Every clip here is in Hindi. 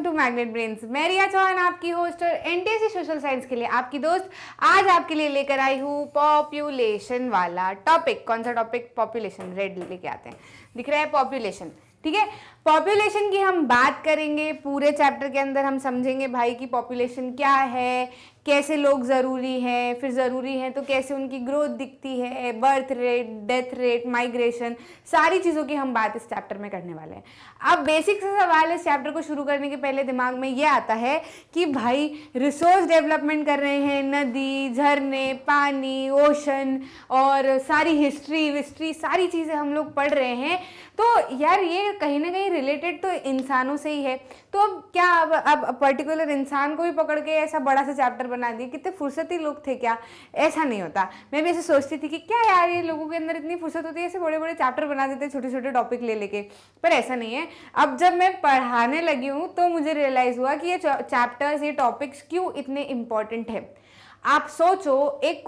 Welcome to magnet brains. मैं रिया चौहान, आपकी होस्ट और एनटीएससी सोशल साइंस के लिए आपकी दोस्त। आज आपके लिए लेकर आई हूँ पॉपुलेशन वाला टॉपिक। कौन सा टॉपिक? पॉपुलेशन। रेड लेके आते हैं, दिख रहा है पॉपुलेशन, ठीक है। पॉपुलेशन की हम बात करेंगे पूरे चैप्टर के अंदर। हम समझेंगे भाई कि पॉपुलेशन क्या है, कैसे लोग ज़रूरी हैं, फिर ज़रूरी हैं तो कैसे उनकी ग्रोथ दिखती है, birth rate, death rate, migration, सारी चीज़ों की हम बात इस चैप्टर में करने वाले हैं। अब बेसिक से सवाल इस चैप्टर को शुरू करने के पहले दिमाग में ये आता है कि भाई रिसोर्स डेवलपमेंट कर रहे हैं, नदी, झरने, पानी, ओशन और सारी हिस्ट्री विस्ट्री सारी चीज़ें हम लोग पढ़ रहे हैं, तो यार ये कहीं ना कहीं रिलेटेड तो इंसानों से ही है। तो अब क्या अब पर्टिकुलर इंसान को भी पकड़ के ऐसा बड़ा सा चैप्टर बना दिए? कितने फुर्सती लोग थे क्या? ऐसा नहीं होता। मैं भी ऐसे सोचती थी कि क्या यार ये लोगों के अंदर इतनी फुर्सत होती है, ऐसे बड़े बड़े चैप्टर बना देते हैं छोटे छोटे टॉपिक ले लेके, पर ऐसा नहीं है। अब जब मैं पढ़ाने लगी हूँ तो मुझे रियलाइज़ हुआ कि ये चैप्टर्स, ये टॉपिक्स क्यों इतने इम्पॉर्टेंट है। आप सोचो, एक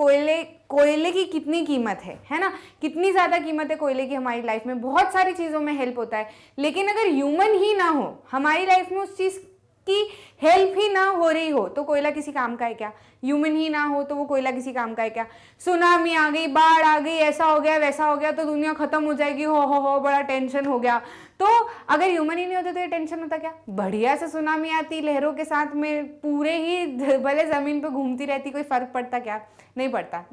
कोयले की कितनी कीमत है ना, कितनी ज़्यादा कीमत है कोयले की हमारी लाइफ में। बहुत सारी चीज़ों में हेल्प होता है, लेकिन अगर ह्यूमन ही ना हो हमारी लाइफ में, उस चीज़ की हेल्प ही ना हो रही हो, तो कोयला किसी काम का है क्या? ह्यूमन ही ना हो तो वो कोयला किसी काम का है क्या? सुनामी आ गई, बाढ़ आ गई, ऐसा हो गया वैसा हो गया तो दुनिया खत्म हो जाएगी, हो बड़ा टेंशन हो गया। तो अगर ह्यूमन ही नहीं होते तो ये टेंशन होता क्या? बढ़िया से सुनामी आती लहरों के साथ में, पूरे ही भले ज़मीन पे घूमती रहती, कोई फ़र्क पड़ता क्या? नहीं पड़ता।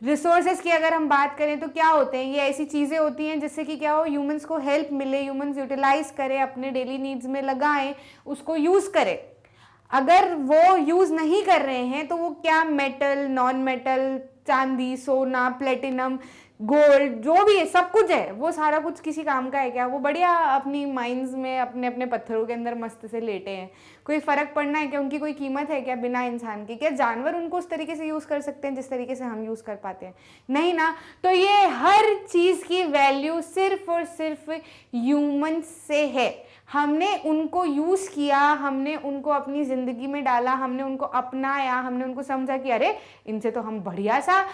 रिसोर्सेज की अगर हम बात करें तो क्या होते हैं, ये ऐसी चीज़ें होती हैं जिससे कि क्या हो, ह्यूमंस को हेल्प मिले, ह्यूमंस यूटिलाइज करें, अपने डेली नीड्स में लगाएं, उसको यूज़ करें। अगर वो यूज़ नहीं कर रहे हैं तो वो क्या मेटल, नॉन मेटल, चांदी, सोना, प्लेटिनम, गोल्ड, जो भी है सब कुछ है, वो सारा कुछ किसी काम का है क्या? वो बढ़िया अपनी माइंड्स में अपने अपने पत्थरों के अंदर मस्त से लेटे हैं। कोई फ़र्क पड़ना है क्या? उनकी कोई कीमत है क्या बिना इंसान की? क्या जानवर उनको उस तरीके से यूज़ कर सकते हैं जिस तरीके से हम यूज़ कर पाते हैं? नहीं ना। तो ये हर चीज़ की वैल्यू सिर्फ और सिर्फ ह्यूमन से है। हमने उनको यूज़ किया, हमने उनको अपनी ज़िंदगी में डाला, हमने उनको अपनाया, हमने उनको समझा कि अरे इनसे तो हम बढ़िया सा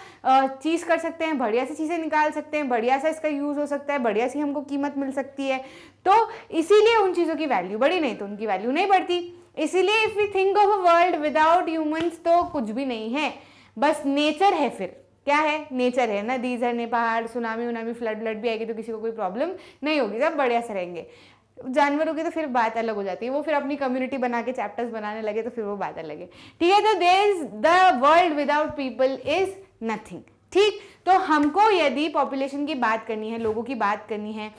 चीज़ कर सकते हैं, बढ़िया सी चीज़ें निकाल सकते हैं, बढ़िया सा इसका यूज़ हो सकता है, बढ़िया सी हमको कीमत मिल सकती है। तो इसीलिए उन चीज़ों की वैल्यू बढ़ी, नहीं तो उनकी वैल्यू नहीं बढ़ती। इसीलिए if we think of a world without humans तो कुछ भी नहीं है, बस नेचर है। फिर क्या है? नेचर है। नदी, झरने, पहाड़, सुनामी उनामी, फ्लड भी आएगी तो किसी को कोई प्रॉब्लम नहीं होगी, सब बढ़िया से रहेंगे। जानवरों की तो फिर बात अलग हो जाती है, वो फिर अपनी कम्युनिटी बना के चैप्टर्स बनाने लगे तो फिर वो बात अलग है, ठीक है। तो there is the world without people is nothing, ठीक। तो हमको यदि पॉपुलेशन की बात करनी है, लोगों की बात करनी है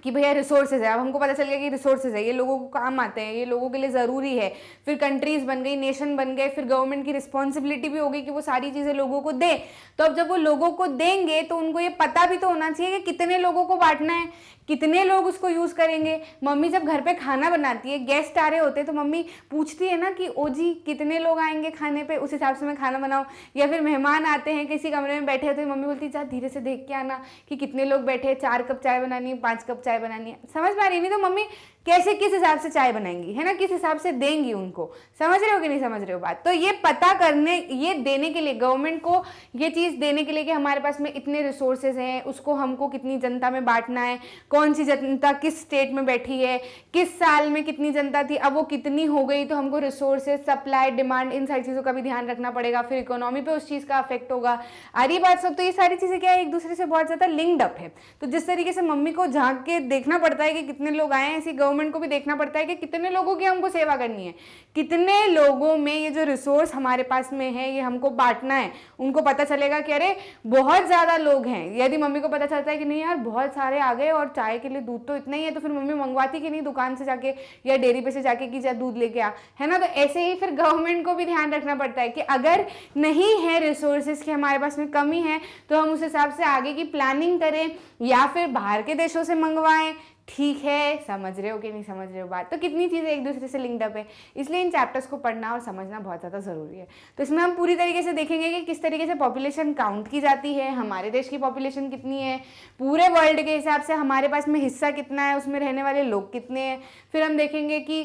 कि भैया रिसोर्सेज है, अब हमको पता चल गया कि रिसोर्सेज है, ये लोगों को काम आते हैं, ये लोगों के लिए ज़रूरी है, फिर कंट्रीज़ बन गई, नेशन बन गए, फिर गवर्नमेंट की रिस्पॉन्सिबिलिटी भी होगी कि वो सारी चीज़ें लोगों को दे। तो अब जब वो लोगों को देंगे तो उनको ये पता भी तो होना चाहिए कि कितने लोगों को बांटना है, कितने लोग उसको यूज़ करेंगे। मम्मी जब घर पे खाना बनाती है, गेस्ट आ रहे होते हैं तो मम्मी पूछती है ना कि ओ जी कितने लोग आएंगे खाने पे, उस हिसाब से मैं खाना बनाऊँ। या फिर मेहमान आते हैं, किसी कमरे में बैठे होते हैं, मम्मी बोलती है जा धीरे से देख के आना कि कितने लोग बैठे हैं, 4 कप चाय बनानी है, 5 कप चाय बनानी है। समझ पा रही नहीं? तो मम्मी कैसे, किस हिसाब से चाय बनाएंगी, है ना, किस हिसाब से देंगी उनको। समझ रहे हो कि नहीं समझ रहे हो बात? तो ये पता करने, ये देने के लिए, गवर्नमेंट को ये चीज़ देने के लिए कि हमारे पास में इतने रिसोर्सेज हैं, उसको हमको कितनी जनता में बांटना है, कौन सी जनता किस स्टेट में बैठी है, किस साल में कितनी जनता थी, अब वो कितनी हो गई, तो हमको रिसोर्सेज, सप्लाई, डिमांड, इन सारी चीज़ों का भी ध्यान रखना पड़ेगा। फिर इकोनॉमी पे उस चीज़ का अफेक्ट होगा। आ रही बात सब? तो ये सारी चीज़ें क्या है, एक दूसरे से बहुत ज़्यादा लिंक्ड अप है। तो जिस तरीके से मम्मी को झांक के देखना पड़ता है कि कितने लोग आए हैं, ऐसी गवर्नमेंट को भी देखना पड़ता है कि कितने लोगों की हमको सेवा करनी है, कितने लोगों में ये जो रिसोर्स हमारे पास में है ये हमको बांटना है। उनको पता चलेगा कि अरे बहुत ज़्यादा लोग हैं। यदि मम्मी को पता चलता है कि नहीं यार बहुत सारे आ गए और चाय के लिए दूध तो इतना ही है, तो फिर मम्मी मंगवाती कि नहीं दुकान से जाके या डेयरी पे से जाके कि जा दूध लेके आ, है ना। तो ऐसे ही फिर गवर्नमेंट को भी ध्यान रखना पड़ता है कि अगर नहीं है रिसोर्सेज की हमारे पास में कमी है तो हम उस हिसाब से आगे की प्लानिंग करें या फिर बाहर के देशों से मंगवाएं। ठीक है, समझ रहे हो कि नहीं समझ रहे हो बात? तो कितनी चीज़ें एक दूसरे से लिंक्ड अप है, इसलिए इन चैप्टर्स को पढ़ना और समझना बहुत ज़्यादा ज़रूरी है। तो इसमें हम पूरी तरीके से देखेंगे कि किस तरीके से पॉपुलेशन काउंट की जाती है, हमारे देश की पॉपुलेशन कितनी है, पूरे वर्ल्ड के हिसाब से हमारे पास में हिस्सा कितना है, उसमें रहने वाले लोग कितने हैं। फिर हम देखेंगे कि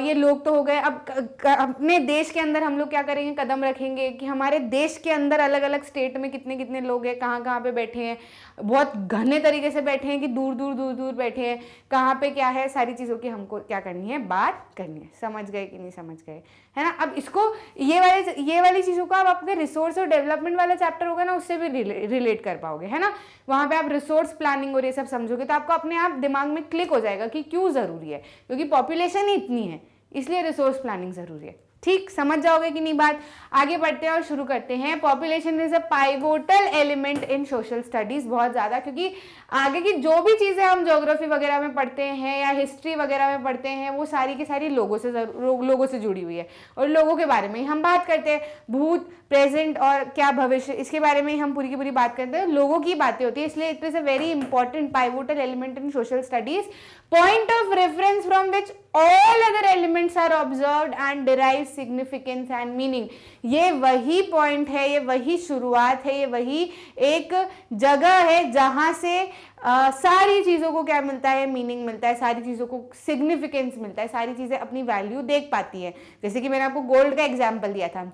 ये लोग तो हो गए, अब अपने देश के अंदर हम लोग क्या करेंगे, कदम रखेंगे कि हमारे देश के अंदर अलग अलग स्टेट में कितने कितने लोग हैं, कहाँ कहाँ पे बैठे हैं, बहुत घने तरीके से बैठे हैं कि दूर दूर दूर दूर बैठे हैं, कहाँ पे क्या है, सारी चीज़ों की हमको क्या करनी है, बात करनी है। समझ गए कि नहीं समझ गए, है ना। अब इसको ये वाली चीज़ों को आप अपने रिसोर्स और डेवलपमेंट वाला चैप्टर होगा ना, उससे भी रिलेट कर पाओगे, है ना। वहाँ पे आप रिसोर्स प्लानिंग और ये सब समझोगे तो आपको अपने आप दिमाग में क्लिक हो जाएगा कि क्यों ज़रूरी है, क्योंकि पॉपुलेशन ही इतनी है, इसलिए रिसोर्स प्लानिंग ज़रूरी है। ठीक, समझ जाओगे कि नहीं बात। आगे बढ़ते हैं और शुरू करते हैं। Population is a pivotal element in social studies, बहुत ज़्यादा, क्योंकि आगे की जो भी चीज़ें हम ज्योग्राफी वगैरह में पढ़ते हैं या हिस्ट्री वगैरह में पढ़ते हैं, वो सारी की सारी लोगों से जुड़ी हुई है, और लोगों के बारे में ही हम बात करते हैं। भूत, प्रेजेंट और क्या भविष्य, इसके बारे में ही हम पूरी की पूरी बात करते हैं, लोगों की बातें होती है, इसलिए it is a very important pivotal element in social studies, point of reference from which all other elements are observed and derive significance and meaning। ये वही पॉइंट है, ये वही शुरुआत है, ये वही एक जगह है जहां से सारी चीज़ों को क्या मिलता है, मीनिंग मिलता है, सारी चीज़ों को सिग्निफिकेंस मिलता है, सारी चीज़ें अपनी वैल्यू देख पाती है। जैसे कि मैंने आपको गोल्ड का एग्जाम्पल दिया था।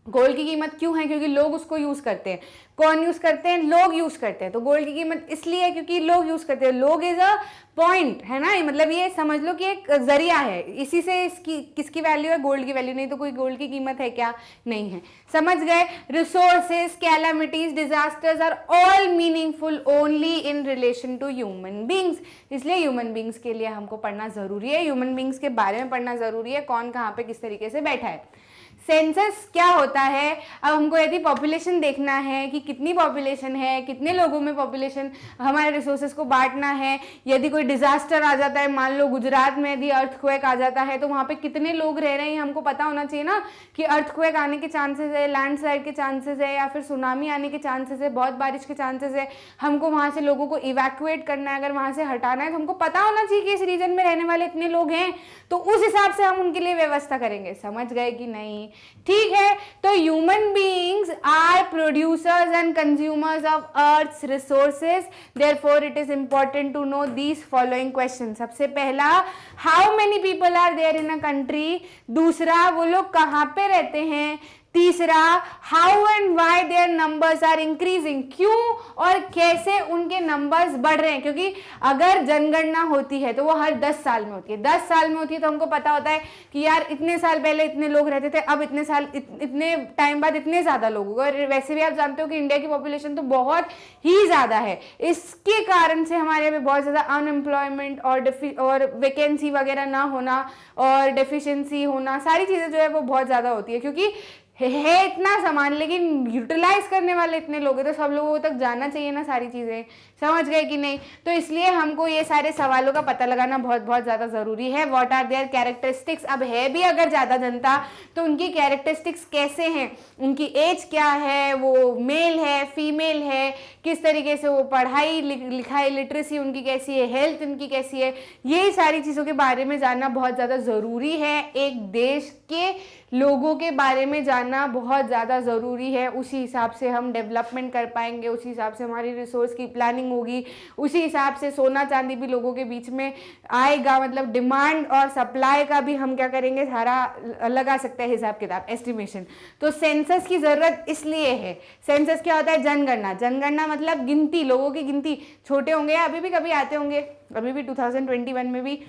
गोल्ड की कीमत क्यों है, क्योंकि लोग उसको यूज़ करते हैं। कौन यूज़ करते हैं, लोग यूज़ करते हैं। तो गोल्ड की कीमत इसलिए है क्योंकि लोग यूज़ करते हैं। लोग इज अ पॉइंट, है ना, मतलब ये समझ लो कि एक जरिया है, इसी से इसकी किसकी वैल्यू है, गोल्ड की वैल्यू, नहीं तो कोई गोल्ड की कीमत है क्या, नहीं है। समझ गए। Resources, calamities, disasters are all meaningful only in relation to human beings, इसलिए ह्यूमन बींग्स के लिए हमको पढ़ना जरूरी है, ह्यूमन बींग्स के बारे में पढ़ना जरूरी है, कौन कहाँ पे किस तरीके से बैठा है। सेंसस क्या होता है, अब हमको यदि पॉपुलेशन देखना है कि कितनी पॉपुलेशन है, कितने लोगों में पॉपुलेशन, हमारे रिसोर्सेज को बांटना है। यदि कोई डिजास्टर आ जाता है, मान लो गुजरात में यदि अर्थक्वेक आ जाता है, तो वहाँ पे कितने लोग रह रहे हैं हमको पता होना चाहिए ना, कि अर्थक्वेक आने के चांसेस है, लैंडस्लाइड के चांसेस है, या फिर सुनामी आने के चांसेस है, बहुत बारिश के चांसेस है, हमको वहाँ से लोगों को इवैक्यूएट करना है, अगर वहाँ से हटाना है तो हमको पता होना चाहिए कि इस रीजन में रहने वाले इतने लोग हैं, तो उस हिसाब से हम उनके लिए व्यवस्था करेंगे। समझ गए कि नहीं, ठीक है। तो human beings are producers and consumers of earth's resources, therefore it is important to know these following question. सबसे पहला, how many people are there in a country. दूसरा, वो लोग कहाँ पे रहते हैं। तीसरा, how and why their numbers are increasing, क्यों और कैसे उनके नंबर्स बढ़ रहे हैं, क्योंकि अगर जनगणना होती है तो वो हर 10 साल में होती है। 10 साल में होती है तो हमको पता होता है कि यार इतने साल पहले इतने लोग रहते थे, अब इतने साल इतने टाइम बाद इतने ज़्यादा लोग हो गए। और वैसे भी आप जानते हो कि इंडिया की पॉपुलेशन तो बहुत ही ज़्यादा है, इसके कारण से हमारे यहाँ पे बहुत ज़्यादा अनएम्प्लॉयमेंट और वैकेंसी वगैरह ना होना और डेफिशिएंसी होना, सारी चीज़ें जो है वो बहुत ज़्यादा होती है, क्योंकि है इतना सामान लेकिन यूटिलाइज करने वाले इतने लोग हैं, तो सब लोगों तक जाना चाहिए ना सारी चीज़ें। समझ गए कि नहीं। तो इसलिए हमको ये सारे सवालों का पता लगाना बहुत बहुत ज़्यादा ज़रूरी है। व्हाट आर देयर कैरेक्टरिस्टिक्स, अब है भी अगर ज़्यादा जनता तो उनकी कैरेक्टरिस्टिक्स कैसे हैं, उनकी एज क्या है, वो मेल है फीमेल है, किस तरीके से वो पढ़ाई लिखाई लिटरेसी उनकी कैसी है, हेल्थ उनकी कैसी है, ये सारी चीज़ों के बारे में जानना बहुत ज़्यादा ज़रूरी है। एक देश के लोगों के बारे में जानना बहुत ज़्यादा ज़रूरी है, उसी हिसाब से हम डेवलपमेंट कर पाएंगे, उसी हिसाब से हमारी रिसोर्स की प्लानिंग होगी, उसी हिसाब से सोना चांदी भी लोगों के बीच में आएगा, मतलब डिमांड और सप्लाई का भी हम क्या करेंगे, सारा लगा सकते हैं हिसाब किताब, एस्टिमेशन। तो सेंसस की ज़रूरत इसलिए है। सेंसस क्या होता है, जनगणना। जनगणना मतलब गिनती, लोगों की गिनती। छोटे होंगे, अभी भी कभी आते होंगे, अभी भी 2021 में भी,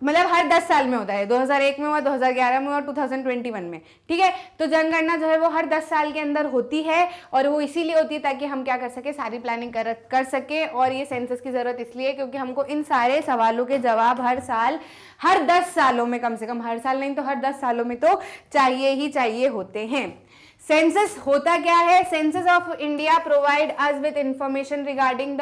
मतलब हर 10 साल में होता है, 2001 में हुआ, 2011 में हुआ, 2021 में, ठीक है। तो जनगणना जो है वो हर 10 साल के अंदर होती है, और वो इसीलिए होती है ताकि हम क्या कर सके, सारी प्लानिंग कर सके। और ये सेंसस की ज़रूरत इसलिए क्योंकि हमको इन सारे सवालों के जवाब हर साल, हर 10 सालों में, कम से कम हर साल नहीं तो हर 10 सालों में तो चाहिए ही चाहिए होते हैं। सेंसस होता क्या है, census of India provide us with information regarding the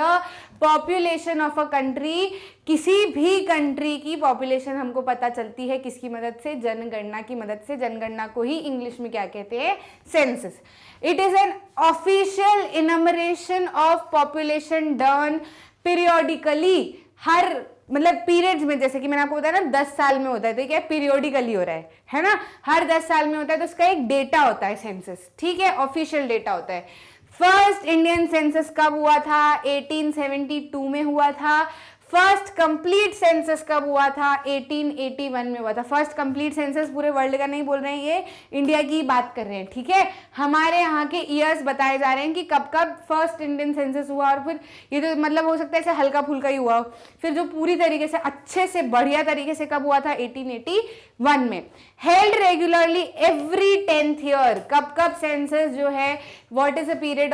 population of a country. किसी भी कंट्री की पॉपुलेशन हमको पता चलती है किसकी मदद से, जनगणना की मदद से। जनगणना को ही इंग्लिश में क्या कहते हैं, census. It is an official enumeration of population done periodically, हर मतलब पीरियड्स में, जैसे कि मैंने आपको बताया ना 10 साल में होता है, तो क्या पीरियोडिकली हो रहा है ना, हर 10 साल में होता है, तो उसका एक डेटा होता है सेंसस, ठीक है, ऑफिशियल डेटा होता है। फर्स्ट इंडियन सेंसस कब हुआ था, 1872 में हुआ था। फर्स्ट कंप्लीट सेंसस कब हुआ था? 1881 में हुआ था। फर्स्ट कंप्लीट सेंसस पूरे वर्ल्ड का नहीं बोल रहे हैं, ये इंडिया की बात कर रहे हैं, ठीक है। हमारे यहाँ के ईयर्स बताए जा रहे हैं कि कब कब फर्स्ट इंडियन सेंसस हुआ, और फिर ये तो मतलब हो सकता है ऐसे हल्का फुल्का ही हुआ, फिर जो पूरी तरीके से अच्छे से बढ़िया तरीके से कब हुआ था? 1881 में। Held regularly every 10th year. कब कब सेंसस जो है, what is the period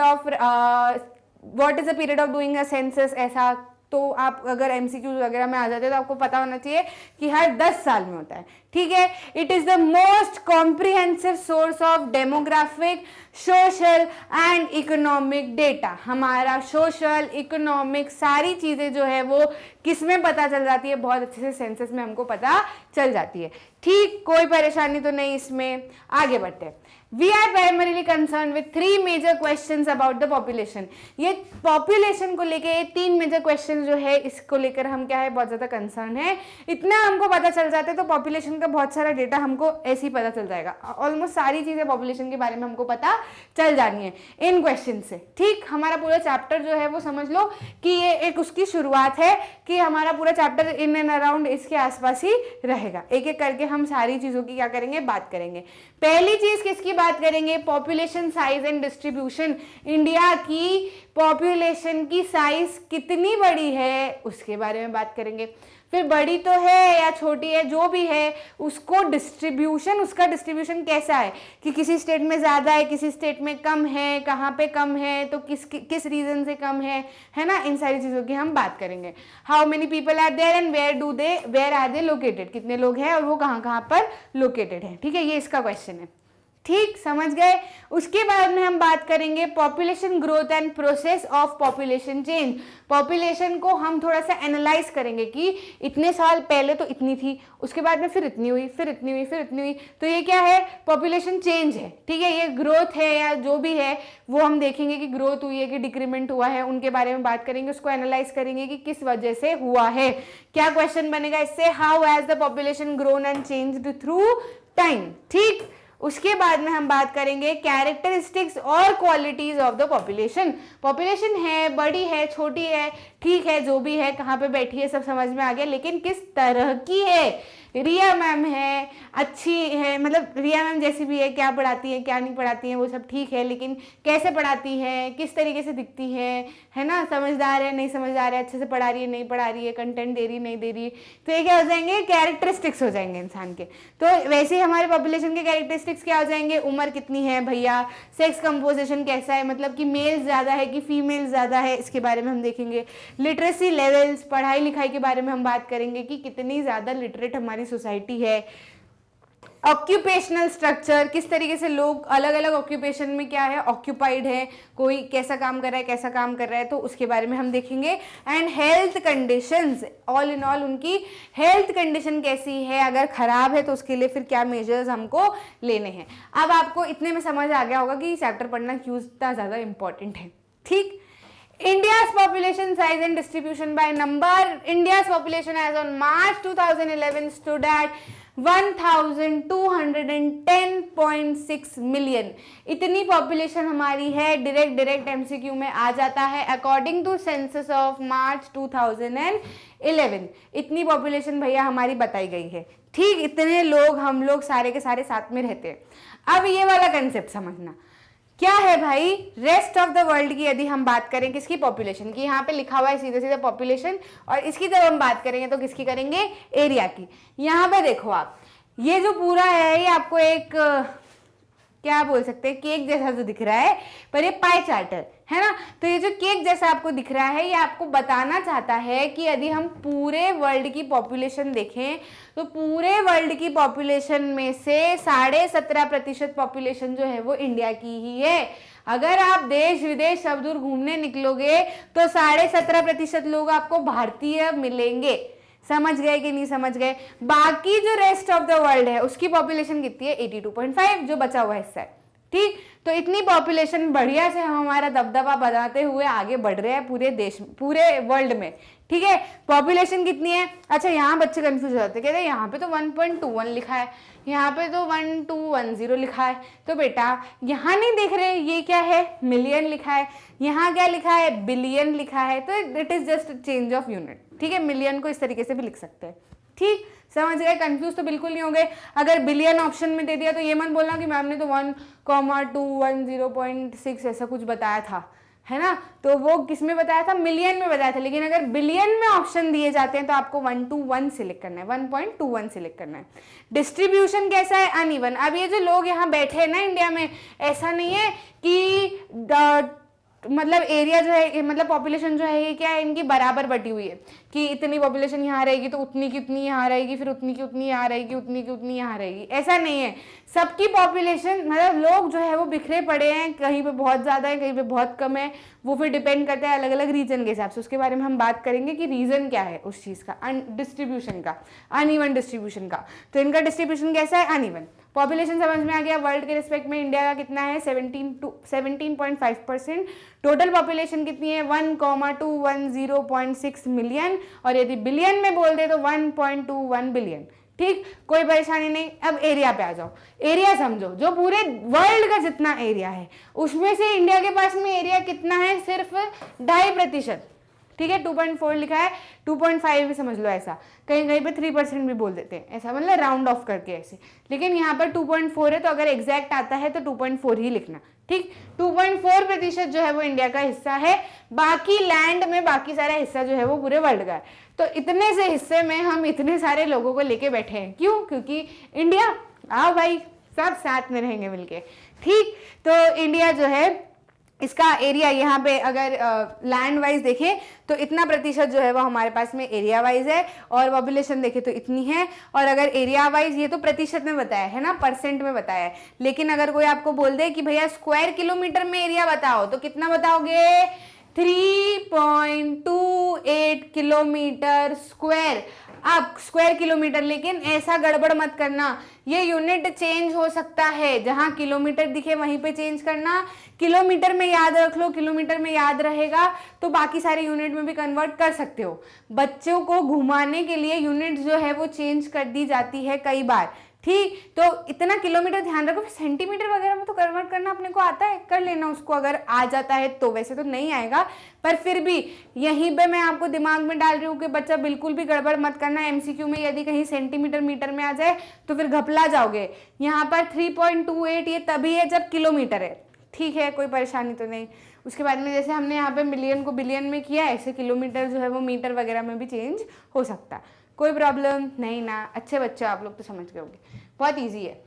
of doing a census, ऐसा तो आप अगर एमसीक्यूज वगैरह में आ जाते हैं तो आपको पता होना चाहिए कि हर 10 साल में होता है, ठीक है। It is the most comprehensive source of demographic, social and economic data. हमारा सोशल, इकोनॉमिक सारी चीजें जो है वो किसमें पता चल जाती है? बहुत अच्छे से सेंसस में हमको पता चल जाती है, ठीक। कोई परेशानी तो नहीं इसमें। आगे बढ़ते हैं। We are primarily concerned with 3 major questions about the population। ये पॉपुलेशन को लेके 3 मेजर क्वेश्चन जो है इसको लेकर हम क्या है, बहुत ज्यादा कंसर्न है। इतना हमको पता चल जाता है तो पॉपुलेशन का बहुत सारा डेटा हमको ऐसे ही पता चल जाएगा। ऑलमोस्ट सारी चीजें पॉपुलेशन के बारे में हमको पता चल जानी है इन क्वेश्चन से, ठीक। हमारा पूरा चैप्टर जो है वो समझ लो कि ये एक उसकी शुरुआत है कि हमारा पूरा चैप्टर इन एंड अराउंड इसके आसपास ही रहेगा। एक एक करके हम सारी चीजों की क्या करेंगे, बात करेंगे। पहली चीज किसकी बात करेंगे? Population size and distribution. India की पॉपुलेशन की साइज कितनी बड़ी है उसके बारे में बात करेंगे। फिर बड़ी तो है या छोटी है, जो भी है उसको डिस्ट्रीब्यूशन, उसका डिस्ट्रीब्यूशन कैसा है कि किसी स्टेट में ज्यादा है, किसी स्टेट में कम है, कहाँ पे कम है, तो किस रीजन से कम है ना। इन सारी चीजों की हम बात करेंगे। How many people are there and where are they located. कितने लोग हैं और वो कहाँ कहाँ पर लोकेटेड है, ठीक है। ये इसका क्वेश्चन है, ठीक, समझ गए। उसके बाद में हम बात करेंगे population growth and process of population change. Population को हम थोड़ा सा एनालाइज करेंगे कि इतने साल पहले तो इतनी थी, उसके बाद में फिर इतनी हुई, फिर इतनी हुई, फिर इतनी हुई, तो ये क्या है? पॉपुलेशन चेंज है, ठीक है। ये ग्रोथ है या जो भी है वो हम देखेंगे कि ग्रोथ हुई है कि डिक्रीमेंट हुआ है, उनके बारे में बात करेंगे। उसको एनालाइज करेंगे कि किस वजह से हुआ है। क्या क्वेश्चन बनेगा इससे? How has the population grown and changed through time, ठीक। उसके बाद में हम बात करेंगे कैरेक्टरिस्टिक्स और qualities of the population. Population है, बड़ी है, छोटी है, ठीक है, जो भी है, कहाँ पे बैठी है, सब समझ में आ गया, लेकिन किस तरह की है? रिया मैम है, अच्छी है, मतलब रिया मैम जैसी भी है, क्या पढ़ाती है क्या नहीं पढ़ाती है वो सब ठीक है, लेकिन कैसे पढ़ाती है, किस तरीके से दिखती है ना, समझदार है नहीं समझदार है, अच्छे से पढ़ा रही है नहीं पढ़ा रही है, कंटेंट दे रही नहीं दे रही है, तो ये क्या हो जाएंगे? कैरेक्टरिस्टिक्स हो जाएंगे इंसान के। तो वैसे ही हमारे पॉपुलेशन के कैरेक्टरिस्टिक्स क्या हो जाएंगे? उम्र कितनी है भैया, सेक्स कंपोजिशन कैसा है, मतलब कि मेल ज्यादा है कि फीमेल ज्यादा है, इसके बारे में हम देखेंगे। लिटरेसी लेवल्स, पढ़ाई लिखाई के बारे में हम बात करेंगे कि कितनी ज्यादा लिटरेट हमारी सोसाइटी है। ऑक्यूपेशनल स्ट्रक्चर, किस तरीके से लोग अलग अलग ऑक्यूपेशन में क्या है, ऑक्यूपाइड है, कोई कैसा काम कर रहा है, कैसा काम कर रहा है, तो उसके बारे में हम देखेंगे। And health conditions, all in all उनकी हेल्थ कंडीशन कैसी है, अगर खराब है तो उसके लिए फिर क्या मेजर्स हमको लेने हैं। अब आपको इतने में समझ आ गया होगा कि चैप्टर पढ़ना क्यों इतना ज्यादा इंपॉर्टेंट है, ठीक। India's population size and distribution by number. India's population as on March 2011 stood at 1210.6 million. इतनी पॉपुलेशन हमारी है। डायरेक्ट एमसीक्यू में आ जाता है। According to census of March 2011 इतनी पॉपुलेशन भैया हमारी बताई गई है, ठीक। इतने लोग, हम लोग सारे के सारे साथ में रहते हैं। अब ये वाला कंसेप्ट समझना क्या है भाई। रेस्ट ऑफ द वर्ल्ड की यदि हम बात करें, किसकी? पॉपुलेशन की। यहाँ पे लिखा हुआ है सीधे सीधे पॉपुलेशन, और इसकी जब हम बात करेंगे तो किसकी करेंगे? एरिया की। यहाँ पे देखो आप, ये जो पूरा है ये आपको एक क्या बोल सकते हैं, केक जैसा जो दिख रहा है, पर ये पाई चार्ट है ना। तो ये जो केक जैसा आपको दिख रहा है ये आपको बताना चाहता है कि यदि हम पूरे वर्ल्ड की पॉपुलेशन देखें तो पूरे वर्ल्ड की पॉपुलेशन में से 17.5% पॉपुलेशन जो है वो इंडिया की ही है। अगर आप देश विदेश सब दूर घूमने निकलोगे तो 17.5% लोग आपको भारतीय मिलेंगे। समझ गए कि नहीं समझ गए? बाकी जो रेस्ट ऑफ द वर्ल्ड है उसकी पॉपुलेशन कितनी है? 82.5, जो बचा हुआ हिस्सा है, ठीक, तो इतनी पॉपुलेशन बढ़िया से हम हमारा दबदबा बनाते हुए आगे बढ़ रहे हैं पूरे देश, पूरे वर्ल्ड में। ठीक है, पॉपुलेशन कितनी है? अच्छा, यहाँ बच्चे कंफ्यूज हो जाते हैं, कहते हैं यहाँ पे तो 1.21 लिखा है, यहाँ पे तो 1210 लिखा है, तो बेटा यहाँ नहीं देख रहे ये क्या है, मिलियन लिखा है, यहाँ क्या लिखा है, बिलियन लिखा है, तो it is just change of unit. ठीक है, मिलियन को इस तरीके से भी लिख सकते हैं। ठीक, समझ गए? कंफ्यूज तो बिल्कुल नहीं हो गए। अगर बिलियन ऑप्शन में दे दिया तो ये मत बोलना कि मैम ने तो 1,210.6 ऐसा कुछ बताया था, है ना, तो वो किस में बताया था, मिलियन में बताया था। लेकिन अगर बिलियन में ऑप्शन दिए जाते हैं तो आपको 121 सिलेक्ट करना है, 1.21 सिलेक्ट करना है। डिस्ट्रीब्यूशन कैसा है, अनइवन। अब ये जो लोग यहाँ बैठे हैं ना इंडिया में, ऐसा नहीं है कि मतलब एरिया जो है, मतलब पॉपुलेशन जो है ये क्या है, इनकी बराबर बटी हुई है कि इतनी पॉपुलेशन यहाँ रहेगी तो उतनी की उतनी यहाँ रहेगी, फिर उतनी की उतनी यहाँ रहेगी, उतनी की उतनी यहाँ रहेगी, ऐसा नहीं है। सबकी पॉपुलेशन, मतलब लोग जो है वो बिखरे पड़े हैं, कहीं पे बहुत ज़्यादा है, कहीं पे बहुत कम है, वो फिर डिपेंड करता है अलग अलग रीजन के हिसाब से। उसके बारे में हम बात करेंगे कि रीजन क्या है उस चीज़ का, डिस्ट्रीब्यूशन का, अनइवन डिस्ट्रीब्यूशन का। तो इनका डिस्ट्रीब्यूशन कैसा है, अनइवन। पॉपुलेशन समझ में आ गया। वर्ल्ड के रिस्पेक्ट में इंडिया का कितना है, 17.5%। टोटल पॉपुलेशन कितनी है, 1,210.6 मिलियन, और यदि बिलियन में बोल दे तो 1.21 बिलियन। ठीक, कोई परेशानी नहीं। अब एरिया पे आ जाओ। एरिया समझो, जो पूरे वर्ल्ड का जितना एरिया है उसमें से इंडिया के पास में एरिया कितना है, सिर्फ 2.5%। ठीक है, 2.4 लिखा है, 2.5 भी समझ लो ऐसा, कहीं कहीं पे 3% भी बोल देते हैं ऐसा, मतलब राउंड ऑफ करके ऐसे। लेकिन यहाँ पर 2.4 है, तो अगर एग्जैक्ट आता है तो 2.4 ही लिखना। ठीक, 2.4% जो है वो इंडिया का हिस्सा है, बाकी लैंड में बाकी सारा हिस्सा जो है वो पूरे वर्ल्ड का है। तो इतने से हिस्से में हम इतने सारे लोगों को लेके बैठे हैं, क्यों? क्योंकि इंडिया, आओ भाई सब साथ में रहेंगे मिलके। ठीक, तो इंडिया जो है, इसका एरिया यहाँ पे अगर लैंड वाइज देखें तो इतना प्रतिशत जो है वो हमारे पास में एरिया वाइज है, और पॉपुलेशन देखें तो इतनी है। और अगर एरिया वाइज, ये तो प्रतिशत में बताया है ना, परसेंट में बताया है, लेकिन अगर कोई आपको बोल दे कि भैया स्क्वायर किलोमीटर में एरिया बताओ, तो कितना बताओगे, 3.28 किलोमीटर स्क्वायर। अब स्क्वायर किलोमीटर, लेकिन ऐसा गड़बड़ मत करना, ये यूनिट चेंज हो सकता है, जहां किलोमीटर दिखे वहीं पे चेंज करना। किलोमीटर में याद रख लो, किलोमीटर में याद रहेगा तो बाकी सारे यूनिट में भी कन्वर्ट कर सकते हो। बच्चों को घुमाने के लिए यूनिट जो है वो चेंज कर दी जाती है कई बार। ठीक, तो इतना किलोमीटर ध्यान रखो। सेंटीमीटर वगैरह में तो कन्वर्ट करना अपने को आता है, कर लेना उसको अगर आ जाता है तो। वैसे तो नहीं आएगा, पर फिर भी यहीं पे मैं आपको दिमाग में डाल रही हूँ कि बच्चा बिल्कुल भी गड़बड़ मत करना। एमसीक्यू में यदि कहीं सेंटीमीटर मीटर में आ जाए तो फिर घपला जाओगे। यहाँ पर 3.28 ये तभी है जब किलोमीटर है। ठीक है, कोई परेशानी तो नहीं। उसके बाद में जैसे हमने यहाँ पे मिलियन को बिलियन में किया, ऐसे किलोमीटर जो है वो मीटर वगैरह में भी चेंज हो सकता है, कोई प्रॉब्लम नहीं ना। अच्छे बच्चे आप लोग तो समझ गए होंगे, बहुत इजी है।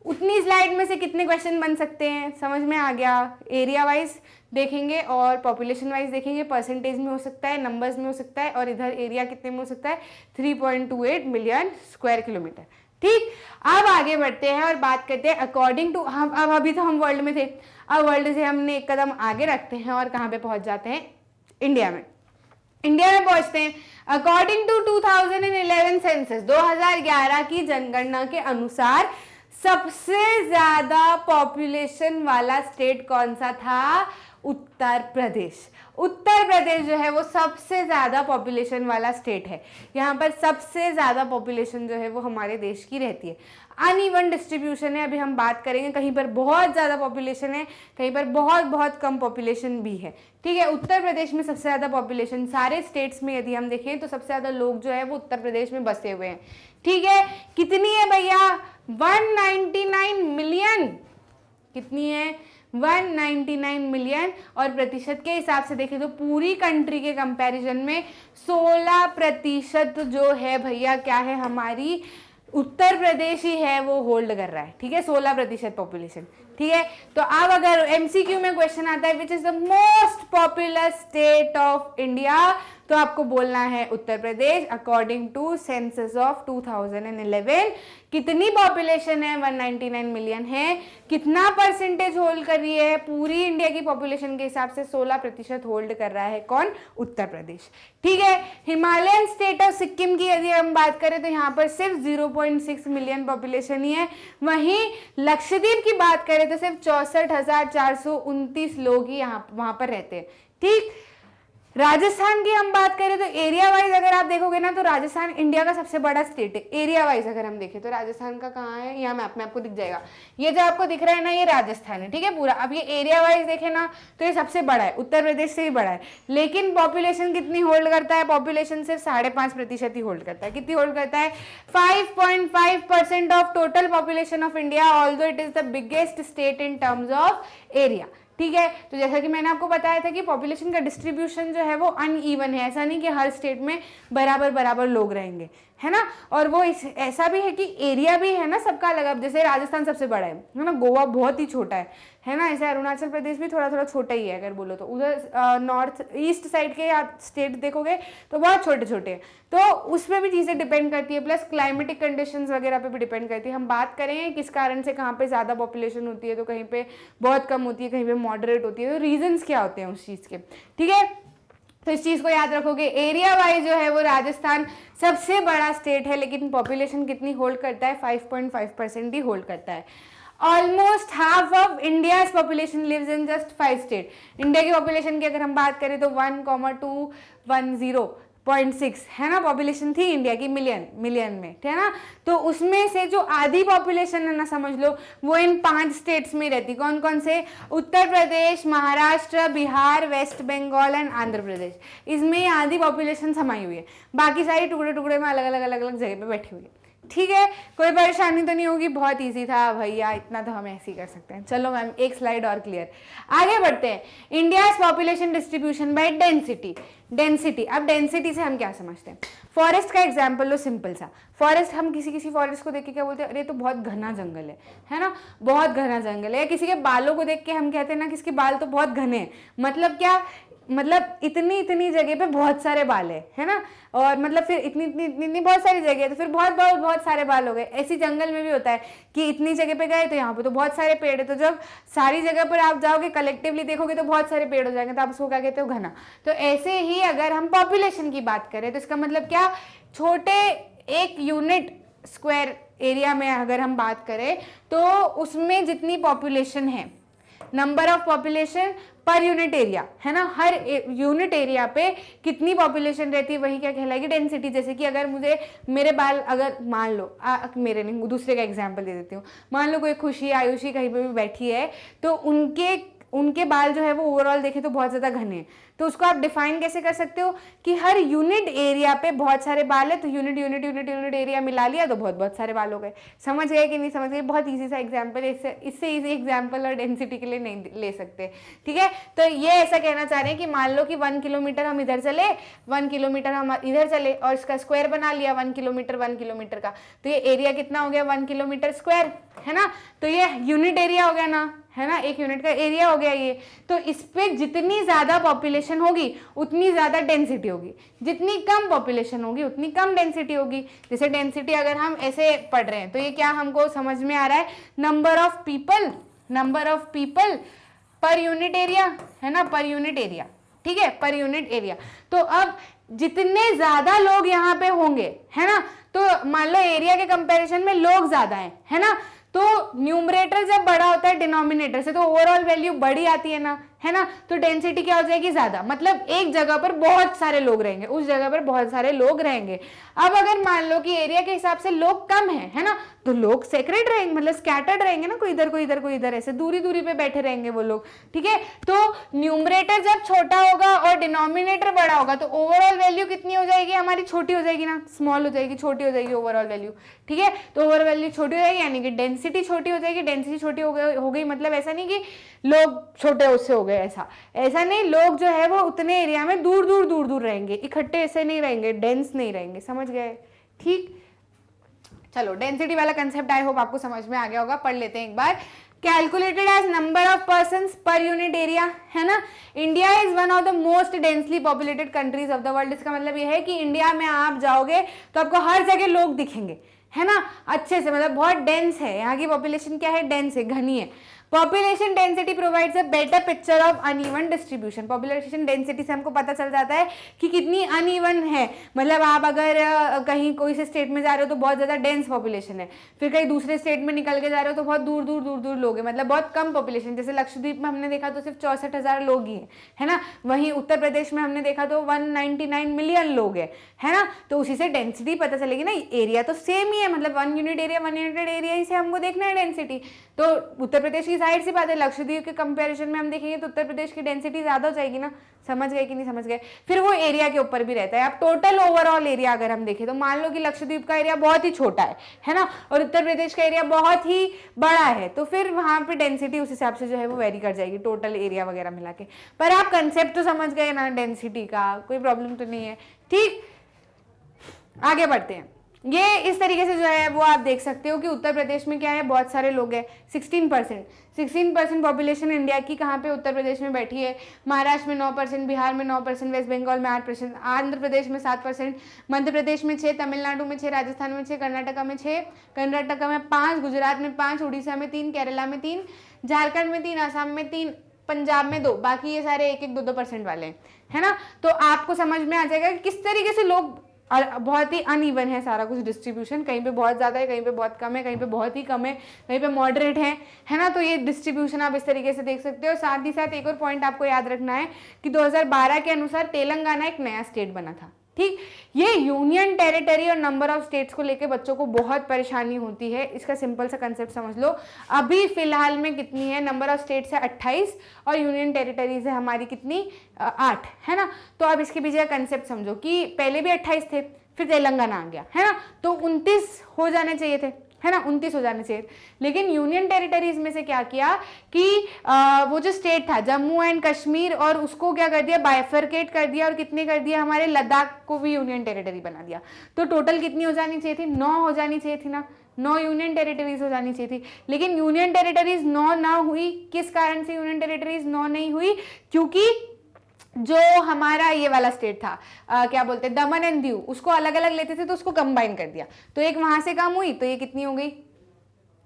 उतनी स्लाइड में से कितने क्वेश्चन बन सकते हैं, समझ में आ गया। एरिया वाइज देखेंगे और पॉपुलेशन वाइज देखेंगे, परसेंटेज में हो सकता है, नंबर्स में हो सकता है, और इधर एरिया कितने में हो सकता है, 3.28 मिलियन स्क्वायर किलोमीटर। ठीक, अब आगे बढ़ते हैं और बात करते हैं अकॉर्डिंग टू, हम अब अभी तो हम वर्ल्ड में थे, अब वर्ल्ड से हमने एक कदम आगे रखते हैं और कहाँ पे पहुंच जाते हैं, इंडिया में। इंडिया में पहुंचते हैं। अकॉर्डिंग टू 2011 सेंसस, 2011 की जनगणना के अनुसार सबसे ज्यादा पॉपुलेशन वाला स्टेट कौन सा था, उत्तर प्रदेश। उत्तर प्रदेश जो है वो सबसे ज्यादा पॉपुलेशन वाला स्टेट है। यहाँ पर सबसे ज्यादा पॉपुलेशन जो है वो हमारे देश की रहती है। अनइवन डिस्ट्रीब्यूशन है, अभी हम बात करेंगे, कहीं पर बहुत ज्यादा पॉपुलेशन है, कहीं पर बहुत बहुत कम पॉपुलेशन भी है। ठीक है, उत्तर प्रदेश में सबसे ज्यादा पॉपुलेशन, सारे स्टेट्स में यदि हम देखें तो सबसे ज्यादा लोग जो है वो उत्तर प्रदेश में बसे हुए हैं। ठीक है, कितनी है भैया, 199 मिलियन। कितनी है, 199 मिलियन। और प्रतिशत के हिसाब से देखें तो पूरी कंट्री के कंपैरिजन में 16% जो है भैया क्या है, हमारी उत्तर प्रदेश ही है वो होल्ड कर रहा है। ठीक है, 16% पॉपुलेशन। ठीक है, तो अब अगर एमसीक्यू में क्वेश्चन आता है which is the most popular state of India, तो आपको बोलना है Uttar Pradesh. According to census of 2011 कितनी पॉपुलेशन है, 199 मिलियन है। कितना परसेंटेज होल्ड कर रही है, पूरी इंडिया की पॉपुलेशन के हिसाब से 16% होल्ड कर रहा है कौन, उत्तर प्रदेश। ठीक है, हिमालयन स्टेट ऑफ सिक्किम की यदि हम बात करें तो यहाँ पर सिर्फ 0.6 मिलियन पॉपुलेशन ही है। वहीं लक्षद्वीप की बात करें तो सिर्फ 64,429 लोग ही यहाँ वहां पर रहते हैं। ठीक, राजस्थान की हम बात करें तो एरिया वाइज अगर आप देखोगे ना तो राजस्थान इंडिया का सबसे बड़ा स्टेट है। एरिया वाइज अगर हम देखें तो राजस्थान का कहाँ है, यहाँ मैप में आपको दिख जाएगा। ये जो आपको दिख रहा है ना, ये राजस्थान है, ठीक है पूरा। अब ये एरिया वाइज देखें ना तो ये सबसे बड़ा है, उत्तर प्रदेश से ही बड़ा है। लेकिन पॉपुलेशन कितनी होल्ड करता है? पॉपुलेशन सिर्फ 5.5% ही होल्ड करता है। कितनी होल्ड करता है? 5.5% of total population of India, although it is the biggest state in terms of area. ठीक है, तो जैसा कि मैंने आपको बताया था कि पॉपुलेशन का डिस्ट्रीब्यूशन जो है वो अनइवन है। ऐसा नहीं कि हर स्टेट में बराबर बराबर लोग रहेंगे, है ना। और वो ऐसा भी है कि एरिया भी है ना सबका अलग। अब जैसे राजस्थान सबसे बड़ा है ना, गोवा बहुत ही छोटा है ना। ऐसे अरुणाचल प्रदेश भी थोड़ा थोड़ा छोटा ही है अगर बोलो तो। उधर नॉर्थ ईस्ट साइड के आप स्टेट देखोगे तो बहुत छोटे छोटे हैं। तो उसमें भी चीज़ें डिपेंड करती है, प्लस क्लाइमेटिक कंडीशंस वगैरह पे भी डिपेंड करती है। हम बात करें किस कारण से कहाँ पे ज़्यादा पॉपुलेशन होती है, तो कहीं पे बहुत कम होती है, कहीं पे मॉडरेट होती है। तो रीजंस क्या होते हैं उस चीज़ के, ठीक है। तो इस चीज़ को याद रखोगे। एरिया वाइज जो है वो राजस्थान सबसे बड़ा स्टेट है, लेकिन पॉपुलेशन कितनी होल्ड करता है? 5.5% ही होल्ड करता है। Almost half of India's population lives in just 5 state. India की पॉपुलेशन की अगर हम बात करें तो 1,210.6 है ना पॉपुलेशन थी इंडिया की, मिलियन में, है ना। तो उसमें से जो आधी पॉपुलेशन है ना, समझ लो वो इन 5 स्टेट्स में रहती। कौन कौन से? Uttar Pradesh, Maharashtra, Bihar, waste Bengal and Andhra Pradesh. इसमें आधी पॉपुलेशन समाई हुई है। बाकी सारी टुकड़े टुकड़े में अलग अलग जगह पे बैठी हुई है। ठीक है, कोई परेशानी तो नहीं होगी। बहुत इजी था भैया, इतना तो हम ऐसे ही कर सकते हैं। चलो मैम एक स्लाइड और क्लियर, आगे बढ़ते हैं। India's population distribution by density. अब डेंसिटी से हम क्या समझते हैं? फॉरेस्ट का एग्जाम्पल लो, सिंपल सा। फॉरेस्ट, हम किसी फॉरेस्ट को देख के क्या बोलते हैं? अरे तो बहुत घना जंगल है ना, बहुत घना जंगल है। किसी के बालों को देख के हम कहते हैं ना, किसके बाल तो बहुत घने हैं। मतलब क्या? मतलब इतनी जगह पे बहुत सारे बाल है ना। और मतलब फिर इतनी बहुत सारी जगह है तो फिर बहुत सारे बाल हो गए। ऐसी जंगल में भी होता है कि इतनी जगह पे गए तो यहाँ पे तो बहुत सारे पेड़ है। तो जब सारी जगह पर आप जाओगे कलेक्टिवली देखोगे तो बहुत सारे पेड़ हो जाएंगे, तो आप उसको क्या कहते हो? घना। तो ऐसे ही अगर हम पॉपुलेशन की बात करें तो इसका मतलब क्या? छोटे एक यूनिट स्क्वायर एरिया में अगर हम बात करें तो उसमें जितनी पॉपुलेशन है, नंबर ऑफ पॉपुलेशन पर यूनिट एरिया, है ना। हर यूनिट एरिया पे कितनी पॉपुलेशन रहती है, वही क्या कहलाएगी? डेंसिटी। जैसे कि अगर मेरे बाल, अगर मान लो मेरे नहीं, दूसरे का एग्जांपल दे देती हूँ। मान लो कोई खुशी आयुषी कहीं पे भी बैठी है तो उनके बाल जो है वो ओवरऑल देखें तो बहुत ज़्यादा घने हैं। तो उसको आप डिफाइन कैसे कर सकते हो कि हर यूनिट एरिया पे बहुत सारे बाल है, तो यूनिट एरिया मिला लिया तो बहुत सारे बाल हो गए। समझ गए कि नहीं समझ गए? बहुत इजी सा एग्जांपल है। इससे इजी एग्जांपल और डेंसिटी के लिए नहीं ले सकते, ठीक है। तो ये ऐसा कहना चाह रहे हैं कि मान लो कि 1 किलोमीटर हम इधर चले, 1 किलोमीटर हम इधर चले और इसका स्क्वायर बना लिया 1 किलोमीटर का, तो ये एरिया कितना हो गया? 1 किलोमीटर स्क्वायर, है ना। तो ये यूनिट एरिया हो गया ना, है ना, एक यूनिट का एरिया हो गया ये। तो इस पे जितनी ज्यादा पॉपुलेशन होगी उतनी ज्यादा डेंसिटी होगी, जितनी कम पॉपुलेशन होगी उतनी कम डेंसिटी होगी। जैसे डेंसिटी अगर हम ऐसे पढ़ रहे हैं तो ये क्या हमको समझ में आ रहा है? नंबर ऑफ पीपल पर यूनिट एरिया, है ना, पर यूनिट एरिया, ठीक है, पर यूनिट एरिया। तो अब जितने ज्यादा लोग यहाँ पे होंगे, है ना, तो मान लो एरिया के कंपैरिजन में लोग ज्यादा है ना, तो न्यूमरेटर जब बड़ा होता है डिनोमिनेटर से तो ओवरऑल वैल्यू बड़ी आती है ना, तो डेंसिटी क्या हो जाएगी? ज्यादा। मतलब एक जगह पर बहुत सारे लोग रहेंगे, उस जगह पर बहुत सारे लोग रहेंगे। अब अगर मान लो कि एरिया के हिसाब से लोग कम है ना, तो लोग सेक्रेट रहेंगे, मतलब स्कैटर्ड रहेंगे ना, कोई इधर ऐसे दूरी पे बैठे रहेंगे वो लोग, ठीक है। तो न्यूमरेटर जब छोटा होगा और डिनोमिनेटर बड़ा होगा तो ओवरऑल वैल्यू कितनी हो जाएगी? हमारी छोटी हो जाएगी ना, स्मॉल हो जाएगी, छोटी हो जाएगी ओवरऑल वैल्यू, ठीक है। तो ओवरऑल वैल्यू छोटी हो जाएगी यानी कि डेंसिटी छोटी हो जाएगी। डेंसिटी छोटी हो गई मतलब ऐसा नहीं कि लोग छोटे उससे हो गए, ऐसा नहीं। लोग जो है वो उतने एरिया में दूर रहेंगे, इकट्ठे ऐसे नहीं रहेंगे, डेंस नहीं रहेंगे, समझ गए? ठीक, चलो डेंसिटी वाला कंसेप्ट आई होप आपको समझ में आ गया होगा। पढ़ लेते हैं एक बार। Calculated as number of persons per unit area, है ना। India is one of the most densely populated countries of the world. इसका मतलब यह है कि इंडिया में आप जाओगे तो आपको हर जगह लोग दिखेंगे, है ना, अच्छे से, मतलब बहुत डेंस है। यहाँ की पॉपुलेशन क्या है? डेंस है, घनी है। Population density provides a better picture of uneven distribution. Population density से हमको पता चल जाता है कि कितनी अनइवन है, मतलब आप अगर कहीं कोई से स्टेट में जा रहे हो तो बहुत ज़्यादा डेंस पॉपुलेशन है, फिर कहीं दूसरे स्टेट में निकल के जा रहे हो तो बहुत दूर दूर दूर दूर लोग हैं, मतलब बहुत कम पॉपुलेशन। जैसे लक्षद्वीप में हमने देखा तो सिर्फ 64,000 लोग ही हैं, है ना। वहीं उत्तर प्रदेश में हमने देखा तो 199 मिलियन लोग हैं, है ना। तो उसी से डेंसिटी पता चलेगी ना। एरिया तो सेम ही है, मतलब 1 यूनिट एरिया 1 यूनिट एरिया ही से हमको देखना है डेंसिटी। तो उत्तर प्रदेश की साइड से बात है, लक्षद्वीप के कंपैरिजन में हम देखेंगे तो उत्तर प्रदेश की डेंसिटी ज्यादा हो जाएगी ना। समझ गए कि नहीं समझ गए। फिर वो एरिया के ऊपर भी रहता है। आप टोटल ओवरऑल एरिया अगर हम देखें तो मान लो कि लक्षद्वीप का एरिया बहुत ही छोटा है ना, और उत्तर प्रदेश का एरिया बहुत ही बड़ा है, तो फिर वहां पे डेंसिटी उस हिसाब से जो है वो वेरी कर जाएगी, टोटल एरिया वगैरह मिला के। पर आप कंसेप्ट तो समझ गए ना डेंसिटी का, कोई प्रॉब्लम तो नहीं है। ठीक, आगे बढ़ते हैं। ये इस तरीके से जो है वो आप देख सकते हो कि उत्तर प्रदेश में क्या है, बहुत सारे लोग हैं, 16% पॉपुलेशन इंडिया की कहाँ पे, उत्तर प्रदेश में बैठी है। महाराष्ट्र में 9%, बिहार में 9%, वेस्ट बंगाल में 8%, आंध्र प्रदेश में 7%, मध्य प्रदेश में 6%, तमिलनाडु में 6%, राजस्थान में 6%, कर्नाटका में 6%, कर्नाटका में 5%, गुजरात में 5%, उड़ीसा में 3%, केरला में 3%, झारखंड में 3%, आसाम में 3%, पंजाब में 2%, बाकी ये सारे 1-1, 2-2% वाले हैं, है ना। तो आपको समझ में आ जाएगा कि किस तरीके से लोग, बहुत ही अनइवन है सारा कुछ डिस्ट्रीब्यूशन, कहीं पे बहुत ज़्यादा है, कहीं पे बहुत कम है, कहीं पे बहुत ही कम है, कहीं पे मॉडरेट है ना। तो ये डिस्ट्रीब्यूशन आप इस तरीके से देख सकते हो। साथ ही साथ एक और पॉइंट आपको याद रखना है कि 2012 के अनुसार तेलंगाना एक नया स्टेट बना था। ठीक, ये यूनियन टेरिटरी और नंबर ऑफ स्टेट्स को लेकर बच्चों को बहुत परेशानी होती है। इसका सिंपल सा कंसेप्ट समझ लो। अभी फिलहाल में कितनी है, नंबर ऑफ स्टेट्स है 28 और यूनियन टेरिटरीज है हमारी कितनी, 8, है ना। तो अब इसके पीछे का कंसेप्ट समझो कि पहले भी 28 थे, फिर तेलंगाना आ गया, है ना, तो 29 हो जाने चाहिए थे, है ना, 29 हो जाने चाहिए। लेकिन यूनियन टेरिटरीज में से क्या किया कि वो जो स्टेट था जम्मू एंड कश्मीर, और उसको क्या कर दिया, बाइफरकेट कर दिया, और कितने कर दिया, हमारे लद्दाख को भी यूनियन टेरिटरी बना दिया। तो टोटल कितनी हो जानी चाहिए थी, 9 हो जानी चाहिए थी ना, 9 यूनियन टेरिटरीज हो जानी चाहिए थी। लेकिन यूनियन टेरिटरीज 9 ना हुई। किस कारण से यूनियन टेरिटरीज 9 नहीं हुई, क्योंकि जो हमारा ये वाला स्टेट था, क्या बोलते हैं, दमन एंड दीव, उसको अलग अलग लेते थे तो उसको कंबाइन कर दिया, तो एक वहां से कम हुई, तो ये कितनी हो गई,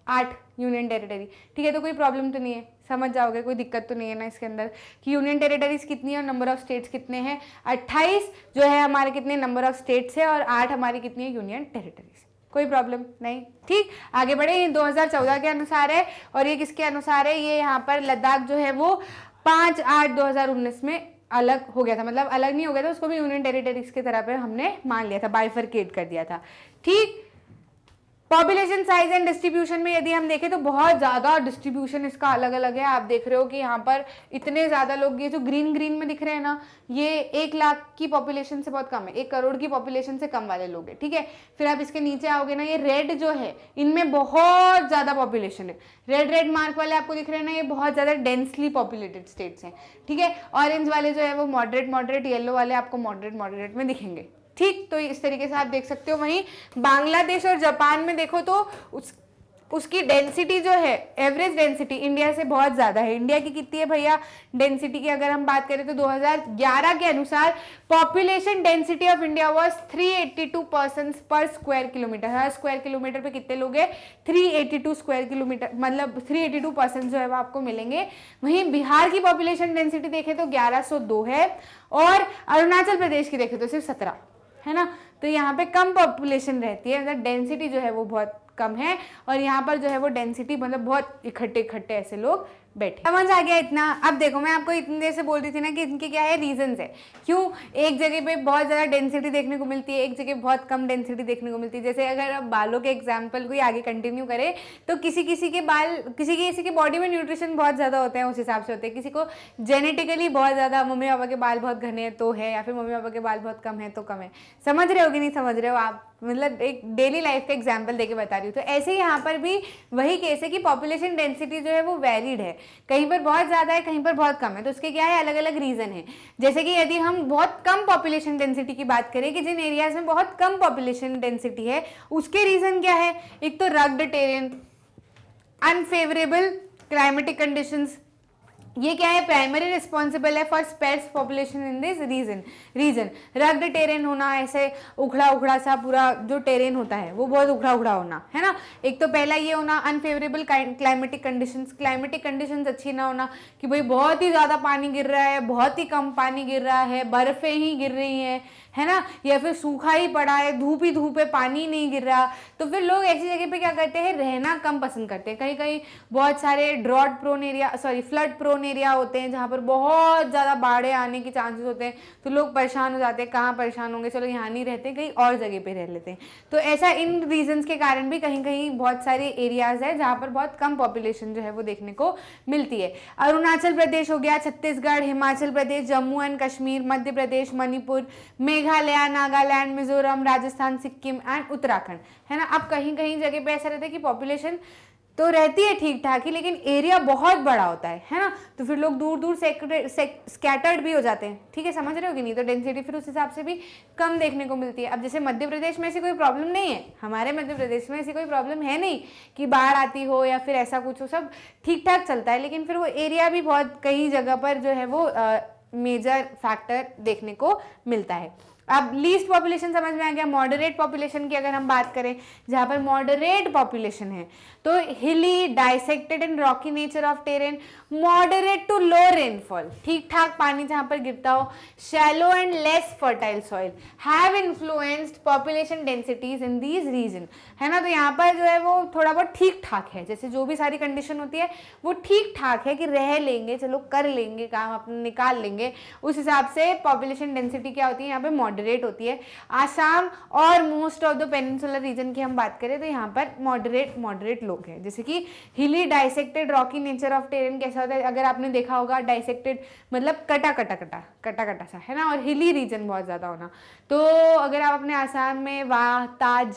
8 यूनियन टेरिटरी। ठीक है, तो कोई प्रॉब्लम तो नहीं है, समझ जाओगे, कोई दिक्कत तो नहीं है ना इसके अंदर कि यूनियन टेरिटरीज कितनी है और नंबर ऑफ स्टेट्स कितने हैं। 28 जो है हमारे कितने नंबर ऑफ स्टेट्स है, और 8 हमारी कितनी है यूनियन टेरिटरीज। कोई प्रॉब्लम नहीं। ठीक, आगे बढ़े। ये 2014 के अनुसार है, और ये किसके अनुसार है, ये यहाँ पर लद्दाख जो है वो 5/8/2019 में अलग हो गया था, मतलब अलग नहीं हो गया था, उसको भी यूनियन टेरिटरीज की तरह पे हमने मान लिया था, बाइफरकेट कर दिया था। ठीक, पॉपुलेशन साइज एंड डिस्ट्रीब्यूशन में यदि हम देखें तो बहुत ज़्यादा डिस्ट्रीब्यूशन इसका अलग अलग है। आप देख रहे हो कि यहाँ पर इतने ज़्यादा लोग, ये जो ग्रीन ग्रीन में दिख रहे हैं ना, ये 1 लाख की पॉपुलेशन से बहुत कम है, 1 करोड़ की पॉपुलेशन से कम वाले लोग हैं। ठीक है, फिर आप इसके नीचे आओगे ना, ये रेड जो है इनमें बहुत ज़्यादा पॉपुलेशन है। रेड मार्क वाले आपको दिख रहे हैं ना, ये बहुत ज़्यादा डेंसली पॉपुलेटेड स्टेट्स हैं। ठीक है, ऑरेंज वाले जो है वो मॉडरेट, येलो वाले आपको मॉडरेट में दिखेंगे। ठीक, तो इस तरीके से आप देख सकते हो। वहीं बांग्लादेश और जापान में देखो तो उसकी डेंसिटी जो है, एवरेज डेंसिटी इंडिया से बहुत ज़्यादा है। इंडिया की कितनी है भैया डेंसिटी की अगर हम बात करें तो 2011 के अनुसार population density of India was 382 persons पर स्क्वायर किलोमीटर। हर स्क्वायर किलोमीटर पे कितने लोग हैं, 382 स्क्वायर किलोमीटर, मतलब 382 पर्सन जो है वो आपको मिलेंगे। वहीं बिहार की पॉपुलेशन डेंसिटी देखें तो 1102 है, और अरुणाचल प्रदेश की देखें तो सिर्फ 17 है ना। तो यहाँ पे कम पॉपुलेशन रहती है, मतलब डेंसिटी जो है वो बहुत कम है, और यहाँ पर जो है वो डेंसिटी मतलब बहुत इकट्ठे ऐसे लोग बैठे। समझ आ गया इतना। अब देखो, मैं आपको इतनी देर से बोल रही थी ना कि इनके क्या है रीजंस है, क्यों एक जगह पे बहुत ज़्यादा डेंसिटी देखने को मिलती है, एक जगह बहुत कम डेंसिटी देखने को मिलती है। जैसे अगर आप बालों के एग्जाम्पल को आगे कंटिन्यू करें तो किसी के बाल, किसी के बॉडी में न्यूट्रिशन बहुत ज़्यादा होते हैं, उस हिसाब से होते हैं। किसी को जेनेटिकली बहुत ज़्यादा, मम्मी पापा के बाल बहुत घने तो है, या फिर मम्मी पापा के बाल बहुत कम है तो कम है। समझ रहे हो कि नहीं समझ रहे हो आप, मतलब एक डेली लाइफ का एग्जाम्पल देके बता रही हूँ। तो ऐसे ही यहाँ पर भी वही केस है कि पॉपुलेशन डेंसिटी जो है वो वैलिड है, कहीं पर बहुत ज़्यादा है, कहीं पर बहुत कम है। तो उसके क्या है, अलग अलग रीज़न है। जैसे कि यदि हम बहुत कम पॉपुलेशन डेंसिटी की बात करें, कि जिन एरियाज में बहुत कम पॉपुलेशन डेंसिटी है, उसके रीज़न क्या है, एक तो rugged terrain, unfavourable climatic conditions, ये क्या है, प्राइमरी रिस्पॉन्सिबल है for sparse population in this region. Rugged terrain होना, ऐसे उखड़ा उखड़ा सा पूरा जो टेरेन होता है वो बहुत उखड़ा उखड़ा होना, है ना। एक तो पहला ये होना अनफेवरेबल क्लाइमेटिक कंडीशंस अच्छी ना होना, कि भाई बहुत ही ज़्यादा पानी गिर रहा है, बहुत ही कम पानी गिर रहा है, बर्फ़ें ही गिर रही हैं, है ना, या फिर सूखा ही पड़ा है, धूप ही धूप है, पानी नहीं गिर रहा। तो फिर लोग ऐसी जगह पे क्या करते हैं, रहना कम पसंद करते हैं। कहीं कहीं बहुत सारे drought prone area, flood prone area होते हैं जहाँ पर बहुत ज़्यादा बाढ़ें आने के चांसेस होते हैं, तो लोग परेशान हो जाते हैं, कहाँ परेशान होंगे, चलो यहाँ नहीं रहते, कहीं और जगह पे रह लेते हैं। तो ऐसा इन रीजन्स के कारण भी कहीं कहीं बहुत सारे एरियाज है जहाँ पर बहुत कम पॉपुलेशन जो है वो देखने को मिलती है। अरुणाचल प्रदेश हो गया, छत्तीसगढ़, हिमाचल प्रदेश, जम्मू एंड कश्मीर, मध्य प्रदेश, मणिपुर, मेघालय, नागालैंड, मिजोरम, राजस्थान, सिक्किम एंड उत्तराखंड, है ना। अब कहीं कहीं जगह पे ऐसा रहता है कि पॉपुलेशन तो रहती है ठीक ठाक ही, लेकिन एरिया बहुत बड़ा होता है ना, तो फिर लोग दूर दूर स्कैटर्ड भी हो जाते हैं, ठीक है, समझ रहे हो कि नहीं। तो डेंसिटी फिर उस हिसाब से भी कम देखने को मिलती है। अब जैसे मध्य प्रदेश में ऐसी कोई प्रॉब्लम नहीं है, हमारे मध्य प्रदेश में ऐसी कोई प्रॉब्लम है नहीं कि बाढ़ आती हो या फिर ऐसा कुछ हो, सब ठीक ठाक चलता है, लेकिन फिर वो एरिया भी बहुत कई जगह पर जो है वो मेजर फैक्टर देखने को मिलता है। अब लीस्ट पॉपुलेशन समझ में आ गया। मॉडरेट पॉपुलेशन की अगर हम बात करें, जहाँ पर मॉडरेट पॉपुलेशन है, तो hilly, dissected and rocky nature of terrain, moderate to low rainfall, ठीक ठाक पानी जहाँ पर गिरता हो, shallow and less fertile soil, have influenced population densities in these region, है ना। तो यहाँ पर जो है वो थोड़ा बहुत ठीक ठाक है, जैसे जो भी सारी कंडीशन होती है वो ठीक ठाक है कि रह लेंगे, चलो कर लेंगे काम, अपने निकाल लेंगे, उस हिसाब से पॉपुलेशन डेंसिटी क्या होती है यहाँ पे, मॉडरेट होती है। आसाम और most of the peninsular reason की हम बात करें तो यहाँ पर मॉडरेट लोग हैं, जैसे कि हिली, dissected, Rocky nature of terrain कैसा होता है, अगर आपने देखा होगा, डाइसेक्टेड मतलब कटा सा, है ना, और हिली रीजन बहुत ज़्यादा होना। तो अगर आप अपने आसाम में वाह ताज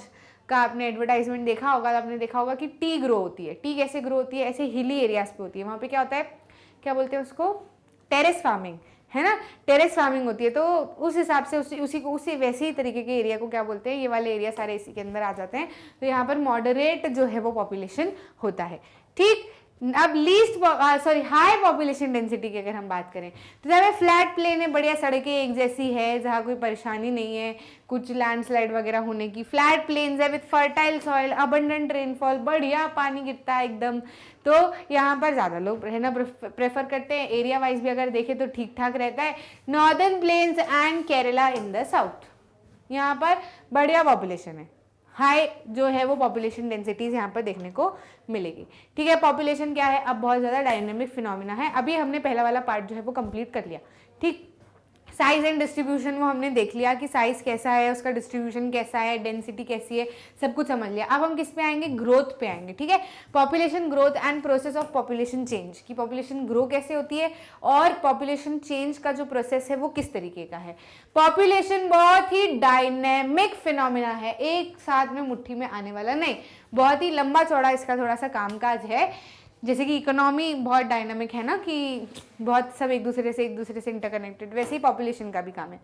का आपने एडवर्टाइजमेंट देखा होगा तो आपने देखा होगा कि टी ग्रो होती है। टी कैसे ग्रो होती है, ऐसे हिली एरियाज पे होती है, वहाँ पे क्या होता है, क्या बोलते हैं उसको, टेरेस फार्मिंग, है ना, टेरेस फार्मिंग होती है। तो उस हिसाब से उसी वैसे ही तरीके के एरिया को क्या बोलते हैं, ये वाले एरिया सारे इसी के अंदर आ जाते हैं। तो यहाँ पर मॉडरेट जो है वो पॉपुलेशन होता है, ठीक। अब हाई पॉपुलेशन डेंसिटी की अगर हम बात करें तो जहाँ फ्लैट प्लेन है, बढ़िया सड़कें एक जैसी है, जहाँ कोई परेशानी नहीं है कुछ लैंडस्लाइड वगैरह होने की, फ्लैट प्लेन्स है with fertile soil, abundant rainfall, बढ़िया पानी गिरता है एकदम, तो यहाँ पर ज़्यादा लोग रहना प्रेफर करते हैं। एरिया वाइज भी अगर देखें तो ठीक ठाक रहता है। Northern plains and Kerala in the south, यहाँ पर बढ़िया पॉपुलेशन है, हाई जो है वो पॉपुलेशन डेंसिटीज यहाँ पर देखने को मिलेगी, ठीक है। पॉपुलेशन क्या है, अब बहुत ज़्यादा डायनेमिक फिनोमिना है। अभी हमने पहला वाला पार्ट जो है वो कंप्लीट कर लिया, ठीक। साइज एंड डिस्ट्रीब्यूशन वो हमने देख लिया कि साइज कैसा है, उसका डिस्ट्रीब्यूशन कैसा है, डेंसिटी कैसी है, सब कुछ समझ लिया। अब हम किस पे आएंगे, ग्रोथ पे आएंगे, ठीक है। Population growth and process of population change, कि पॉपुलेशन ग्रो कैसे होती है और पॉपुलेशन चेंज का जो प्रोसेस है वो किस तरीके का है। पॉपुलेशन बहुत ही डायनेमिक फिनोमिना है, एक साथ में मुट्ठी में आने वाला नहीं, बहुत ही लंबा चौड़ा इसका थोड़ा सा कामकाज है। जैसे कि इकोनॉमी बहुत डायनामिक है ना, कि बहुत सब एक दूसरे से इंटरकनेक्टेड, वैसे ही पॉपुलेशन का भी काम है।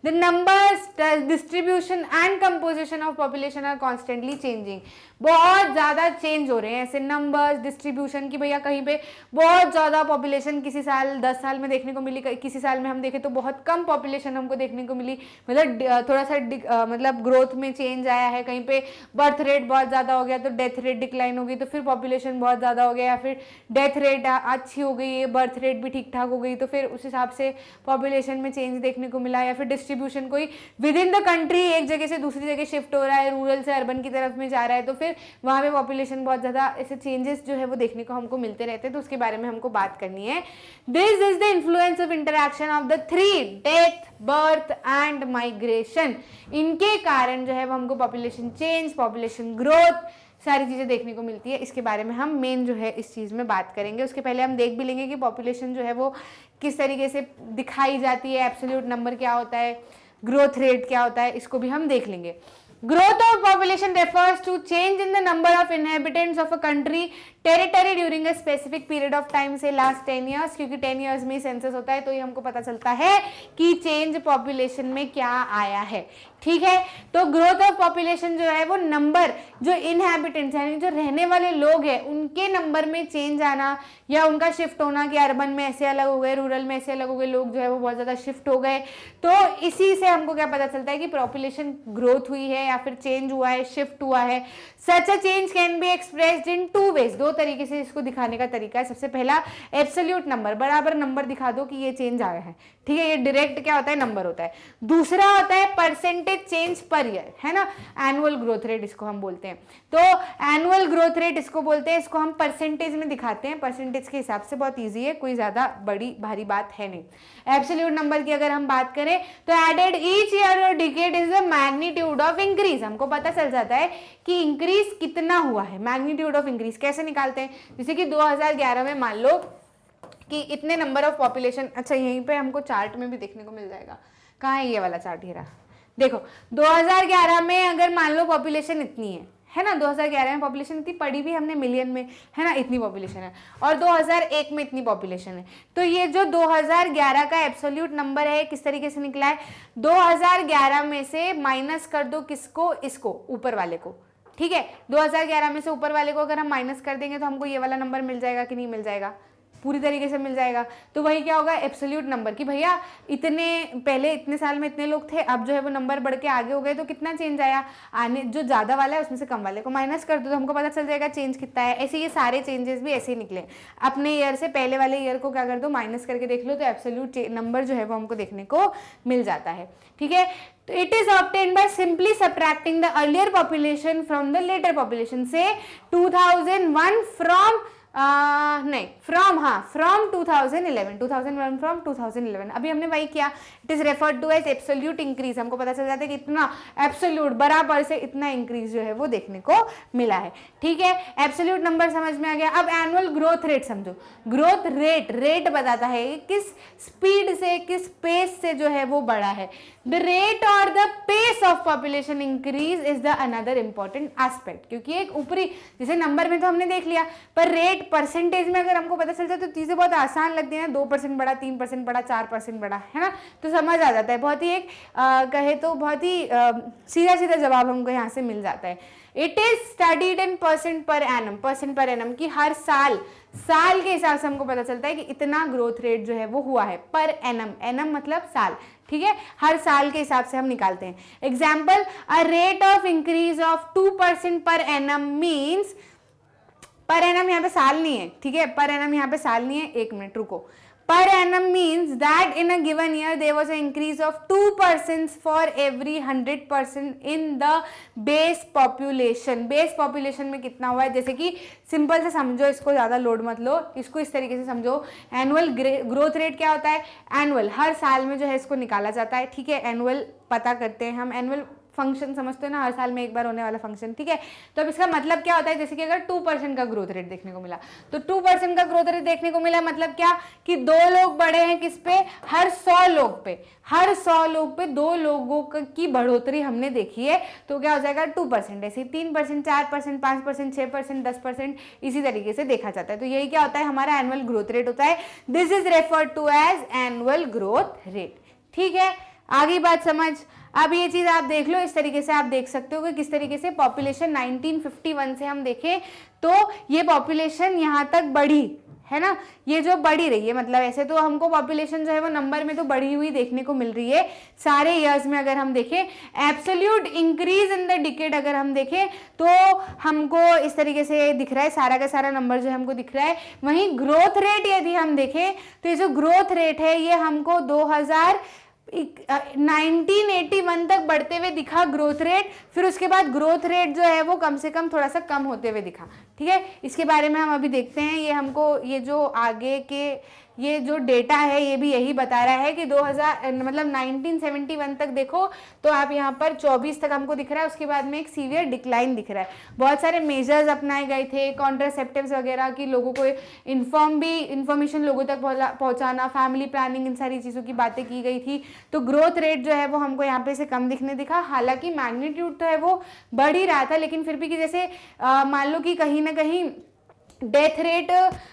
The numbers, distribution and composition of population are constantly changing, बहुत ज़्यादा चेंज हो रहे हैं ऐसे नंबर्स, डिस्ट्रीब्यूशन की, भैया कहीं पे बहुत ज़्यादा पॉपुलेशन किसी साल 10 साल में देखने को मिली, किसी साल में हम देखें तो बहुत कम पॉपुलेशन हमको देखने को मिली, मतलब थोड़ा सा मतलब ग्रोथ में चेंज आया है। कहीं पे बर्थ रेट बहुत ज़्यादा हो गया तो डेथ रेट डिक्लाइन हो गई, तो फिर पॉपुलेशन बहुत ज़्यादा हो गया, या फिर डेथ रेट अच्छी हो गई है, बर्थ रेट भी ठीक ठाक हो गई, तो फिर उस हिसाब से पॉपुलेशन में चेंज देखने को मिला। या फिर डिस्ट्रीब्यूशन कोई विद इन द कंट्री एक जगह से दूसरी जगह शिफ्ट हो रहा है, रूरल से अर्बन की तरफ में जा रहा है, तो फिर वहाँ पे पॉपुलेशन बहुत ज़्यादा ऐसे चेंजेस जो है वो देखने को हमको मिलते रहते हैं, तो उसके बारे में हमको बात करनी है। This is the influence of interaction of the 3 death, birth and migration, इनके कारण जो है वो हमको पॉपुलेशन चेंज, पॉपुलेशन ग्रोथ, सारी चीज़ें देखने को मिलती है। इसके बारे में हम मेन जो है इस चीज़ में बात करेंगे। उसके पहले हम देख भी लेंगे कि पॉपुलेशन जो है वो किस तरीके से दिखाई जाती है, एब्सोल्यूट नंबर क्या होता है, ग्रोथ रेट क्या होता है, इसको भी हम देख लेंगे। Growth of population refers to change in the number of inhabitants of a country territory during a specific period of time से last 10 years, क्योंकि 10 years में सेंसस होता है, तो ये हमको पता चलता है कि चेंज पॉपुलेशन में क्या आया है। ठीक है। तो ग्रोथ ऑफ पॉपुलेशन जो है वो नंबर जो इनहैबिटेंट्स यानी जो रहने वाले लोग हैं उनके नंबर में चेंज आना या उनका शिफ्ट होना कि अर्बन में ऐसे अलग हो गए, रूरल में ऐसे अलग हो गए, लोग जो है वो बहुत ज़्यादा शिफ्ट हो गए। तो इसी से हमको क्या पता चलता है कि पॉपुलेशन ग्रोथ हुई है या फिर चेंज हुआ है, शिफ्ट हुआ है। Such a change can be expressed in two ways, दो तरीके से इसको दिखाने का तरीका है। सबसे पहला एब्सोल्यूट नंबर, बराबर नंबर दिखा दो कि ये चेंज आया है, ठीक है, ये डायरेक्ट क्या होता है नंबर होता है। दूसरा होता है परसेंटेज चेंज पर ईयर, है ना, एनुअल ग्रोथ रेट इसको हम बोलते हैं। तो एनुअल ग्रोथ रेट इसको बोलते हैं, इसको हम परसेंटेज में दिखाते हैं, परसेंटेज के हिसाब से बहुत इजी है, कोई ज्यादा बड़ी भारी बात है नहीं। एब्सोल्यूट नंबर की अगर हम बात करें तो एडेड ईच ईयर और decade is the magnitude of increase, हमको पता चल जाता है कि इंक्रीज कितना हुआ है। मैग्नीट्यूड ऑफ इंक्रीज कैसे निकालते हैं, जैसे कि 2011 में मान लो कि इतने नंबर ऑफ पॉपुलेशन, अच्छा यहीं पे हमको चार्ट में भी देखने को मिल जाएगा, कहाँ है ये वाला चार्ट, ये रहा, देखो 2011 में अगर मान लो पॉपुलेशन इतनी है ना, 2011 में पॉपुलेशन इतनी पड़ी भी हमने मिलियन में, है ना, इतनी पॉपुलेशन है, और 2001 में इतनी पॉपुलेशन है। तो ये जो 2011 का एब्सोल्यूट नंबर है किस तरीके से निकला है, 2011 में से माइनस कर दो किसको, इसको ऊपर वाले को, ठीक है, 2011 में से ऊपर वाले को अगर हम माइनस कर देंगे तो हमको ये वाला नंबर मिल जाएगा कि नहीं मिल जाएगा, पूरी तरीके से मिल जाएगा। तो वही क्या होगा एब्सोल्यूट नंबर, कि भैया इतने पहले इतने साल में इतने लोग थे, अब जो है वो नंबर बढ़ के आगे हो गए, तो कितना चेंज आया, आने जो ज़्यादा वाला है उसमें से कम वाले को माइनस कर दो तो हमको पता चल जाएगा चेंज कितना है। ऐसे ये सारे चेंजेस भी ऐसे ही निकले, अपने ईयर से पहले वाले ईयर को क्या कर दो माइनस करके देख लो, तो एब्सोल्यूट नंबर जो है वो हमको देखने को मिल जाता है, ठीक है। तो it is obtained by simply subtracting the earlier population from the latter population, से 2001 फ्रॉम नहीं फ्रॉम 2011 फ्रॉम 2011, अभी हमने वही किया। It is referred to as absolute increase, हमको पता चल जाता है कि इतना एब्सोल्यूट बराबर से इतना इंक्रीज जो है वो देखने को मिला है, ठीक है। एब्सोल्यूट नंबर समझ में आ गया। अब एनुअल ग्रोथ रेट समझो, ग्रोथ रेट बताता है किस स्पीड से किस पेस से जो है वो बढ़ा है। द रेट और the pace of population increase is the another important aspect, क्योंकि एक ऊपरी जैसे नंबर में तो हमने देख लिया, पर रेट परसेंटेज में अगर हमको पता चल जाए तो चीजें बहुत आसान लगती है, 2% बढ़ा, 3% बढ़ा, 4% बढ़ा, है ना, तो समझ आ जाता है। बहुत ही एक कहे तो बहुत ही सीधा सीधा जवाब हमको यहाँ से मिल जाता है। It is studied in percent per annum, की हर साल के हिसाब से हमको पता चलता है कि इतना ग्रोथ रेट जो है वो हुआ है, पर एनम मतलब साल, ठीक है, हर साल के हिसाब से हम निकालते हैं। Example, a rate of increase of 2% पर एनम मीन्स, पर एनम यहाँ पे साल नहीं है, ठीक है, पर एनम यहाँ पे साल नहीं है, एक मिनट रुको। Per annum means that in a given year there was a increase of 2% for every 100% in the base population. Base population में कितना हुआ है, जैसे कि सिंपल से समझो, इसको ज्यादा लोड मत लो, इसको इस तरीके से समझो। एनुअल ग्रोथ रेट क्या होता है, एनुअल हर साल में जो है इसको निकाला जाता है, ठीक है, एनुअल पता करते हैं हम, एनुअल फंक्शन समझते हो ना, हर साल में एक बार होने वाला फंक्शन, ठीक है। तो अब इसका मतलब क्या होता है, जैसे कि अगर 2% का ग्रोथ रेट देखने को मिला, तो 2% का ग्रोथ रेट देखने को मिला मतलब क्या, कि 2 लोग बढ़े हैं किस पे, हर 100 लोग पे, हर 100 लोग पे 2 लोगों की बढ़ोतरी हमने देखी है, तो क्या हो जाएगा 2%। ऐसे 3%, 4%, 5%, 6%, 10% इसी तरीके से देखा जाता है। तो यही क्या होता है, हमारा एनुअल ग्रोथ रेट होता है। This is referred to as annual growth rate, ठीक है। आगे बात समझ। अब ये चीज आप देख लो, इस तरीके से आप देख सकते हो कि किस तरीके से पॉपुलेशन 1951 से हम देखें तो ये पॉपुलेशन यहाँ तक बढ़ी है ना, ये जो बढ़ी रही है, मतलब ऐसे तो हमको पॉपुलेशन जो है वो नंबर में तो बढ़ी हुई देखने को मिल रही है सारे ईयर्स में। अगर हम देखें absolute increase in the decade अगर हम देखें तो हमको इस तरीके से दिख रहा है, सारा का सारा नंबर जो है हमको दिख रहा है। वहीं ग्रोथ रेट यदि हम देखें तो ये जो ग्रोथ रेट है ये हमको 1981 तक बढ़ते हुए दिखा ग्रोथ रेट, फिर उसके बाद ग्रोथ रेट जो है वो कम से कम थोड़ा सा कम होते हुए दिखा, ठीक है। इसके बारे में हम अभी देखते हैं। ये हमको ये जो आगे के ये जो डेटा है ये भी यही बता रहा है कि 1971 तक देखो तो आप यहाँ पर 24 तक हमको दिख रहा है, उसके बाद में एक सीवियर डिक्लाइन दिख रहा है। बहुत सारे मेजर्स अपनाए गए थे, कॉन्ट्रासेप्टिव्स वगैरह की, लोगों को इन्फॉर्मेशन लोगों तक पहुँचाना, फैमिली प्लानिंग, इन सारी चीज़ों की बातें की गई थी। तो ग्रोथ रेट जो है वो हमको यहाँ पे से कम दिखने दिखा, हालांकि मैग्नीट्यूड तो है वो बढ़ ही रहा था, लेकिन फिर भी कि जैसे मान लो कि कहीं ना कहीं डेथ रेट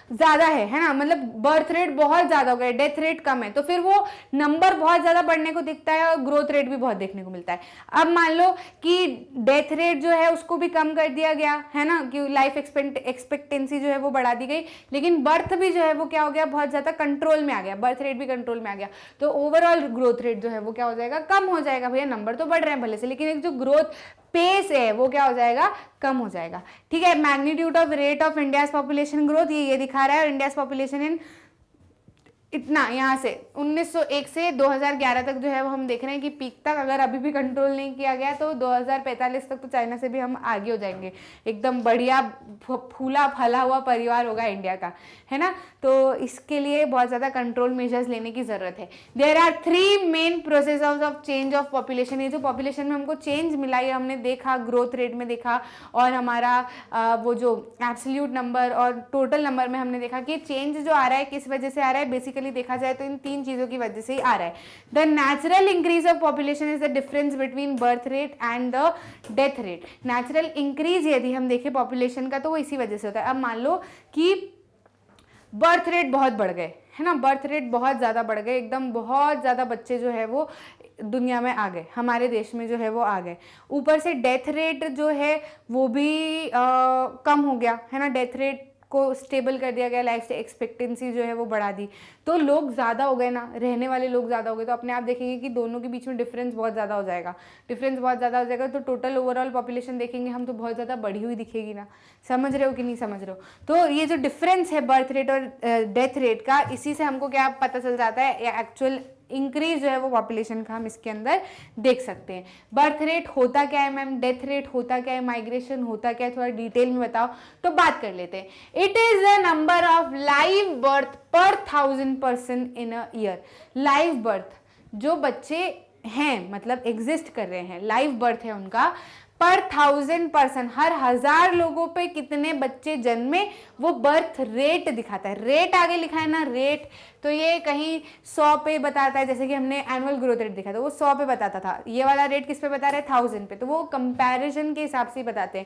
ज़्यादा है ना, मतलब बर्थ रेट बहुत ज़्यादा हो गया, डेथ रेट कम है, तो फिर वो नंबर बहुत ज़्यादा बढ़ने को दिखता है और ग्रोथ रेट भी बहुत देखने को मिलता है। अब मान लो कि डेथ रेट जो है उसको भी कम कर दिया गया है ना, कि लाइफ एक्सपेक्टेंसी जो है वो बढ़ा दी गई, लेकिन बर्थ भी जो है वो क्या हो गया, बहुत ज़्यादा कंट्रोल में आ गया, बर्थ रेट भी कंट्रोल में आ गया, तो ओवरऑल ग्रोथ रेट जो है वो क्या हो जाएगा, कम हो जाएगा। भैया नंबर तो बढ़ रहे हैं भले से, लेकिन एक जो ग्रोथ पेस है वो क्या हो जाएगा, कम हो जाएगा। ठीक है, magnitude of rate of India's population growth ये दिखा रहा है, इंडियाज पॉपुलेशन इन इतना, यहाँ से 1901 से 2011 तक जो है वो हम देख रहे हैं कि पीक तक अगर अभी भी कंट्रोल नहीं किया गया तो 2045 तक तो चाइना से भी हम आगे हो जाएंगे, एकदम बढ़िया फूला फला हुआ परिवार होगा इंडिया का, है ना। तो इसके लिए बहुत ज़्यादा कंट्रोल मेजर्स लेने की ज़रूरत है। There are 3 main process of change of population. ये जो पॉपुलेशन में हमको चेंज मिला ये हमने देखा, ग्रोथ रेट में देखा, और हमारा वो जो एब्सोल्यूट नंबर और टोटल नंबर में हमने देखा कि चेंज जो आ रहा है किस वजह से आ रहा है। बेसिकली देखा जाए तो इन 3 चीज़ों की वजह से ही आ रहा है। The natural increase of population is the difference between birth rate and the death rate. Natural increase यदि हम देखें पॉपुलेशन का तो वो इसी वजह से होता है। अब मान लो कि बर्थ रेट बहुत बढ़ गए, है ना, बर्थ रेट बहुत ज़्यादा बढ़ गए, एकदम बहुत ज़्यादा बच्चे जो है वो दुनिया में आ गए, हमारे देश में जो है वो आ गए, ऊपर से डेथ रेट जो है वो भी कम हो गया, है ना, डेथ रेट को स्टेबल कर दिया गया, लाइफ एक्सपेक्टेंसी जो है वो बढ़ा दी, तो लोग ज़्यादा हो गए ना, रहने वाले लोग ज़्यादा हो गए, तो अपने आप देखेंगे कि दोनों के बीच में डिफरेंस बहुत ज़्यादा हो जाएगा, डिफरेंस बहुत ज़्यादा हो जाएगा, तो टोटल ओवरऑल पॉपुलेशन देखेंगे हम तो बहुत ज़्यादा बढ़ी हुई दिखेगी ना। समझ रहे हो कि नहीं समझ रहे हो? तो ये जो डिफरेंस है बर्थ रेट और डेथ रेट का, इसी से हमको क्या पता चल जाता है, एक्चुअल इंक्रीज जो है वो पॉपुलेशन का हम इसके अंदर देख सकते हैं। बर्थ रेट होता क्या है मैम, डेथ रेट होता क्या है, माइग्रेशन होता क्या है, थोड़ा डिटेल में बताओ। तो बात कर लेते हैं। It is the number of live birth पर 1000 person in a year. Live birth जो बच्चे हैं, मतलब एग्जिस्ट कर रहे हैं, लाइव बर्थ है उनका, पर 1000 पर्सन, हर 1000 लोगों पे कितने बच्चे जन्मे, वो बर्थ रेट दिखाता है। रेट आगे लिखा है ना, रेट, तो ये कहीं 100 पे बताता है, जैसे कि हमने एनुअल ग्रोथ रेट देखा था वो 100 पे बताता था, ये वाला रेट किस पे बता रहा है, 1000 पे, तो वो कंपैरिजन के हिसाब से ही बताते हैं।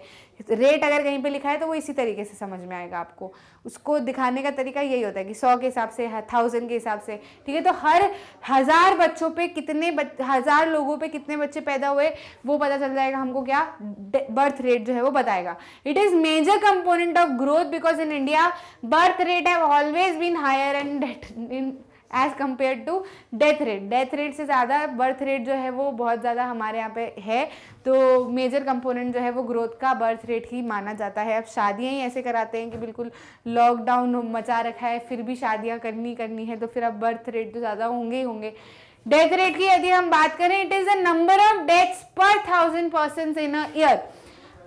रेट अगर कहीं पे लिखा है तो वो इसी तरीके से समझ में आएगा आपको, उसको दिखाने का तरीका यही होता है कि 100 के हिसाब से, 1000 के हिसाब से, ठीक है। तो हर 1000 बच्चों पे कितने 1000 लोगों पे कितने बच्चे पैदा हुए वो पता चल जाएगा हमको, क्या बर्थ रेट जो है वो बताएगा। It is major component of growth because in India birth rate have always been higher and as compare to death rate. Death rate से ज़्यादा बर्थ रेट जो है वो बहुत ज़्यादा हमारे यहाँ पे है, तो मेजर कंपोनेंट जो है वो ग्रोथ का बर्थ रेट ही माना जाता है। अब शादियाँ ही ऐसे कराते हैं कि बिल्कुल लॉकडाउन मचा रखा है फिर भी शादियाँ करनी है, तो फिर अब बर्थ रेट तो ज़्यादा होंगे ही होंगे। डेथ रेट की यदि हम बात करें, it is the number of deaths पर 1000 पर्सन इन अ ईयर।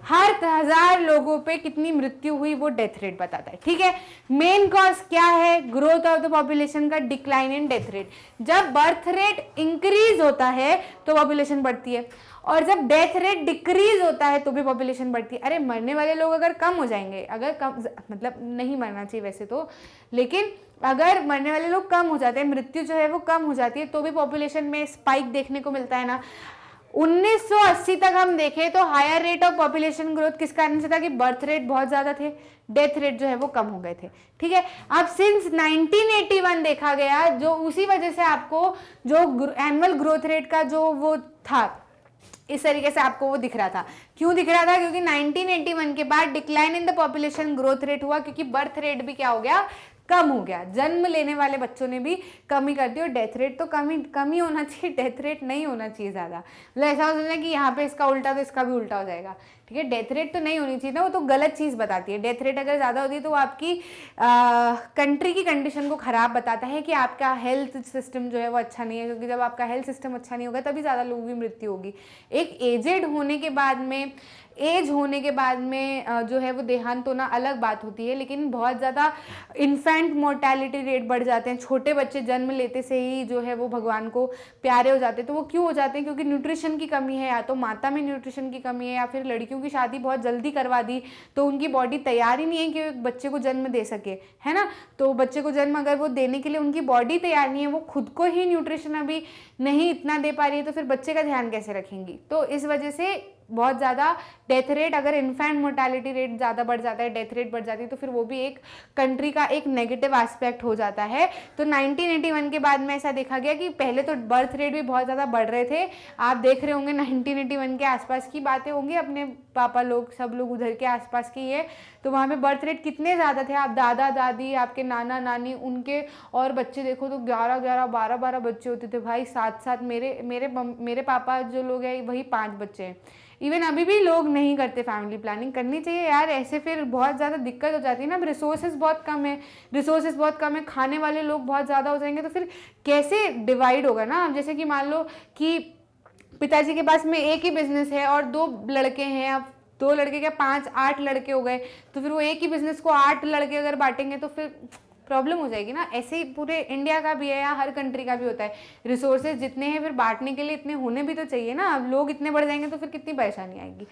हर 1000 लोगों पे कितनी मृत्यु हुई वो डेथ रेट बताता है, ठीक है। मेन कॉज क्या है ग्रोथ ऑफ द पॉपुलेशन का, डिक्लाइन इन डेथ रेट। जब बर्थ रेट इंक्रीज होता है तो पॉपुलेशन बढ़ती है, और जब डेथ रेट डिक्रीज होता है तो भी पॉपुलेशन बढ़ती है। अरे मरने वाले लोग अगर कम हो जाएंगे, अगर कम, मतलब नहीं मरना चाहिए वैसे तो, लेकिन अगर मरने वाले लोग कम हो जाते हैं, मृत्यु जो है वो कम हो जाती है, तो भी पॉपुलेशन में स्पाइक देखने को मिलता है ना। 1980 तक हम देखें तो higher rate of population growth किस कारण से था, कि बर्थ रेट बहुत ज़्यादा थे, डेथ रेट जो है वो कम हो गए थे, ठीक है। अब सिंस 1981 देखा गया, जो उसी वजह से आपको जो एनुअल ग्रोथ रेट का जो वो था, इस तरीके से आपको वो दिख रहा था। क्यों दिख रहा था, क्योंकि 1981 के बाद decline in the population growth rate हुआ, क्योंकि बर्थ रेट भी क्या हो गया, कम हो गया, जन्म लेने वाले बच्चों ने भी कमी कर दी, और डेथ रेट तो कम ही होना चाहिए, डेथ रेट नहीं होना चाहिए ज़्यादा। मतलब ऐसा हो सकता है कि यहाँ पे इसका उल्टा तो इसका भी उल्टा हो जाएगा, ठीक है। डेथ रेट तो नहीं होनी चाहिए ना, वो तो गलत चीज़ बताती है। डेथ रेट अगर ज़्यादा होती है तो वो आपकी कंट्री की कंडीशन को ख़राब बताता है कि आपका हेल्थ सिस्टम जो है वो अच्छा नहीं है, क्योंकि जब आपका हेल्थ सिस्टम अच्छा नहीं होगा तभी ज़्यादा लोगों की मृत्यु होगी। एक एजेड होने के बाद में, एज होने के बाद में जो है वो देहांत होना अलग बात होती है, लेकिन बहुत ज़्यादा इन्फेंट मोर्टेलिटी रेट बढ़ जाते हैं। छोटे बच्चे जन्म लेते से ही जो है वो भगवान को प्यारे हो जाते हैं, तो वो क्यों हो जाते हैं, क्योंकि न्यूट्रिशन की कमी है, या तो माता में न्यूट्रिशन की कमी है, या फिर लड़कियों की शादी बहुत जल्दी करवा दी तो उनकी बॉडी तैयार ही नहीं है कि बच्चे को जन्म दे सके, है ना। तो बच्चे को जन्म अगर वो देने के लिए उनकी बॉडी तैयार नहीं है, वो खुद को ही न्यूट्रिशन अभी नहीं इतना दे पा रही है, तो फिर बच्चे का ध्यान कैसे रखेंगी। तो इस वजह से बहुत ज़्यादा डेथ रेट, अगर इन्फेंट मोर्टेलिटी रेट ज़्यादा बढ़ जाता है, डेथ रेट बढ़ जाती है, तो फिर वो भी एक कंट्री का एक नेगेटिव एस्पेक्ट हो जाता है। तो 1981 के बाद में ऐसा देखा गया कि पहले तो बर्थ रेट भी बहुत ज़्यादा बढ़ रहे थे, आप देख रहे होंगे 1981 के आसपास की बातें होंगी, अपने पापा लोग सब लोग उधर के आसपास की है, तो वहाँ पे बर्थ रेट कितने ज़्यादा थे, आप दादा दादी आपके नाना नानी उनके और बच्चे देखो तो 11-11 12-12 बच्चे होते थे भाई, साथ साथ मेरे पापा जो लोग हैं वही 5 बच्चे हैं। इवन अभी भी लोग नहीं करते फैमिली प्लानिंग, करनी चाहिए यार, ऐसे फिर बहुत ज़्यादा दिक्कत हो जाती है ना। रिसोर्सेज बहुत कम है, खाने वाले लोग बहुत ज़्यादा हो जाएंगे, तो फिर कैसे डिवाइड होगा ना। जैसे कि मान लो कि पिताजी के पास में एक ही बिजनेस है और 2 लड़के हैं, अब 2 लड़के क्या 5-8 लड़के हो गए, तो फिर वो एक ही बिजनेस को 8 लड़के अगर बांटेंगे तो फिर प्रॉब्लम हो जाएगी ना। ऐसे ही पूरे इंडिया का भी है या हर कंट्री का भी होता है, रिसोर्सेज जितने हैं फिर बांटने के लिए इतने होने भी तो चाहिए ना। अब लोग इतने बढ़ जाएंगे तो फिर कितनी परेशानी आएगी।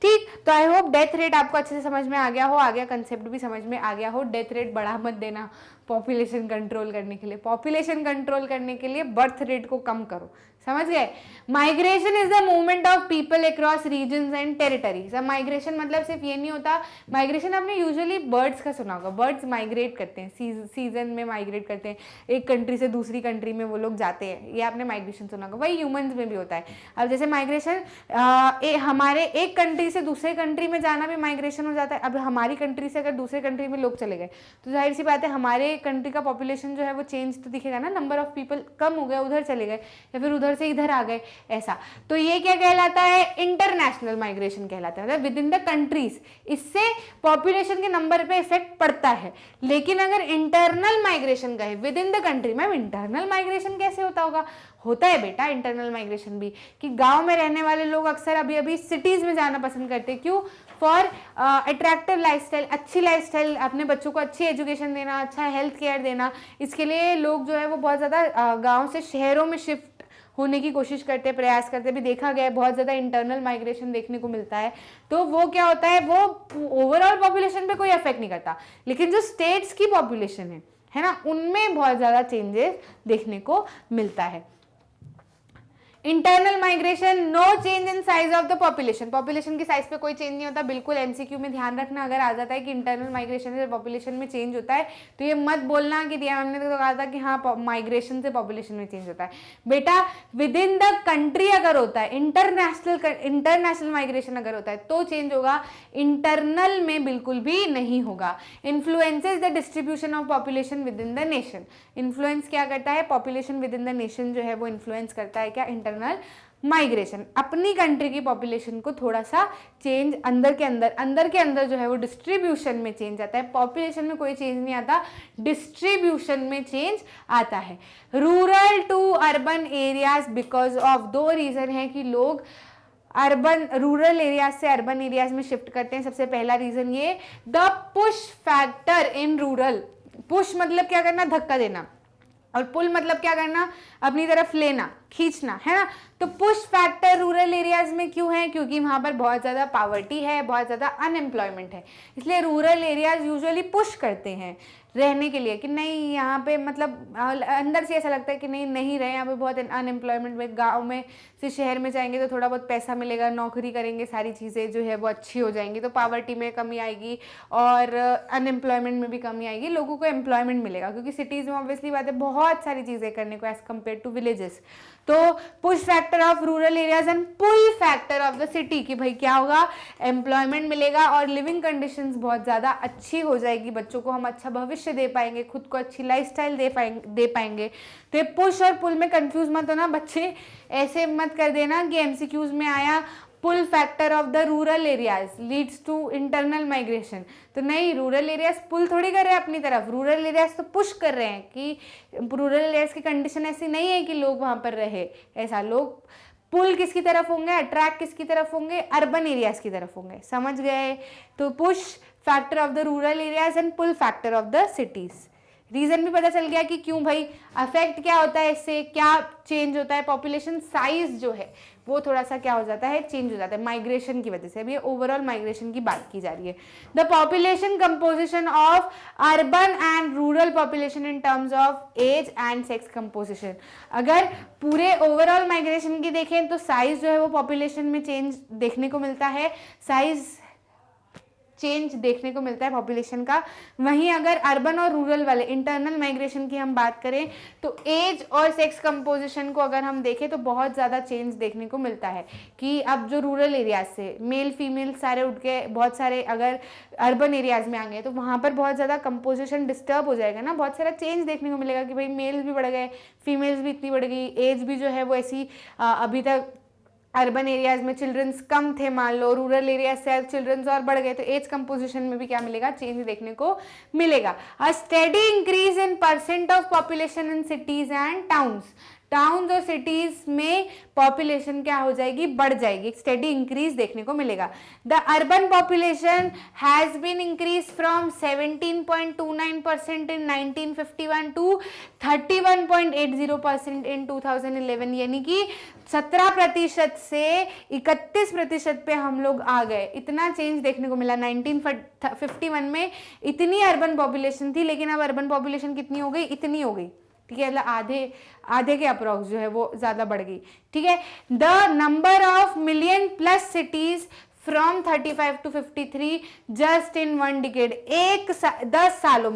ठीक, तो आई होप डेथ रेट आपको अच्छे से समझ में आ गया हो, आगे कंसेप्ट भी समझ में आ गया हो। डेथ रेट बढ़ा मत देना पॉपुलेशन कंट्रोल करने के लिए, पॉपुलेशन कंट्रोल करने के लिए बर्थ रेट को कम करो, समझ गए। Migration is the movement of people across regions and territories. अब माइग्रेशन मतलब सिर्फ ये नहीं होता, माइग्रेशन आपने यूजुअली बर्ड्स का सुना होगा, बर्ड्स माइग्रेट करते हैं, सीजन में माइग्रेट करते हैं, एक कंट्री से दूसरी कंट्री में वो लोग जाते हैं, ये आपने माइग्रेशन सुना होगा। वही ह्यूमंस में भी होता है। अब जैसे माइग्रेशन हमारे एक कंट्री से दूसरे कंट्री में जाना भी माइग्रेशन हो जाता है। अब हमारी कंट्री से अगर दूसरे कंट्री में लोग चले गए तो जाहिर सी बात है हमारे कंट्री का पॉपुलेशन जो है वो चेंज तो दिखेगा ना, नंबर ऑफ पीपल कम हो गए, उधर चले गए या फिर उधर से इधर आ गए, ऐसा। तो ये क्या कहलाता है, इंटरनेशनल माइग्रेशन कहलाता है, मतलब विद इन द कंट्रीज। इससे पॉपुलेशन के नंबर पे इफेक्ट पड़ता है। लेकिन अगर इंटरनल माइग्रेशन का है with in the country, ma'am internal migration कैसे होता होगा, होता है बेटा इंटरनल माइग्रेशन भी, कि गांव में रहने वाले लोग अक्सर अभी सिटीज में जाना पसंद करते हैं। क्यों, फॉर अट्रैक्टिव लाइफस्टाइल, अच्छी लाइफस्टाइल, अपने बच्चों को अच्छी एजुकेशन देना, अच्छा हेल्थ केयर देना, इसके लिए लोग जो है वो बहुत ज़्यादा गांव से शहरों में शिफ्ट होने की कोशिश करते हैं, प्रयास करते हैं। भी देखा गया है बहुत ज़्यादा इंटरनल माइग्रेशन देखने को मिलता है। तो वो क्या होता है, वो ओवरऑल पॉपुलेशन पे कोई इफेक्ट नहीं करता, लेकिन जो स्टेट्स की पॉपुलेशन है ना, उनमें बहुत ज़्यादा चेंजेस देखने को मिलता है। Internal migration, no change in size of the population, population की साइज पे कोई चेंज नहीं होता, बिल्कुल एमसीक्यू में ध्यान रखना। अगर आ जाता है कि इंटरनल माइग्रेशन से पॉपुलेशन में चेंज होता है तो ये मत बोलना कि दिया हमने तो कहा था कि हाँ माइग्रेशन से पॉपुलेशन में चेंज होता है। बेटा विद इन द कंट्री अगर होता है, इंटरनेशनल माइग्रेशन अगर होता है तो चेंज होगा, इंटरनल में बिल्कुल भी नहीं होगा। Influences the distribution of population with in the nation, influence क्या करता है, population with in the nation जो है वो इन्फ्लुएंस करता है क्या, इंटरनल माइग्रेशन। अपनी कंट्री की पॉपुलेशन को थोड़ा सा चेंज अंदर के अंदर जो है वो डिस्ट्रीब्यूशन में चेंज आता है। पॉपुलेशन में कोई चेंज नहीं आता, डिस्ट्रीब्यूशन में चेंज आता है। Rural to urban areas because of, 2 reason है कि लोग रूरल एरियाज से अर्बन एरियाज में शिफ्ट करते हैं। सबसे पहला रीजन ये, the push factor in rural. Push मतलब क्या करना, धक्का देना, और पुल मतलब क्या करना, अपनी तरफ लेना, खींचना, है ना। तो पुश फैक्टर रूरल एरियाज में क्यों है, क्योंकि वहां पर बहुत ज़्यादा पावर्टी है, बहुत ज़्यादा अनएम्प्लॉयमेंट है, इसलिए रूरल एरियाज यूजुअली पुश करते हैं रहने के लिए कि नहीं यहाँ पे, मतलब अंदर से ऐसा लगता है कि नहीं रहे यहाँ पे, बहुत अनएम्प्लॉयमेंट में, गाँव में से शहर में जाएंगे तो थोड़ा बहुत पैसा मिलेगा, नौकरी करेंगे, सारी चीज़ें जो है वो अच्छी हो जाएंगी, तो पावर्टी में कमी आएगी और अनएम्प्लॉयमेंट में भी कमी आएगी, लोगों को एम्प्लॉयमेंट मिलेगा, क्योंकि सिटीज़ में ऑब्वियसली बात है बहुत सारी चीज़ें करने को एज कम्पेयर टू विलेजेस। तो push factor of rural areas and pull factor of the city, कि भाई क्या होगा, एम्प्लॉयमेंट मिलेगा और लिविंग कंडीशंस बहुत ज़्यादा अच्छी हो जाएगी, बच्चों को हम अच्छा भविष्य दे पाएंगे, खुद को अच्छी लाइफस्टाइल दे पाएंगे। तो ये पुश और पुल में कंफ्यूज मत होना बच्चे, ऐसे मत कर देना कि एमसीक्यूज में आया pull factor of the rural areas leads to internal migration. तो नहीं, रूरल एरियाज पुल थोड़ी कर रहे हैं अपनी तरफ, रूरल एरियाज तो पुश कर रहे हैं कि रूरल एरियाज की कंडीशन ऐसी नहीं है कि लोग वहां पर रहे, ऐसा लोग पुल किसकी तरफ होंगे, अट्रैक्ट किसकी तरफ होंगे, अर्बन एरियाज की तरफ होंगे, समझ गए। तो push factor of the rural areas and pull factor of the cities. Reason भी पता चल गया कि क्यों भाई, अफेक्ट क्या होता है इससे, क्या चेंज होता है, पॉपुलेशन साइज जो है वो थोड़ा सा क्या हो जाता है, चेंज हो जाता है माइग्रेशन की वजह से। अभी ओवरऑल माइग्रेशन की बात की जा रही है। The population composition of urban and rural population in terms of age and sex composition. अगर पूरे ओवरऑल माइग्रेशन की देखें तो साइज जो है वो पॉपुलेशन में चेंज देखने को मिलता है, साइज चेंज देखने को मिलता है पॉपुलेशन का। वहीं अगर अर्बन और रूरल वाले इंटरनल माइग्रेशन की हम बात करें तो एज और सेक्स कंपोजिशन को अगर हम देखें तो बहुत ज़्यादा चेंज देखने को मिलता है कि अब जो रूरल एरियाज से मेल फीमेल सारे उठ के बहुत सारे अगर अर्बन एरियाज में आ गए तो वहाँ पर बहुत ज़्यादा कंपोजिशन डिस्टर्ब हो जाएगा ना, बहुत सारा चेंज देखने को मिलेगा कि भाई मेल्स भी बढ़ गए, फीमेल्स भी इतनी बढ़ गई, एज भी जो है वो ऐसी अभी तक अर्बन एरियाज में चिल्ड्रंस कम थे मान लो, रूरल एरियाज से चिल्ड्रंस और बढ़ गए, तो एज कंपोजिशन में भी क्या मिलेगा, चेंज देखने को मिलेगा। A steady increase in percent of population in cities and towns. Towns और सिटीज में पॉपुलेशन क्या हो जाएगी, बढ़ जाएगी, स्टेडी इंक्रीज देखने को मिलेगा। The urban population has been increase from 17.29% in 1951 to 31.80% in 2011, यानी कि 17% से 31% पे हम लोग आ गए। इतना चेंज देखने को मिला। 1951 में इतनी अर्बन पॉपुलेशन थी, लेकिन अब अर्बन पॉपुलेशन कितनी हो गई, इतनी हो गई, ठीक है, मतलब आधे के अप्रॉक्स जो है वो ज़्यादा बढ़ गई, ठीक है। The number of million plus cities from 35 to 53 just in 1 decade. 10 सालों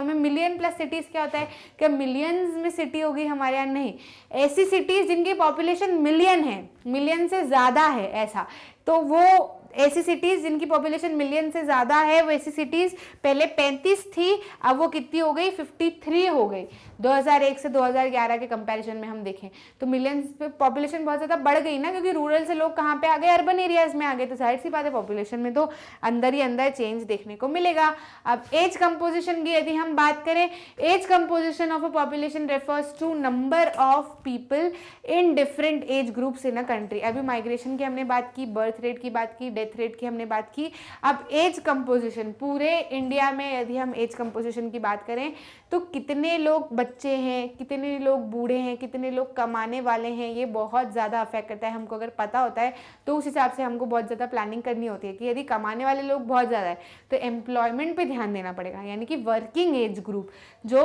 में मिलियन प्लस सिटीज क्या होता है, क्या मिलियंस में सिटी होगी हमारे यहाँ, नहीं, ऐसी सिटीज जिनकी पॉपुलेशन मिलियन है, मिलियन से ज़्यादा है ऐसा, तो वो ऐसी सिटीज जिनकी पॉपुलेशन मिलियन से ज़्यादा है, वो ऐसी सिटीज पहले 35 थी, अब वो कितनी हो गई, 53 हो गई। 2001 से 2011 के कंपैरिजन में हम देखें तो मिलियंस पे पॉपुलेशन बहुत ज़्यादा बढ़ गई ना, क्योंकि रूरल से लोग कहाँ पे आ गए, अर्बन एरियाज में आ गए, तो जाहिर सी बात है पॉपुलेशन में तो अंदर ही अंदर चेंज देखने को मिलेगा। अब एज कंपोजिशन की यदि हम बात करें, age composition of a population refers to number of people in different age groups in a country. अभी माइग्रेशन की हमने बात की, बर्थ रेट की बात की, डेथ रेट की हमने बात की। अब एज कंपोजिशन, पूरे इंडिया में यदि हम एज कंपोजिशन की बात करें तो कितने लोग बच्चे हैं, कितने लोग बूढ़े हैं, कितने लोग कमाने वाले हैं, ये बहुत ज़्यादा अफेक्ट करता है। हमको अगर पता होता है तो उस हिसाब से हमको बहुत ज़्यादा प्लानिंग करनी होती है कि यदि कमाने वाले लोग बहुत ज़्यादा है तो एम्प्लॉयमेंट पे ध्यान देना पड़ेगा, यानी कि वर्किंग एज ग्रुप जो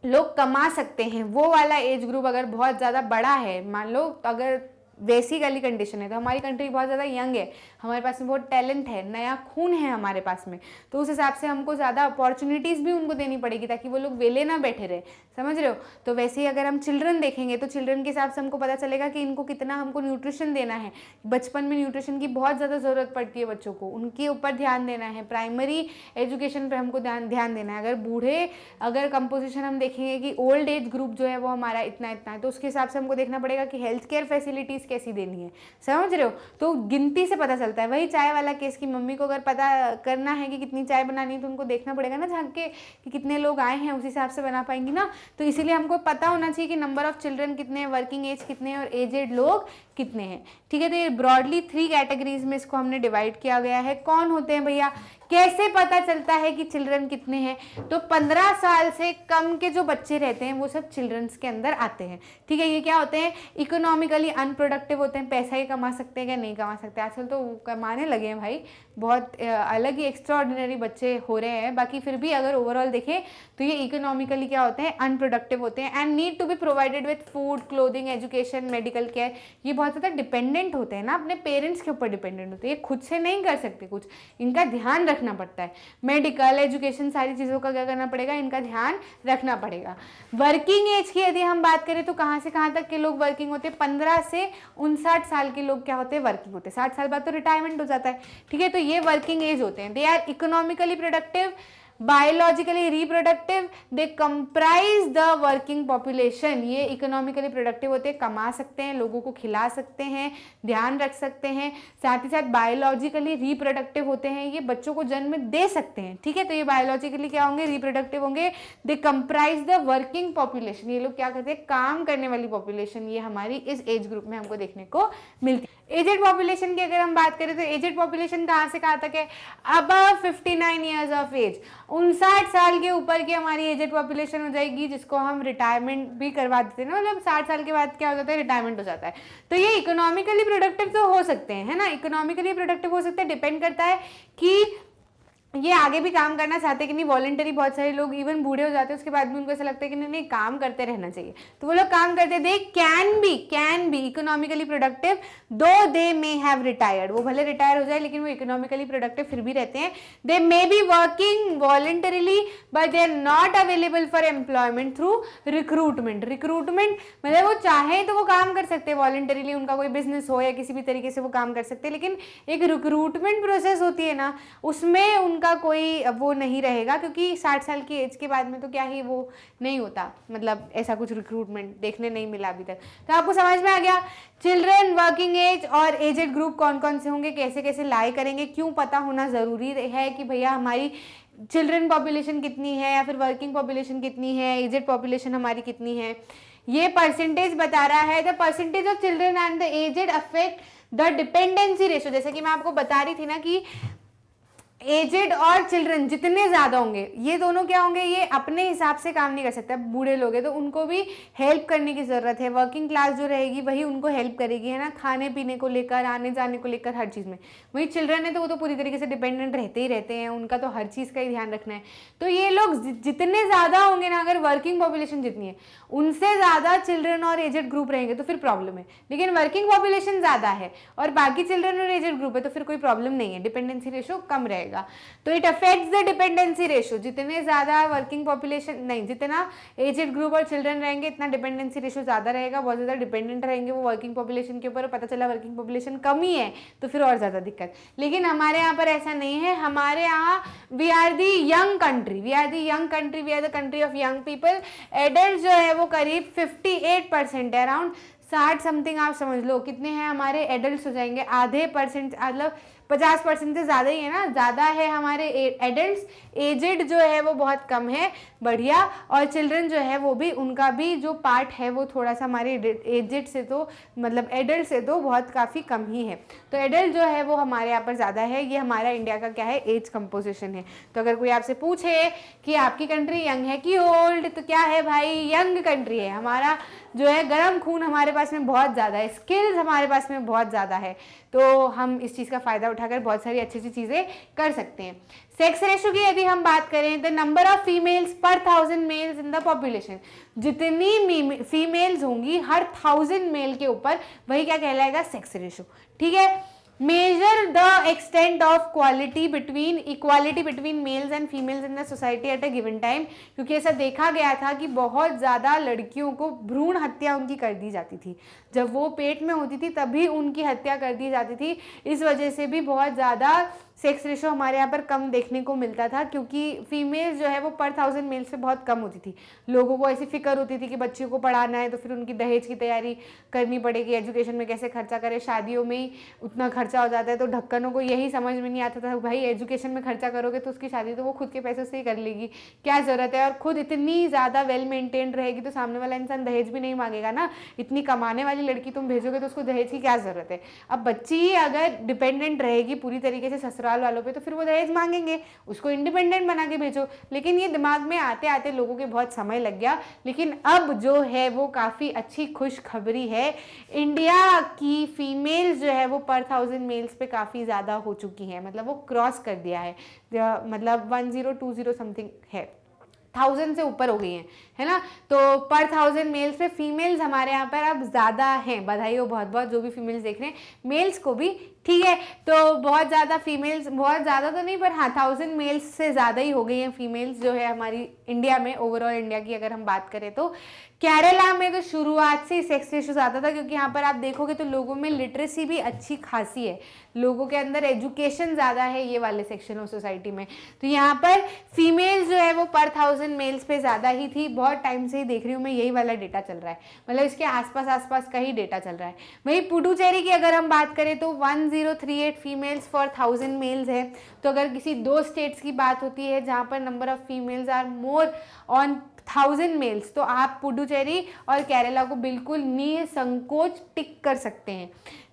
लोग कमा सकते हैं वो वाला एज ग्रुप अगर बहुत ज़्यादा बड़ा है, मान लो अगर बेसिकली कंडीशन है तो हमारी कंट्री बहुत ज़्यादा यंग है, हमारे पास में बहुत टैलेंट है, नया खून है हमारे पास में, तो उस हिसाब से हमको ज़्यादा अपॉर्चुनिटीज़ भी उनको देनी पड़ेगी ताकि वो लोग वेले ना बैठे रहे, समझ रहे हो। तो वैसे ही अगर हम चिल्ड्रन देखेंगे तो चिल्ड्रन के हिसाब से हमको पता चलेगा कि इनको कितना हमको न्यूट्रिशन देना है। बचपन में न्यूट्रिशन की बहुत ज़्यादा ज़रूरत पड़ती है बच्चों को, उनके ऊपर ध्यान देना है, प्राइमरी एजुकेशन पर हमको ध्यान देना है। अगर बूढ़े अगर कंपोजिशन हम देखेंगे कि ओल्ड एज ग्रुप जो है वो हमारा इतना है, तो उसके हिसाब से हमको देखना पड़ेगा कि हेल्थ केयर फैसिलिटीज़ कैसी देनी है, समझ रहे हो। तो गिनती से पता चलता है। वही चाय वाला केस की मम्मी को अगर पता करना है कि कितनी चाय बनानी है तो उनको देखना पड़ेगा ना झांक के कि कितने लोग आए हैं, उस हिसाब से बना पाएंगी ना। तो इसीलिए हमको पता होना चाहिए कि नंबर ऑफ चिल्ड्रन कितने हैं, वर्किंग एज कितने हैं और एजेड लोग कितने हैं, ठीक है। तो ये ब्रॉडली 3 कैटेगरीज में इसको हमने डिवाइड किया गया है। कौन होते हैं भैया, कैसे पता चलता है कि चिल्ड्रन कितने हैं, तो 15 साल से कम के जो बच्चे रहते हैं वो सब चिल्ड्रंस के अंदर आते हैं, ठीक है। ये क्या होते हैं, इकोनॉमिकली अनप्रोडक्टिव होते हैं, पैसा ही कमा सकते हैं क्या, नहीं कमा सकते, आजकल तो कमाने लगे हैं भाई, बहुत अलग ही एक्स्ट्राऑर्डिनरी बच्चे हो रहे हैं। बाकी फिर भी अगर ओवरऑल देखें तो ये इकोनॉमिकली क्या होते हैं, अनप्रोडक्टिव होते हैं and need to be provided with food, clothing, education, medical care. ये बहुत ज़्यादा डिपेंडेंट होते हैं ना, अपने पेरेंट्स के ऊपर डिपेंडेंट होते हैं, ये खुद से नहीं कर सकते कुछ, इनका ध्यान रखना पड़ता है। मेडिकल, एजुकेशन, सारी चीज़ों का क्या करना पड़ेगा, इनका ध्यान रखना पड़ेगा। वर्किंग एज की यदि हम बात करें तो कहाँ से कहाँ तक के लोग वर्किंग होते हैं, 15 से 59 साल के लोग क्या होते हैं, वर्किंग होते हैं। 60 साल बाद तो रिटायरमेंट हो जाता है, ठीक है। तो ये वर्किंग एज होते हैं। They are economically productive, biologically reproductive, they comprise the working population. ये इकोनॉमिकली प्रोडक्टिव होते हैं, कमा सकते हैं, लोगों को खिला सकते हैं, ध्यान रख सकते हैं, साथ ही साथ बायोलॉजिकली रिप्रोडक्टिव होते हैं, ये बच्चों को जन्म दे सकते हैं, ठीक है। तो ये बायोलॉजिकली क्या होंगे, रिप्रोडक्टिव होंगे। दे कंप्राइज द वर्किंग पॉपुलेशन, ये लोग क्या करते हैं, काम करने वाली पॉपुलेशन, ये हमारी इस एज ग्रुप में हमको देखने को मिलती है। एजेड पॉपुलेशन की अगर हम बात करें तो एजेड पॉपुलेशन कहाँ से कहाँ तक है, अबव 59 ईयर्स ऑफ एज, 59 साल के ऊपर की हमारी एजेड पॉपुलेशन हो जाएगी, जिसको हम रिटायरमेंट भी करवा देते हैं ना, मतलब 60 साल के बाद क्या हो जाता है, रिटायरमेंट हो जाता है। तो ये इकोनॉमिकली प्रोडक्टिव तो हो सकते हैं, है ना, इकोनॉमिकली प्रोडक्टिव हो सकते हैं, डिपेंड करता है कि ये आगे भी काम करना चाहते हैं कि नहीं। वॉलंटरी बहुत सारे लोग इवन बूढ़े हो जाते हैं उसके बाद भी उनको ऐसा लगता है कि नहीं नहीं काम करते रहना चाहिए, तो वो लोग काम करते हैं। They can be economically productive दो दे मे हैव रिटायर्ड, वो भले रिटायर हो जाए लेकिन वो इकोनॉमिकली प्रोडक्टिव फिर भी रहते हैं। They may be working voluntarily but they are not available for employment through recruitment मतलब वो चाहे तो वो काम कर सकते हैं वॉलंटरीली, उनका कोई बिजनेस हो या किसी भी तरीके से वो काम कर सकते हैं, लेकिन एक रिक्रूटमेंट प्रोसेस होती है ना, उसमें उनका कोई वो नहीं रहेगा, क्योंकि 60 साल की एज के बाद में तो क्या ही वो नहीं होता, मतलब ऐसा कुछ रिक्रूटमेंट देखने नहीं मिला अभी तक। तो आपको समझ में आ गया चिल्ड्रन, वर्किंग एज और एजेड ग्रुप कौन कौन से होंगे, कैसे कैसे लाई करेंगे, क्यों पता होना ज़रूरी है कि भैया हमारी चिल्ड्रन पॉपुलेशन कितनी है या फिर वर्किंग पॉपुलेशन कितनी है, एजेड पॉपुलेशन हमारी कितनी है। ये परसेंटेज बता रहा है, the percentage of children and the aged affect the dependency ratio. जैसे कि मैं आपको बता रही थी ना कि एजेड और चिल्ड्रन जितने ज़्यादा होंगे, ये दोनों क्या होंगे, ये अपने हिसाब से काम नहीं कर सकते। बूढ़े लोग हैं तो उनको भी हेल्प करने की ज़रूरत है, वर्किंग क्लास जो रहेगी वही उनको हेल्प करेगी, है ना, खाने पीने को लेकर, आने जाने को लेकर, हर चीज़ में। वही चिल्ड्रन है तो वो तो पूरी तरीके से डिपेंडेंट रहते ही रहते हैं, उनका तो हर चीज़ का ही ध्यान रखना है। तो ये लोग जितने ज़्यादा होंगे ना, अगर वर्किंग पॉपुलेशन जितनी है उनसे ज़्यादा चिल्ड्रन और एजेड ग्रुप रहेंगे तो फिर प्रॉब्लम है, लेकिन वर्किंग पॉपुलेशन ज़्यादा है और बाकी चिल्ड्रन और एजेड ग्रुप है तो फिर कोई प्रॉब्लम नहीं है, डिपेंडेंसी रेशो कम रहेगा। तो it affects the dependency ratio, जितने ज्यादा वर्किंग पॉपुलेशन नहीं, जितना एजेड ग्रुप और चिल्ड्रन रहेंगे इतना डिपेंडेंसी रेशो ज्यादा रहेगा। बहुत ज्यादा डिपेंडेंट रहेंगे वो वर्किंग पॉपुलेशन के ऊपर, पता चला वर्किंग पॉपुलेशन कम ही है तो फिर और ज्यादा दिक्कत। लेकिन हमारे यहाँ पर ऐसा नहीं है, हमारे यहाँ we are the young country, we are the country of young people. Adult जो है वो करीब 58% है, अराउंड 60 समथिंग आप समझ लो कितने हैं हमारे एडल्ट हो जाएंगे, आधे परसेंट, मतलब 50% से ज़्यादा ही है ना, ज़्यादा है हमारे एडल्ट। एजेड जो है वो बहुत कम है, बढ़िया। और चिल्ड्रन जो है वो भी, उनका भी जो पार्ट है वो थोड़ा सा हमारे एजेड से तो मतलब एडल्ट से तो बहुत काफ़ी कम ही है। तो एडल्ट जो है वो हमारे यहाँ पर ज़्यादा है। ये हमारा इंडिया का क्या है, एज कंपोजिशन है। तो अगर कोई आपसे पूछे कि आपकी कंट्री यंग है कि ओल्ड, तो क्या है भाई, यंग कंट्री है। हमारा जो है गर्म खून हमारे पास में बहुत ज़्यादा है, स्किल्स हमारे पास में बहुत ज़्यादा है, तो हम इस चीज़ का फ़ायदा उठाकर बहुत सारी अच्छी अच्छी चीज़ें कर सकते हैं। सेक्स रेशो की यदि हम बात करें, द नंबर ऑफ फीमेल्स पर 1000 मेल्स इन द पॉपुलेशन, जितनी फीमेल्स होंगी हर 1000 मेल के ऊपर, वही क्या कहलाएगा, सेक्स रेशो। ठीक है। Measure the extent of equality between mails and females in the society at a given time, क्योंकि ऐसा देखा गया था कि बहुत ज़्यादा लड़कियों को भ्रूण हत्या उनकी कर दी जाती थी, जब वो पेट में होती थी तभी उनकी हत्या कर दी जाती थी। इस वजह से भी बहुत ज़्यादा सेक्स रेशो हमारे यहाँ पर कम देखने को मिलता था, क्योंकि फीमेल्स जो है वो पर 1000 मेल्स से बहुत कम होती थी। लोगों को ऐसी फिक्र होती थी कि बच्चियों को पढ़ाना है तो फिर उनकी दहेज की तैयारी करनी पड़ेगी, एजुकेशन में कैसे खर्चा करें, शादियों में ही उतना खर्चा हो जाता है। तो ढक्कनों को यही समझ में नहीं आता था, भाई एजुकेशन में खर्चा करोगे तो उसकी शादी तो वो खुद के पैसों से ही कर लेगी, क्या ज़रूरत है, और खुद इतनी ज़्यादा वेल मेंटेन्ड रहेगी तो सामने वाला इंसान दहेज भी नहीं मांगेगा ना। इतनी कमाने वाली लड़की तुम भेजोगे तो उसको दहेज की क्या ज़रूरत है। अब बच्ची अगर डिपेंडेंट रहेगी पूरी तरीके से ससुराल वालों पे तो फिर वो दहेज मांगेंगे, उसको इंडिपेंडेंट बना के भेजो। लेकिन ये दिमाग में आते आते लोगों के बहुत समय लग गया, लेकिन अब जो है वो काफ़ी अच्छी खुशखबरी है। इंडिया की फीमेल्स जो है वो पर 1000 मेल्स पे काफ़ी ज़्यादा हो चुकी हैं, मतलब वो क्रॉस कर दिया है, मतलब 1020 समथिंग है, 1000 से ऊपर हो गई हैं, है ना। तो पर 1000 मेल्स पे फीमेल्स हमारे यहाँ पर अब ज़्यादा हैं। बधाई हो बहुत बहुत जो भी फीमेल्स देख रहे हैं, मेल्स को भी, ठीक है। तो बहुत ज़्यादा फीमेल्स, बहुत ज़्यादा तो नहीं पर हाँ 1000 मेल्स से ज़्यादा ही हो गई हैं फीमेल्स जो है हमारी इंडिया में। ओवरऑल इंडिया की अगर हम बात करें तो केरला में तो शुरुआत से ही सेक्स रेशो ज़्यादा था, क्योंकि यहाँ पर आप देखोगे तो लोगों में लिटरेसी भी अच्छी खासी है, लोगों के अंदर एजुकेशन ज़्यादा है ये वाले सेक्शन ऑफ सोसाइटी में। तो यहाँ पर फीमेल्स जो है वो पर 1000 मेल्स पे ज़्यादा ही थी। बहुत टाइम से ही देख रही हूँ मैं, यही वाला डेटा चल रहा है, मतलब इसके आसपास का ही डेटा चल रहा है। वहीं पुडुचेरी की अगर हम बात करें तो 1038 फीमेल्स फॉर 1000 मेल्स है। तो अगर किसी दो स्टेट्स की बात होती है जहाँ पर number of females are more on 1000 males, तो आप पुडुचेरी और केरला को बिल्कुल निसंकोच टिक कर सकते हैं।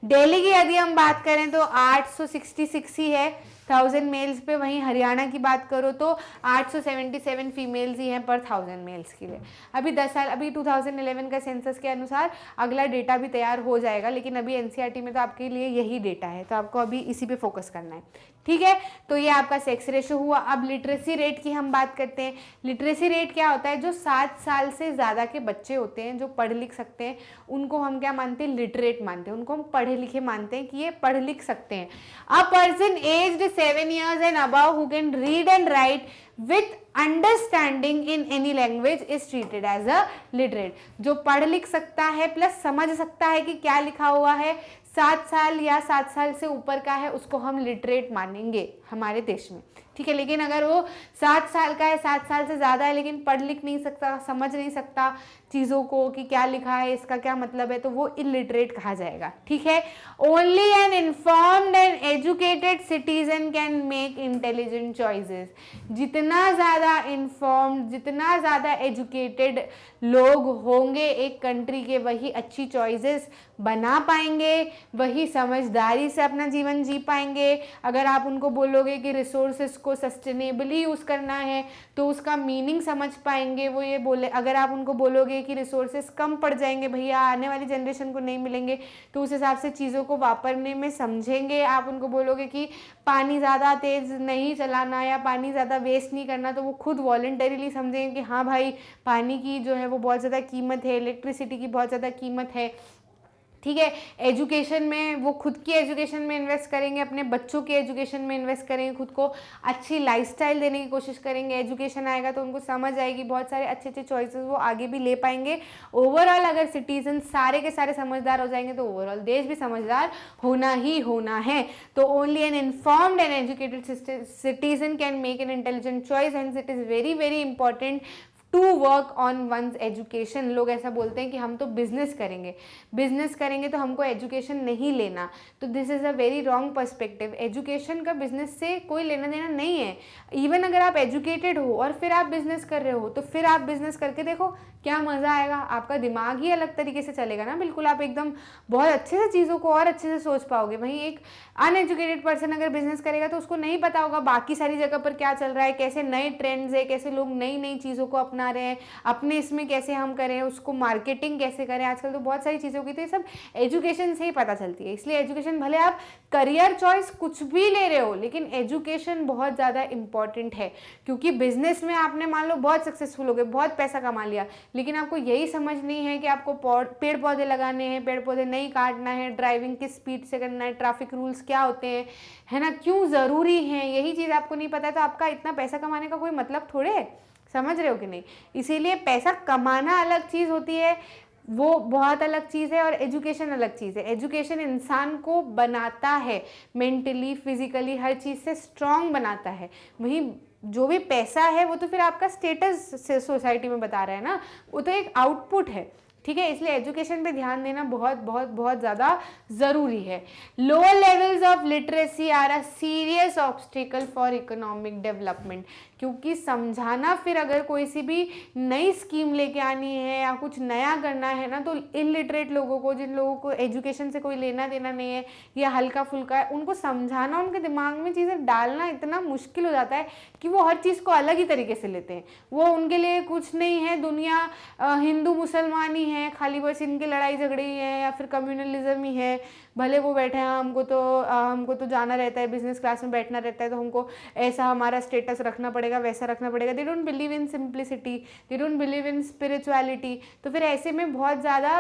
दिल्ली की यदि हम बात करें तो 866 ही है 1000 मेल्स पे। वहीं हरियाणा की बात करो तो 877 फीमेल्स ही हैं पर 1000 मेल्स के लिए। अभी 10 साल, अभी 2011 का सेंसस के अनुसार अगला डेटा भी तैयार हो जाएगा, लेकिन अभी एनसीईआरटी में तो आपके लिए यही डेटा है, तो आपको अभी इसी पे फोकस करना है। ठीक है, तो ये आपका सेक्स रेशो हुआ। अब लिटरेसी रेट की हम बात करते हैं। लिटरेसी रेट क्या होता है, जो 7 साल से ज़्यादा के बच्चे होते हैं जो पढ़ लिख सकते हैं, उनको हम क्या मानते हैं, लिटरेट मानते हैं, उनको हम पढ़े लिखे मानते हैं कि ये पढ़ लिख सकते हैं। A person aged 7 years and above who can read and write with understanding in any language is treated as a literate. जो पढ़ लिख सकता है प्लस समझ सकता है कि क्या लिखा हुआ है, 7 साल या 7 साल से ऊपर का है, उसको हम लिटरेट मानेंगे हमारे देश में। ठीक है, लेकिन अगर वो 7 साल का है, 7 साल से ज़्यादा है, लेकिन पढ़ लिख नहीं सकता, समझ नहीं सकता चीज़ों को कि क्या लिखा है, इसका क्या मतलब है, तो वो इलिटरेट कहा जाएगा। ठीक है, only an informed and educated citizen can make intelligent choices. जितना ज़्यादा इन्फॉर्म्ड, जितना ज़्यादा एजुकेटेड लोग होंगे एक कंट्री के, वही अच्छी चॉइसेस बना पाएंगे, वही समझदारी से अपना जीवन जी पाएंगे। अगर आप उनको बोलोगे कि रिसोर्सेज को सस्टेनेबली यूज़ करना है तो उसका मीनिंग समझ पाएंगे, वो ये बोले। अगर आप उनको बोलोगे कि रिसोर्सेज कम पड़ जाएंगे भैया, आने वाली जनरेशन को नहीं मिलेंगे, तो उस हिसाब से चीज़ों को वापरने में समझेंगे। आप उनको बोलोगे कि पानी ज़्यादा तेज़ नहीं चलाना या पानी ज़्यादा वेस्ट नहीं करना, तो वो खुद वॉलंटरीली समझेंगे कि हाँ भाई, पानी की जो है वो बहुत ज़्यादा कीमत है, इलेक्ट्रिसिटी की बहुत ज़्यादा कीमत है। ठीक है, एजुकेशन में वो खुद की एजुकेशन में इन्वेस्ट करेंगे, अपने बच्चों के एजुकेशन में इन्वेस्ट करेंगे, खुद को अच्छी लाइफस्टाइल देने की कोशिश करेंगे। एजुकेशन आएगा तो उनको समझ आएगी, बहुत सारे अच्छे अच्छे चॉइसेस वो आगे भी ले पाएंगे। ओवरऑल अगर सिटीजन सारे के सारे समझदार हो जाएंगे तो ओवरऑल देश भी समझदार होना ही होना है। तो only an informed and educated citizen can make an intelligent choice, and it is very very important to work on one's education. लोग ऐसा बोलते हैं कि हम तो बिजनेस करेंगे तो हमको एजुकेशन नहीं लेना, तो this is a very wrong perspective. Education का बिजनेस से कोई लेना देना नहीं है। इवन अगर आप एजुकेटेड हो और फिर आप बिजनेस कर रहे हो, तो फिर आप बिजनेस करके देखो क्या मज़ा आएगा, आपका दिमाग ही अलग तरीके से चलेगा ना, बिल्कुल आप एकदम बहुत अच्छे से चीज़ों को और अच्छे से सोच पाओगे। वहीं एक अनएजुकेटेड पर्सन अगर बिजनेस करेगा तो उसको नहीं पता होगा बाकी सारी जगह पर क्या चल रहा है, कैसे नए ट्रेंड्स है, कैसे लोग नई नई चीज़ों को अपना रहे हैं, अपने इसमें कैसे हम करें, उसको मार्केटिंग कैसे करें। आजकल तो बहुत सारी चीज़ों की तो ये सब एजुकेशन से ही पता चलती है। इसलिए एजुकेशन, भले आप करियर चॉइस कुछ भी ले रहे हो, लेकिन एजुकेशन बहुत ज़्यादा इंपॉर्टेंट है। क्योंकि बिजनेस में आपने मान लो बहुत सक्सेसफुल हो गए, बहुत पैसा कमा लिया, लेकिन आपको यही समझनी है कि आपको पेड़ पौधे लगाने हैं, पेड़ पौधे नहीं काटना है, ड्राइविंग किस स्पीड से करना है, ट्रैफिक रूल्स क्या होते हैं, है ना, क्यों ज़रूरी हैं, यही चीज़ आपको नहीं पता है तो आपका इतना पैसा कमाने का कोई मतलब थोड़े है। समझ रहे हो कि नहीं? इसीलिए पैसा कमाना अलग चीज़ होती है, वो बहुत अलग चीज़ है, और एजुकेशन अलग चीज़ है। एजुकेशन इंसान को बनाता है, मेंटली फिजिकली हर चीज़ से स्ट्रांग बनाता है। वहीं जो भी पैसा है वो तो फिर आपका स्टेटस से सोसाइटी में बता रहा है ना, वो तो एक आउटपुट है। ठीक है, इसलिए एजुकेशन पे ध्यान देना बहुत बहुत बहुत ज़्यादा ज़रूरी है। Lower levels of literacy are a serious obstacle for economic development. क्योंकि समझाना, फिर अगर कोई सी भी नई स्कीम लेके आनी है या कुछ नया करना है ना, तो इलिटरेट लोगों को, जिन लोगों को एजुकेशन से कोई लेना देना नहीं है या हल्का फुल्का है, उनको समझाना, उनके दिमाग में चीज़ें डालना इतना मुश्किल हो जाता है कि वो हर चीज़ को अलग ही तरीके से लेते हैं। वो उनके लिए कुछ नहीं है, दुनिया हिंदू मुसलमान ही है, खाली बस इनकी लड़ाई झगड़े ही है या फिर कम्युनलिज्म ही है। भले वो बैठे हैं, हमको तो जाना रहता है, बिजनेस क्लास में बैठना रहता है, तो हमको ऐसा हमारा स्टेटस रखना पड़ेगा, वैसा रखना पड़ेगा। They don't believe in simplicity, they don't believe in spirituality. तो फिर ऐसे में बहुत ज़्यादा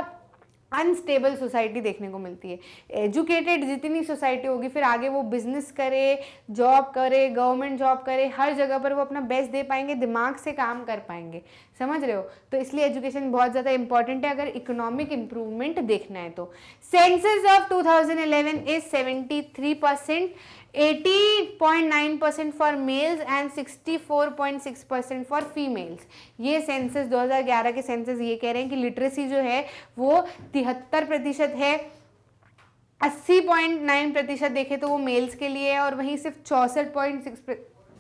अनस्टेबल सोसाइटी देखने को मिलती है। एजुकेटेड जितनी सोसाइटी होगी, फिर आगे वो बिजनेस करे, जॉब करे, गवर्नमेंट जॉब करे, हर जगह पर वो अपना बेस्ट दे पाएंगे, दिमाग से काम कर पाएंगे। समझ रहे हो? तो इसलिए एजुकेशन बहुत ज़्यादा इंपॉर्टेंट है अगर इकोनॉमिक इंप्रूवमेंट देखना है तो। Census of 2011 is 73%, 80.9% for mails and 64.6% for females. ये सेंसस 2011 के सेंसस ये कह रहे हैं कि लिटरेसी जो है वो 73% है, 80.9% देखे तो वो मेल्स के लिए है, और वहीं सिर्फ 64.6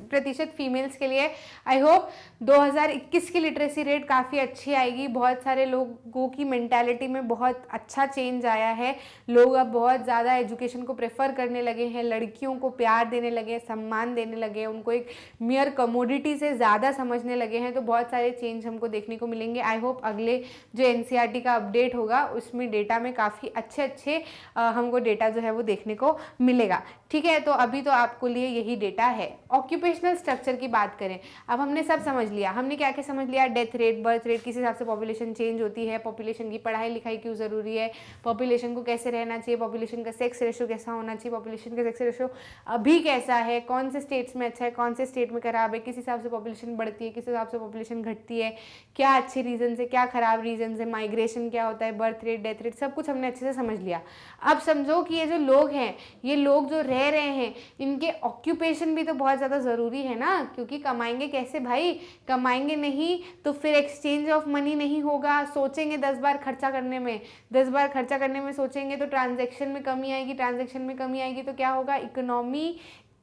प्रतिशत फीमेल्स के लिए। आई होप 2021 की लिटरेसी रेट काफ़ी अच्छी आएगी। बहुत सारे लोगों की मेंटालिटी में बहुत अच्छा चेंज आया है। लोग अब बहुत ज़्यादा एजुकेशन को प्रेफर करने लगे हैं, लड़कियों को प्यार देने लगे, सम्मान देने लगे, उनको एक मियर कमोडिटी से ज़्यादा समझने लगे हैं। तो बहुत सारे चेंज हमको देखने को मिलेंगे। आई होप अगले जो एनसीईआरटी का अपडेट होगा उसमें डेटा में काफ़ी अच्छे हमको डेटा जो है वो देखने को मिलेगा। ठीक है, तो अभी तो आपको लिए यही डेटा है। ऑक्यूपेशनल स्ट्रक्चर की बात करें, अब हमने सब समझ लिया। हमने क्या क्या समझ लिया? डेथ रेट, बर्थ रेट, किस हिसाब से पॉपुलेशन चेंज होती है, पॉपुलेशन की पढ़ाई लिखाई क्यों ज़रूरी है, पॉपुलेशन को कैसे रहना चाहिए, पॉपुलेशन का सेक्स रेशो कैसा होना चाहिए, पॉपुलेशन का सेक्स रेशो अभी कैसा है, कौन से स्टेट्स में अच्छा है, कौन से स्टेट में खराब है, किस हिसाब से पॉपुलेशन बढ़ती है, किस हिसाब से पॉपुलेशन घटती है, क्या अच्छे रीजन है, क्या खराब रीजन है, माइग्रेशन क्या होता है, बर्थ रेट, डेथ रेट, सब कुछ हमने अच्छे से समझ लिया। अब समझो कि ये जो लोग हैं, ये लोग जो रह रहे हैं, इनके ऑक्यूपेशन भी तो बहुत ज़्यादा ज़रूरी है ना, क्योंकि कमाएंगे कैसे भाई? कमाएंगे नहीं तो फिर एक्सचेंज ऑफ मनी नहीं होगा। सोचेंगे 10 बार खर्चा करने में, 10 बार खर्चा करने में सोचेंगे तो ट्रांजैक्शन में कमी आएगी, ट्रांजैक्शन में कमी आएगी तो क्या होगा? इकोनॉमी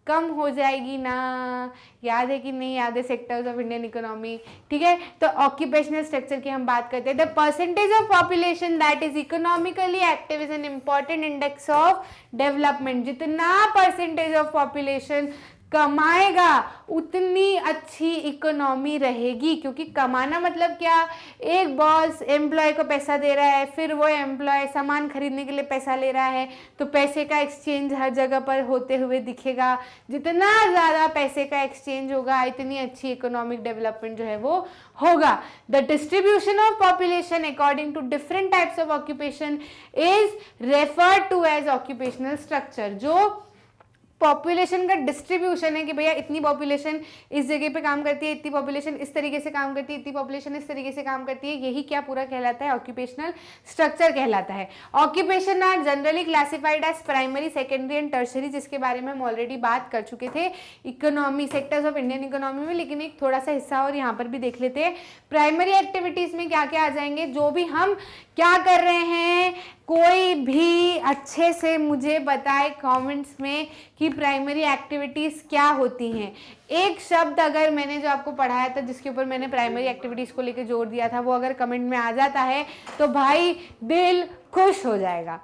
कम हो जाएगी ना। याद है कि नहीं याद है? Sectors of Indian economy. ठीक है, तो ऑक्यूपेशनल स्ट्रक्चर की हम बात करते हैं। The percentage of population that is economically active is an important index of development. जितना परसेंटेज ऑफ पॉपुलेशन कमाएगा उतनी अच्छी इकोनॉमी रहेगी, क्योंकि कमाना मतलब क्या? एक बॉस एम्प्लॉय को पैसा दे रहा है, फिर वो एम्प्लॉय सामान खरीदने के लिए पैसा ले रहा है, तो पैसे का एक्सचेंज हर जगह पर होते हुए दिखेगा। जितना ज़्यादा पैसे का एक्सचेंज होगा इतनी अच्छी इकोनॉमिक डेवलपमेंट जो है वो होगा। The distribution of population according to different types of occupation is referred to as occupational structure. जो पॉपुलेशन का डिस्ट्रीब्यूशन है कि भैया इतनी पॉपुलेशन इस जगह पे काम करती है, इतनी पॉपुलेशन इस तरीके से काम करती है, इतनी पॉपुलेशन इस तरीके से काम करती है, यही क्या पूरा कहलाता है? ऑक्यूपेशनल स्ट्रक्चर कहलाता है। Occupation are generally classified as primary, secondary and tertiary, जिसके बारे में हम ऑलरेडी बात कर चुके थे economy, sectors of Indian economy में, लेकिन एक थोड़ा सा हिस्सा और यहाँ पर भी देख लेते हैं। प्राइमरी एक्टिविटीज में क्या क्या आ जाएंगे? जो भी हम क्या कर रहे हैं, कोई भी अच्छे से मुझे बताए कमेंट्स में कि प्राइमरी एक्टिविटीज़ क्या होती हैं। एक शब्द अगर मैंने जो आपको पढ़ाया था जिसके ऊपर मैंने प्राइमरी एक्टिविटीज़ को लेकर जोर दिया था वो अगर कमेंट में आ जाता है तो भाई दिल खुश हो जाएगा।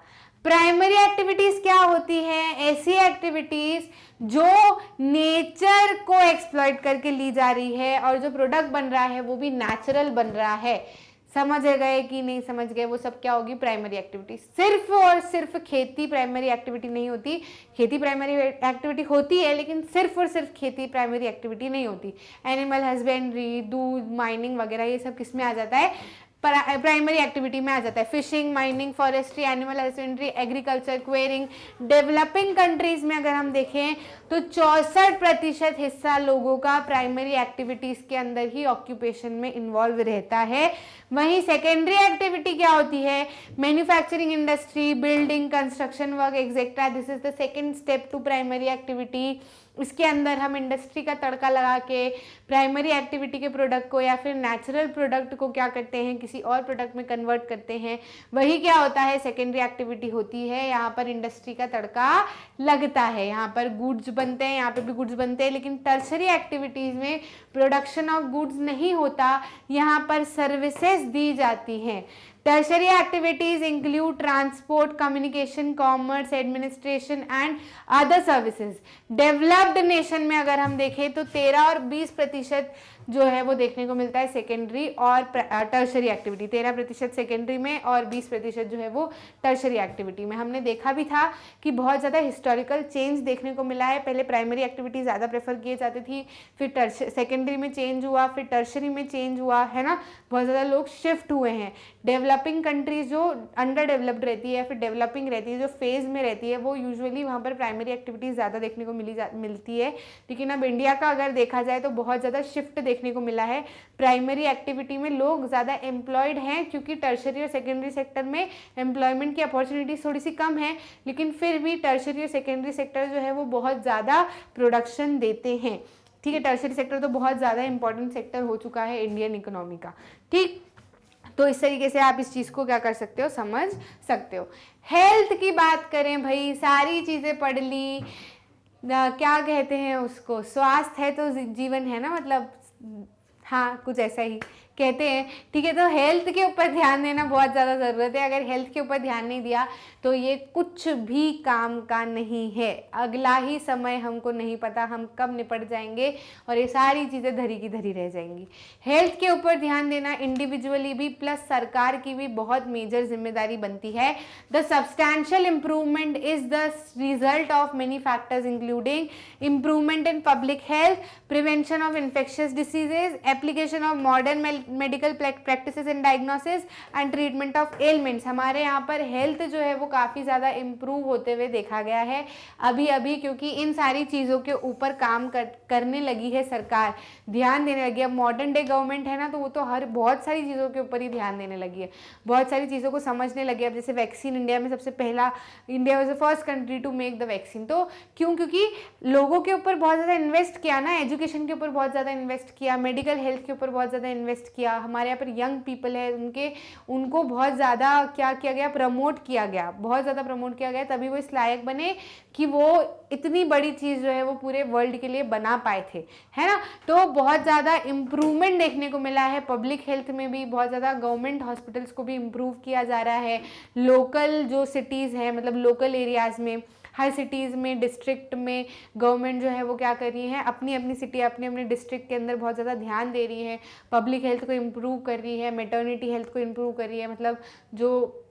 प्राइमरी एक्टिविटीज़ क्या होती हैं? ऐसी एक्टिविटीज़ जो नेचर को एक्सप्लॉइट करके ली जा रही है और जो प्रोडक्ट बन रहा है वो भी नेचुरल बन रहा है। समझ गए कि नहीं समझ गए? वो सब क्या होगी? Primary activity. सिर्फ और सिर्फ खेती प्राइमरी एक्टिविटी नहीं होती। खेती प्राइमरी एक्टिविटी होती है लेकिन सिर्फ और सिर्फ खेती प्राइमरी एक्टिविटी नहीं होती। एनिमल हस्बेंड्री, दूध, माइनिंग वगैरह ये सब किस में आ जाता है? प्राइमरी एक्टिविटी में आ जाता है। Fishing, mining, forestry, animal husbandry, agriculture, quarrying. Developing countries में अगर हम देखें तो 64% हिस्सा लोगों का प्राइमरी एक्टिविटीज के अंदर ही ऑक्यूपेशन में इन्वॉल्व रहता है। वहीं सेकेंडरी एक्टिविटी क्या होती है? Manufacturing industry, building, construction work etcetera. This is the second step to primary activity. इसके अंदर हम इंडस्ट्री का तड़का लगा के प्राइमरी एक्टिविटी के प्रोडक्ट को या फिर नेचुरल प्रोडक्ट को क्या करते हैं? किसी और प्रोडक्ट में कन्वर्ट करते हैं। वही क्या होता है? सेकेंडरी एक्टिविटी होती है। यहाँ पर इंडस्ट्री का तड़का लगता है, यहाँ पर गुड्स बनते हैं, यहाँ पे भी गुड्स बनते हैं। लेकिन टर्शरी एक्टिविटीज़ में प्रोडक्शन ऑफ गुड्स नहीं होता, यहाँ पर सर्विसेज दी जाती हैं। Tertiary activities include transport, communication, commerce, administration and other services. Developed nation में अगर हम देखें तो 13 और 20% जो है वो देखने को मिलता है सेकेंडरी और टर्शरी एक्टिविटी। 13% सेकेंडरी में और 20% जो है वो टर्शरी एक्टिविटी में। हमने देखा भी था कि बहुत ज़्यादा हिस्टोरिकल चेंज देखने को मिला है। पहले प्राइमरी एक्टिविटी ज़्यादा प्रेफर किए जाती थी, फिर सेकेंडरी में चेंज हुआ, फिर टर्शरी में चेंज हुआ, है ना। बहुत ज़्यादा लोग शिफ्ट हुए हैं। डेवलपिंग कंट्रीज जो अंडर डेवलप्ड रहती है, फिर डेवलपिंग रहती है, जो फेज़ में रहती है, वो यूजुअली वहाँ पर प्राइमरी एक्टिविटीज़ ज़्यादा देखने को मिलती है। लेकिन अब इंडिया का अगर देखा जाए तो बहुत ज़्यादा शिफ्ट देखने को मिला है। प्राइमरी एक्टिविटी में लोग ज़्यादा एम्प्लॉयड हैं क्योंकि टर्शरी और सेकेंडरी सेक्टर में एम्प्लॉयमेंट की अपॉर्चुनिटीज थोड़ी सी कम है, लेकिन फिर भी टर्शरी और सेकेंडरी सेक्टर जो है वो बहुत ज़्यादा प्रोडक्शन देते हैं। ठीक है, टर्शरी सेक्टर तो बहुत ज़्यादा इंपॉर्टेंट सेक्टर हो चुका है इंडियन इकोनॉमी का। ठीक, तो इस तरीके से आप इस चीज़ को क्या कर सकते हो? समझ सकते हो। हेल्थ की बात करें भाई, सारी चीज़ें पढ़ ली, क्या कहते हैं उसको, स्वास्थ्य है तो जीवन है ना, मतलब हाँ कुछ ऐसा ही कहते हैं। ठीक है, तो हेल्थ के ऊपर ध्यान देना बहुत ज़्यादा ज़रूरत है। अगर हेल्थ के ऊपर ध्यान नहीं दिया तो ये कुछ भी काम का नहीं है। अगला ही समय हमको नहीं पता हम कब निपट जाएंगे और ये सारी चीज़ें धरी की धरी रह जाएंगी। हेल्थ के ऊपर ध्यान देना इंडिविजुअली भी प्लस सरकार की भी बहुत मेजर जिम्मेदारी बनती है। The substantial improvement is the result of many factors including improvement in public health, prevention of infectious diseases, application of modern medical practices in diagnosis and treatment of elements. हमारे यहाँ पर हेल्थ जो है वो काफ़ी ज़्यादा इम्प्रूव होते हुए देखा गया है अभी अभी, क्योंकि इन सारी चीज़ों के ऊपर काम करने लगी है सरकार, ध्यान देने लगी है। अब मॉडर्न डे गवर्नमेंट है ना, तो वो तो हर बहुत सारी चीज़ों के ऊपर ही ध्यान देने लगी है, बहुत सारी चीज़ों को समझने लगी है। अब जैसे वैक्सीन, इंडिया में सबसे पहला, India was the first country to make the vaccine. तो क्यों? क्योंकि लोगों के ऊपर बहुत ज़्यादा इन्वेस्ट किया ना, एजुकेशन के ऊपर बहुत ज़्यादा इन्वेस्ट किया, मेडिकल हेल्थ के ऊपर बहुत ज़्यादा इन्वेस्ट किया। हमारे यहाँ पर यंग पीपल है, उनको बहुत ज़्यादा क्या किया गया, प्रमोट किया गया, बहुत ज़्यादा प्रमोट किया गया, तभी वो इस लायक बने कि वो इतनी बड़ी चीज़ जो है वो पूरे वर्ल्ड के लिए बना पाए थे, है ना। तो बहुत ज़्यादा इम्प्रूवमेंट देखने को मिला है पब्लिक हेल्थ में भी, बहुत ज़्यादा गवर्नमेंट हॉस्पिटल्स को भी इम्प्रूव किया जा रहा है। लोकल जो सिटीज़ हैं, मतलब लोकल एरियाज़ में, हर सिटीज़ में, डिस्ट्रिक्ट में गवर्नमेंट जो है वो क्या कर रही है, अपनी अपनी सिटी, अपने अपने डिस्ट्रिक्ट के अंदर बहुत ज़्यादा ध्यान दे रही है, पब्लिक हेल्थ को इम्प्रूव कर रही है, मैटरनिटी हेल्थ को इम्प्रूव कर रही है, मतलब जो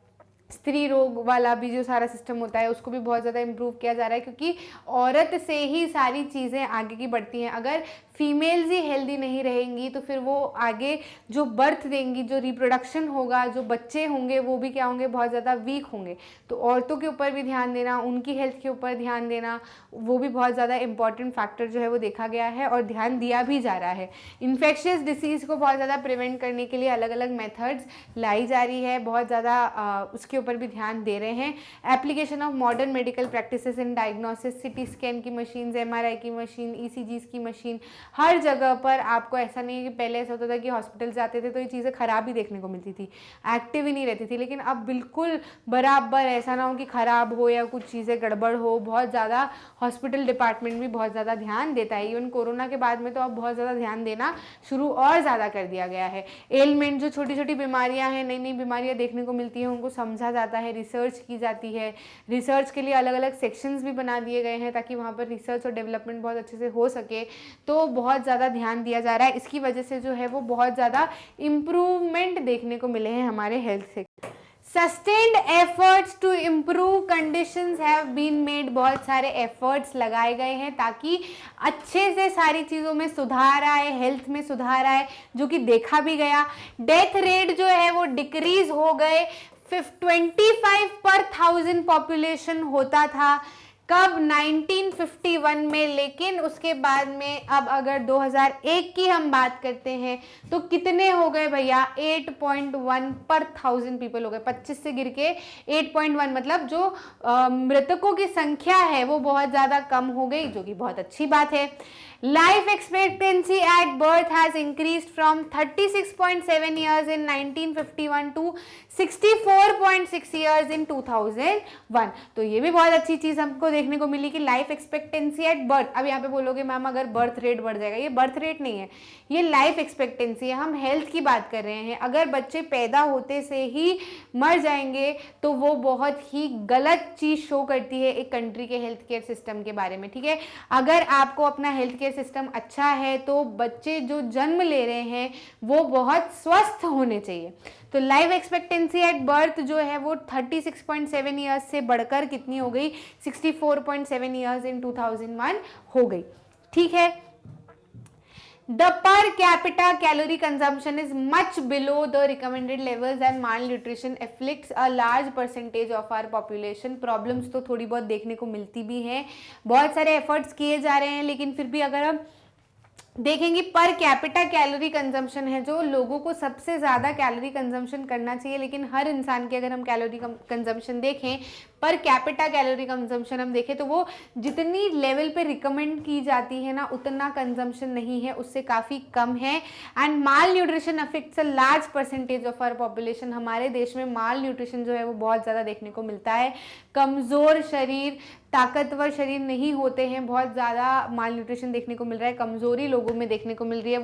स्त्री रोग वाला भी जो सारा सिस्टम होता है उसको भी बहुत ज़्यादा इम्प्रूव किया जा रहा है, क्योंकि औरत से ही सारी चीज़ें आगे की बढ़ती हैं। अगर फीमेल्स ही हेल्दी नहीं रहेंगी तो फिर वो आगे जो बर्थ देंगी, जो रिप्रोडक्शन होगा, जो बच्चे होंगे वो भी क्या होंगे, बहुत ज़्यादा वीक होंगे। तो औरतों के ऊपर भी ध्यान देना, उनकी हेल्थ के ऊपर ध्यान देना, वो भी बहुत ज़्यादा इंपॉर्टेंट फैक्टर जो है वो देखा गया है और ध्यान दिया भी जा रहा है। इन्फेक्शियस डिसीज़ को बहुत ज़्यादा प्रिवेंट करने के लिए अलग अलग मेथड्स लाई जा रही है, बहुत ज़्यादा उसके ऊपर भी ध्यान दे रहे हैं। Application of modern medical practices in diagnosis, CT scan की मशीन, एमआरआई की मशीन, ईसीजीज की मशीन, हर जगह पर आपको ऐसा नहीं है कि पहले ऐसा होता था कि हॉस्पिटल जाते थे तो ये चीज़ें ख़राब ही देखने को मिलती थी, एक्टिव ही नहीं रहती थी, लेकिन अब बिल्कुल बराबर ऐसा ना हो कि ख़राब हो या कुछ चीज़ें गड़बड़ हो। बहुत ज़्यादा हॉस्पिटल डिपार्टमेंट भी बहुत ज़्यादा ध्यान देता है। इवन कोरोना के बाद में तो अब बहुत ज़्यादा ध्यान देना शुरू और ज़्यादा कर दिया गया है। एलिमेंट, जो छोटी छोटी बीमारियाँ हैं, नई नई बीमारियाँ देखने को मिलती हैं, उनको समझा जाता है, रिसर्च की जाती है। रिसर्च के लिए अलग अलग सेक्शंस भी बना दिए गए हैं ताकि वहाँ पर रिसर्च और डेवलपमेंट बहुत अच्छे से हो सके। तो बहुत ज़्यादा ध्यान दिया जा रहा है, इसकी वजह से जो है वो बहुत ज़्यादा इम्प्रूवमेंट देखने को मिले हैं हमारे हेल्थ से। Sustained efforts to improve conditions have been made, बहुत सारे एफर्ट्स लगाए गए हैं ताकि अच्छे से सारी चीज़ों में सुधार आए, हेल्थ में सुधार आए, जो कि देखा भी गया। डेथ रेट जो है वो डिक्रीज हो गए, 25 पर 1000 पॉपुलेशन होता था कब, 1951 में, लेकिन उसके बाद में अब अगर 2001 की हम बात करते हैं तो कितने हो गए भैया, 8.1 पर 1000 पीपल हो गए। 25 से गिर के 8.1, मतलब जो मृतकों की संख्या है वो बहुत ज़्यादा कम हो गई, जो कि बहुत अच्छी बात है। Life expectancy at birth has increased from 36.7 years in 1951 to 64.6 years in 2001। तो ये भी बहुत अच्छी चीज़ हमको देखने को मिली कि लाइफ एक्सपेक्टेंसी एट बर्थ। अब यहाँ पे बोलोगे मैम अगर बर्थ रेट बढ़ जाएगा, ये बर्थ रेट नहीं है, ये लाइफ एक्सपेक्टेंसी है। हम हेल्थ की बात कर रहे हैं। अगर बच्चे पैदा होते से ही मर जाएंगे तो वो बहुत ही गलत चीज़ शो करती है एक कंट्री के हेल्थ केयर सिस्टम के बारे में, ठीक है। अगर आपको अपना हेल्थ केयर सिस्टम अच्छा है तो बच्चे जो जन्म ले रहे हैं वो बहुत स्वस्थ होने चाहिए। तो लाइफ एक्सपेक्टेंसी एट बर्थ जो है वो 36.7 ईयर्स से बढ़कर कितनी हो गई, 64.7 ईयर्स इन 2001 हो गई, ठीक है। The per capita calorie consumption is much below the recommended levels and malnutrition afflicts a large percentage of our population. Problems तो थोड़ी बहुत देखने को मिलती भी हैं, बहुत सारे efforts किए जा रहे हैं, लेकिन फिर भी अगर हम देखेंगे पर कैपिटा कैलोरी कंजम्पशन है, जो लोगों को सबसे ज़्यादा कैलोरी कंजम्पशन करना चाहिए, लेकिन हर इंसान की अगर हम कैलोरी कंजम्पशन देखें, पर कैपिटा कैलोरी कंजम्पशन हम देखें तो वो जितनी लेवल पे रिकमेंड की जाती है ना उतना कंजम्पशन नहीं है, उससे काफ़ी कम है। And malnutrition affects a large percentage of our population. हमारे देश में माल न्यूट्रिशन जो है वो बहुत ज़्यादा देखने को मिलता है। कमज़ोर शरीर, ताकतवर शरीर नहीं होते हैं, बहुत ज़्यादा माल न्यूट्रिशन देखने को मिल रहा है, कमज़ोरी लोगों में देखने को मिल रही है,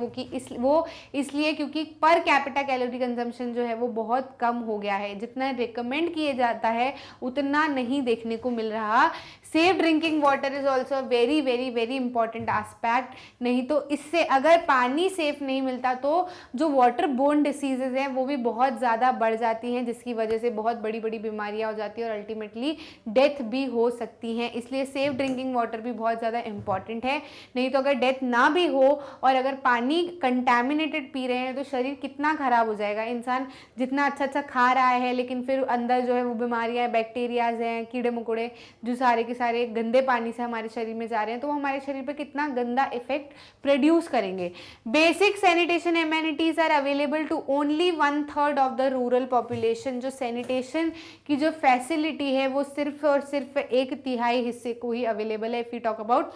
वो इसलिए क्योंकि पर कैपिटा कैलोरी कंजम्पशन जो है वो बहुत कम हो गया है, जितना रिकमेंड किया जाता है उतना नहीं देखने को मिल रहा। Safe drinking water is also very very very important aspect. नहीं तो इससे अगर पानी सेफ नहीं मिलता तो जो वाटर बोर्न डिसीजेज हैं वो भी बहुत ज़्यादा बढ़ जाती हैं, जिसकी वजह से बहुत बड़ी बड़ी बीमारियां हो जाती हैं और अल्टीमेटली डेथ भी हो सकती हैं। इसलिए सेफ ड्रिंकिंग वाटर भी बहुत ज़्यादा इंपॉर्टेंट है। नहीं तो अगर डेथ ना भी हो और अगर पानी कंटैमिनेटेड पी रहे हैं तो शरीर कितना ख़राब हो जाएगा। इंसान जितना अच्छा अच्छा खा रहा है लेकिन फिर अंदर जो है वो बीमारियाँ, बैक्टीरियाज हैं, कीड़े मकोड़े जो सारे के सारे गंदे पानी से हमारे शरीर में जा रहे हैं तो वो हमारे शरीर पर कितना गंदा इफेक्ट प्रोड्यूस करेंगे। Basic sanitation amenities are available to only 1/3 of the rural population. जो सैनिटेशन की जो फैसिलिटी है वो सिर्फ और सिर्फ 1/3 हिस्से को ही अवेलेबल है। If you talk about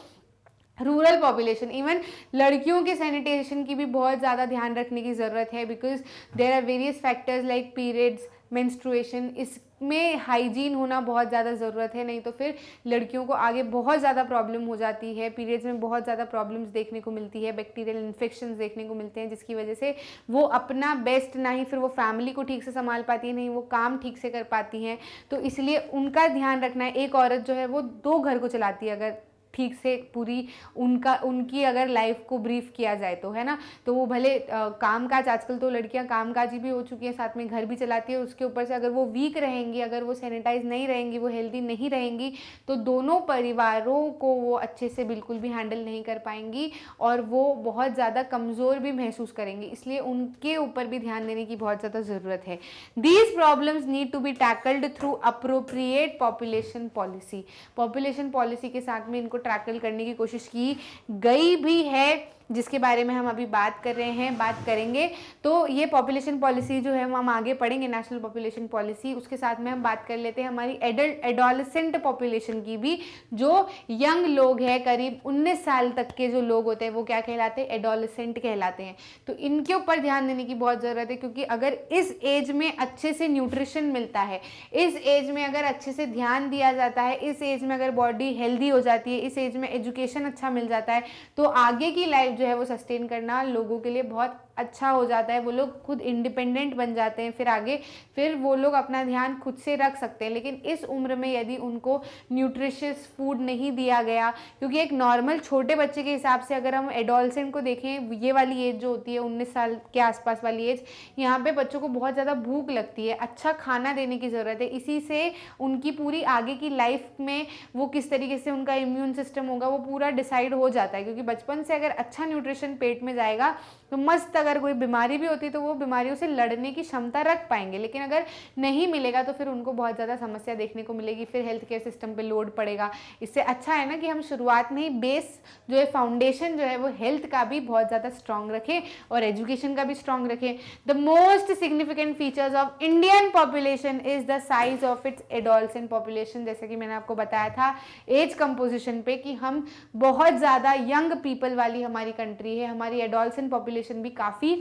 rural population, even लड़कियों के सैनिटेशन की भी बहुत ज़्यादा ध्यान रखने की ज़रूरत है, because there are various factors like periods, menstruation, इसमें हाइजीन होना बहुत ज़्यादा ज़रूरत है। नहीं तो फिर लड़कियों को आगे बहुत ज़्यादा प्रॉब्लम हो जाती है। पीरियड्स में बहुत ज़्यादा प्रॉब्लम्स देखने को मिलती है, बैक्टीरियल इन्फेक्शंस देखने को मिलते हैं, जिसकी वजह से वो अपना बेस्ट ना ही फिर वो फैमिली को ठीक से संभाल पाती है, नहीं वो काम ठीक से कर पाती हैं। तो इसलिए उनका ध्यान रखना है। एक औरत जो है वो 2 घर को चलाती है अगर ठीक से पूरी उनकी अगर लाइफ को ब्रीफ किया जाए तो, है ना। तो वो भले कामकाज, आजकल तो लड़कियां कामकाजी भी हो चुकी हैं, साथ में घर भी चलाती है, उसके ऊपर से अगर वो वीक रहेंगी, अगर वो सैनिटाइज नहीं रहेंगी, वो हेल्दी नहीं रहेंगी तो दोनों परिवारों को वो अच्छे से बिल्कुल भी हैंडल नहीं कर पाएंगी और वो बहुत ज़्यादा कमज़ोर भी महसूस करेंगी। इसलिए उनके ऊपर भी ध्यान देने की बहुत ज़्यादा ज़रूरत है। These problems need to be tackled through appropriate population policy. Population policy के साथ में इनको टैकल करने की कोशिश की गई भी है, जिसके बारे में हम अभी बात कर रहे हैं, बात करेंगे। तो ये पॉपुलेशन पॉलिसी जो है हम आगे पढ़ेंगे, नेशनल पॉपुलेशन पॉलिसी। उसके साथ में हम बात कर लेते हैं हमारी एडोलेसेंट पॉपुलेशन की भी। जो यंग लोग हैं, करीब 19 साल तक के जो लोग होते हैं वो क्या कहलाते हैं, एडोलेसेंट कहलाते हैं। तो इनके ऊपर ध्यान देने की बहुत ज़रूरत है, क्योंकि अगर इस एज में अच्छे से न्यूट्रिशन मिलता है, इस एज में अगर अच्छे से ध्यान दिया जाता है, इस एज में अगर बॉडी हेल्दी हो जाती है, इस एज में एजुकेशन अच्छा मिल जाता है, तो आगे की लाइफ जो है वो सस्टेन करना लोगों के लिए बहुत अच्छा हो जाता है। वो लोग खुद इंडिपेंडेंट बन जाते हैं, फिर आगे फिर वो लोग अपना ध्यान खुद से रख सकते हैं। लेकिन इस उम्र में यदि उनको न्यूट्रिशियस फूड नहीं दिया गया, क्योंकि एक नॉर्मल छोटे बच्चे के हिसाब से अगर हम एडोलसेंट को देखें, ये वाली एज जो होती है 19 साल के आसपास वाली एज, यहाँ पे बच्चों को बहुत ज़्यादा भूख लगती है, अच्छा खाना देने की ज़रूरत है। इसी से उनकी पूरी आगे की लाइफ में वो किस तरीके से उनका इम्यून सिस्टम होगा वो पूरा डिसाइड हो जाता है, क्योंकि बचपन से अगर अच्छा न्यूट्रिशन पेट में जाएगा तो मस्त, अगर कोई बीमारी भी होती है तो वो बीमारियों से लड़ने की क्षमता रख पाएंगे। लेकिन अगर नहीं मिलेगा तो फिर उनको बहुत ज़्यादा समस्या देखने को मिलेगी, फिर हेल्थ केयर सिस्टम पे लोड पड़ेगा। इससे अच्छा है ना कि हम शुरुआत में ही बेस जो है, फाउंडेशन जो है वो हेल्थ का भी बहुत ज़्यादा स्ट्रॉन्ग रखें और एजुकेशन का भी स्ट्रॉन्ग रखें। The most significant features of Indian population is the size of its adolescent population. जैसे कि मैंने आपको बताया था एज कंपोजिशन पे कि हम बहुत ज़्यादा यंग पीपल वाली हमारी कंट्री है, हमारी एडोलसेंट पॉपुलेशन भी काफ़ी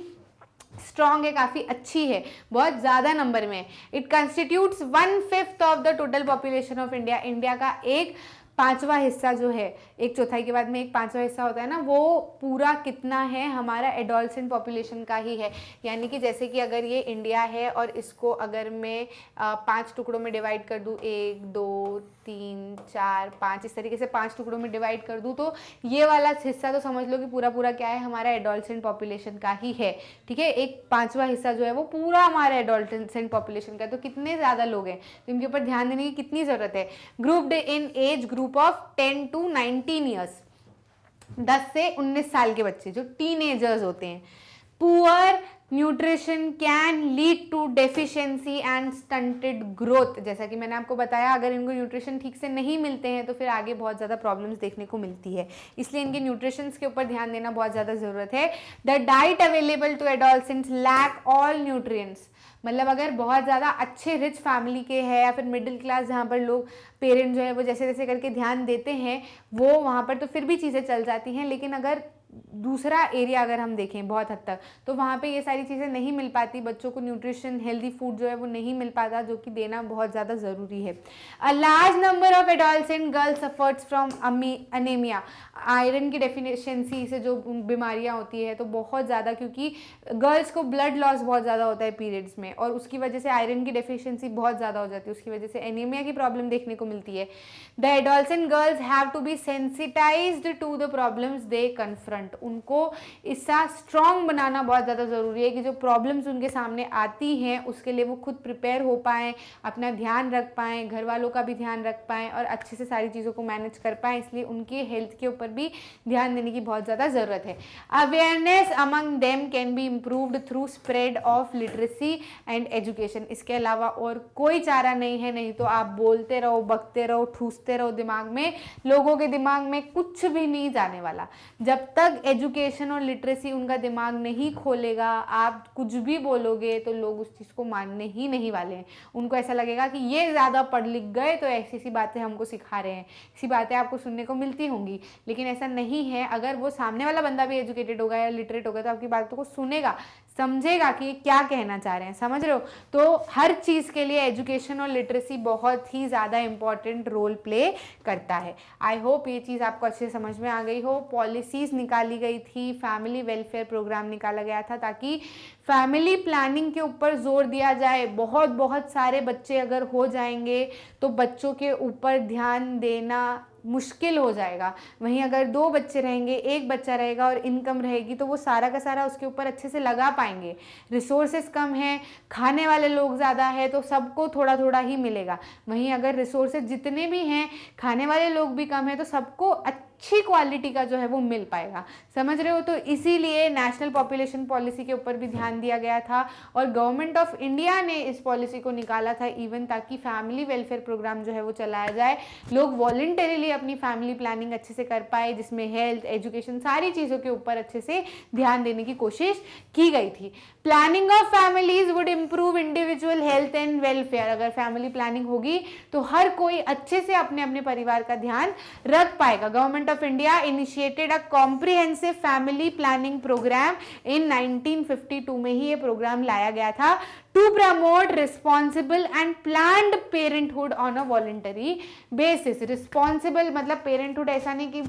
स्ट्रॉन्ग है, काफ़ी अच्छी है, बहुत ज़्यादा नंबर में। It constitutes 1/5 of the total population of India. India का 1/5 हिस्सा जो है, 1/4 के बाद में 1/5 हिस्सा होता है ना, वो पूरा कितना है, हमारा एडोलसेंट पॉपुलेशन का ही है। यानी कि जैसे कि अगर ये इंडिया है और इसको अगर मैं 5 टुकड़ों में डिवाइड कर दूँ, 1 2 3 4 5, इस तरीके से 5 टुकड़ों में डिवाइड कर दूँ, तो ये वाला हिस्सा तो समझ लो कि पूरा पूरा क्या है, हमारा एडोलसेंट पॉपुलेशन का ही है। ठीक है, 1/5 हिस्सा जो है वो पूरा हमारा एडोलसेंट पॉपुलेशन का है। तो कितने ज़्यादा लोग हैं, तो इनके ऊपर ध्यान देने की कितनी ज़रूरत है। Grouped in age group of 10 to 19 years, 10 से 19 साल के बच्चे जो टीनेजर्स होते हैं। Poor nutrition can lead to deficiency and stunted growth. जैसा कि मैंने आपको बताया, अगर इनको न्यूट्रिशन ठीक से नहीं मिलते हैं तो फिर आगे बहुत ज़्यादा प्रॉब्लम्स देखने को मिलती है। इसलिए इनके न्यूट्रिशंस के ऊपर ध्यान देना बहुत ज़्यादा ज़रूरत है। The diet available to adolescents lack all nutrients. मतलब अगर बहुत ज़्यादा अच्छे रिच फैमिली के हैं या फिर मिडिल क्लास, जहाँ पर लोग पेरेंट जो है वो जैसे जैसे करके ध्यान देते हैं वो वहाँ पर तो फिर भी चीज़ें चल जाती हैं। लेकिन अगर दूसरा एरिया अगर हम देखें बहुत हद तक, तो वहाँ पे ये सारी चीज़ें नहीं मिल पाती, बच्चों को न्यूट्रिशन हेल्दी फूड जो है वो नहीं मिल पाता, जो कि देना बहुत ज़्यादा ज़रूरी है। A large number of adolescent girls suffers from anaemia, iron की डेफिशिएंसी से जो बीमारियाँ होती है तो बहुत ज़्यादा, क्योंकि गर्ल्स को ब्लड लॉस बहुत ज़्यादा होता है पीरियड्स में, और उसकी वजह से आयरन की डेफिशिएंसी बहुत ज़्यादा हो जाती है, उसकी वजह से एनीमिया की प्रॉब्लम देखने को मिलती है। The adolescent girls have to be sensitized to the problems they confront, उनको इसका स्ट्रॉन्ग बनाना बहुत ज़्यादा ज़रूरी है कि जो प्रॉब्लम्स उनके सामने आती हैं उसके लिए वो खुद प्रिपेयर हो पाएँ, अपना ध्यान रख पाएँ, घर वालों का भी ध्यान रख पाएँ और अच्छे से सारी चीज़ों को मैनेज कर पाएँ, इसलिए उनके हेल्थ के ऊपर भी ध्यान देने की बहुत ज़्यादा ज़रूरत है। Awareness among them can be improved through spread of literacy and education, इसके अलावा और कोई चारा नहीं है, नहीं तो आप बोलते रहो, बकते रहो, ठूसते रहो दिमाग में, लोगों के दिमाग में कुछ भी नहीं जाने वाला। जब तक एजुकेशन और लिटरेसी उनका दिमाग नहीं खोलेगा, आप कुछ भी बोलोगे तो लोग उस चीज़ को मानने ही नहीं वाले हैं। उनको ऐसा लगेगा कि ये ज़्यादा पढ़ लिख गए तो ऐसी ऐसी बातें हमको सिखा रहे हैं, ऐसी बातें आपको सुनने को मिलती होंगी, लेकिन ऐसा नहीं है। अगर वो सामने वाला बंदा भी एजुकेटेड होगा या लिटरेट होगा तो आपकी बातों को सुनेगा, समझेगा कि ये क्या कहना चाह रहे हैं, समझ रहे हो। तो हर चीज़ के लिए एजुकेशन और लिटरेसी बहुत ही ज़्यादा इंपॉर्टेंट रोल प्ले करता है। आई होप ये चीज़ आपको अच्छे से समझ में आ गई हो। पॉलिसीज़ निकाली गई थी, फैमिली वेलफेयर प्रोग्राम निकाला गया था ताकि फैमिली प्लानिंग के ऊपर जोर दिया जाए। बहुत बहुत सारे बच्चे अगर हो जाएंगे तो बच्चों के ऊपर ध्यान देना मुश्किल हो जाएगा। वहीं अगर 2 बच्चे रहेंगे, 1 बच्चा रहेगा और इनकम रहेगी तो वो सारा का सारा उसके ऊपर अच्छे से लगा पाएंगे। रिसोर्सेज कम हैं, खाने वाले लोग ज़्यादा है तो सबको थोड़ा थोड़ा ही मिलेगा। वहीं अगर रिसोर्सेज जितने भी हैं, खाने वाले लोग भी कम हैं, तो सबको अच्छी क्वालिटी का जो है वो मिल पाएगा। समझ रहे हो। तो इसीलिए नेशनल पॉपुलेशन पॉलिसी के ऊपर भी ध्यान दिया गया था और गवर्नमेंट ऑफ इंडिया ने इस पॉलिसी को निकाला था इवन ताकि फैमिली वेलफेयर प्रोग्राम जो है वो चलाया जाए, लोग वॉलंटरीली अपनी फैमिली प्लानिंग अच्छे से कर पाए, जिसमें हेल्थ, एजुकेशन, सारी चीज़ों के ऊपर अच्छे से ध्यान देने की कोशिश की गई थी। Planning of families would improve individual health and welfare, अगर फैमिली प्लानिंग होगी तो हर कोई अच्छे से अपने अपने परिवार का ध्यान रख पाएगा। Government of India initiated a comprehensive family planning programme in 1952 में ही ये प्रोग्राम लाया गया था to promote responsible and planned parenthood on a voluntary basis. Responsible मतलब पेरेंटहुड ऐसा नहीं कि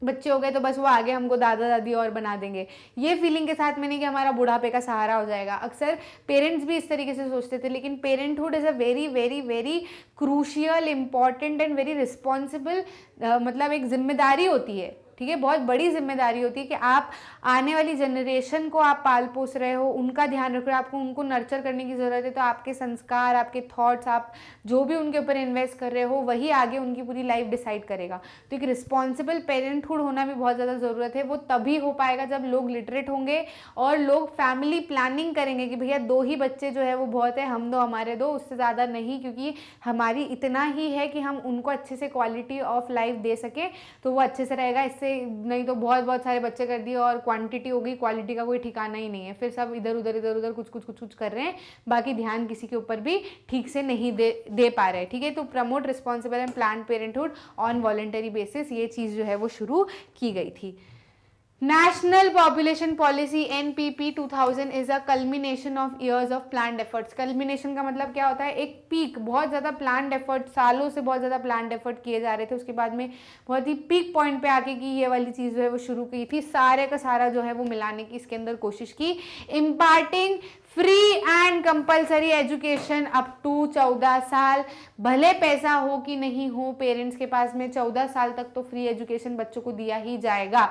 बच्चे हो गए तो बस वो आगे हमको दादा दादी और बना देंगे, ये फीलिंग के साथ में नहीं कि हमारा बुढ़ापे का सहारा हो जाएगा। अक्सर पेरेंट्स भी इस तरीके से सोचते थे, लेकिन parenthood is a very very very crucial, important and very responsible, मतलब एक जिम्मेदारी होती है, ठीक है, बहुत बड़ी जिम्मेदारी होती है कि आप आने वाली जनरेशन को आप पाल पोस रहे हो, उनका ध्यान रख रहे हो, आपको उनको नर्चर करने की ज़रूरत है। तो आपके संस्कार, आपके थॉट्स, आप जो भी उनके ऊपर इन्वेस्ट कर रहे हो वही आगे उनकी पूरी लाइफ डिसाइड करेगा। तो एक रिस्पॉन्सिबल पेरेंटहुड होना भी बहुत ज़्यादा ज़रूरत है। वो तभी हो पाएगा जब लोग लिटरेट होंगे और लोग फैमिली प्लानिंग करेंगे कि भैया 2 ही बच्चे जो है वो बहुत है, हम 2 हमारे 2, उससे ज़्यादा नहीं, क्योंकि हमारी इतना ही है कि हम उनको अच्छे से क्वालिटी ऑफ लाइफ दे सके तो वो अच्छे से रहेगा। इससे नहीं तो बहुत बहुत सारे बच्चे कर दिए और क्वांटिटी हो गई, क्वालिटी का कोई ठिकाना ही नहीं है, फिर सब इधर उधर कुछ कर रहे हैं, बाकी ध्यान किसी के ऊपर भी ठीक से नहीं दे पा रहे हैं। ठीक है, तो promote responsible and planned parenthood on voluntary basis, ये चीज़ जो है वो शुरू की गई थी। National population policy NPP 2000 is a culmination of years of planned efforts. Culmination का मतलब क्या होता है, एक पीक, बहुत ज़्यादा प्लान्ड एफर्ट, सालों से बहुत ज़्यादा प्लान्ड एफर्ट किए जा रहे थे, उसके बाद में बहुत ही पीक पॉइंट पे आके की ये वाली चीज़ जो है वो शुरू की थी, सारे का सारा जो है वो मिलाने की इसके अंदर कोशिश की। Imparting free and compulsory education up to 14 साल, भले पैसा हो कि नहीं हो पेरेंट्स के पास में, 14 साल तक तो फ्री एजुकेशन बच्चों को दिया ही जाएगा।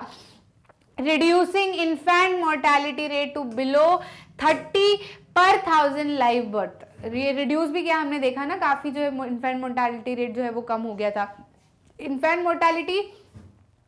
Reducing infant mortality rate to below 30 per 1000 live birth, reduce भी किया हमने, देखा ना काफ़ी जो है इन्फेंट मोर्टालिटी रेट जो है वो कम हो गया था। इन्फेंट मोर्टालिटी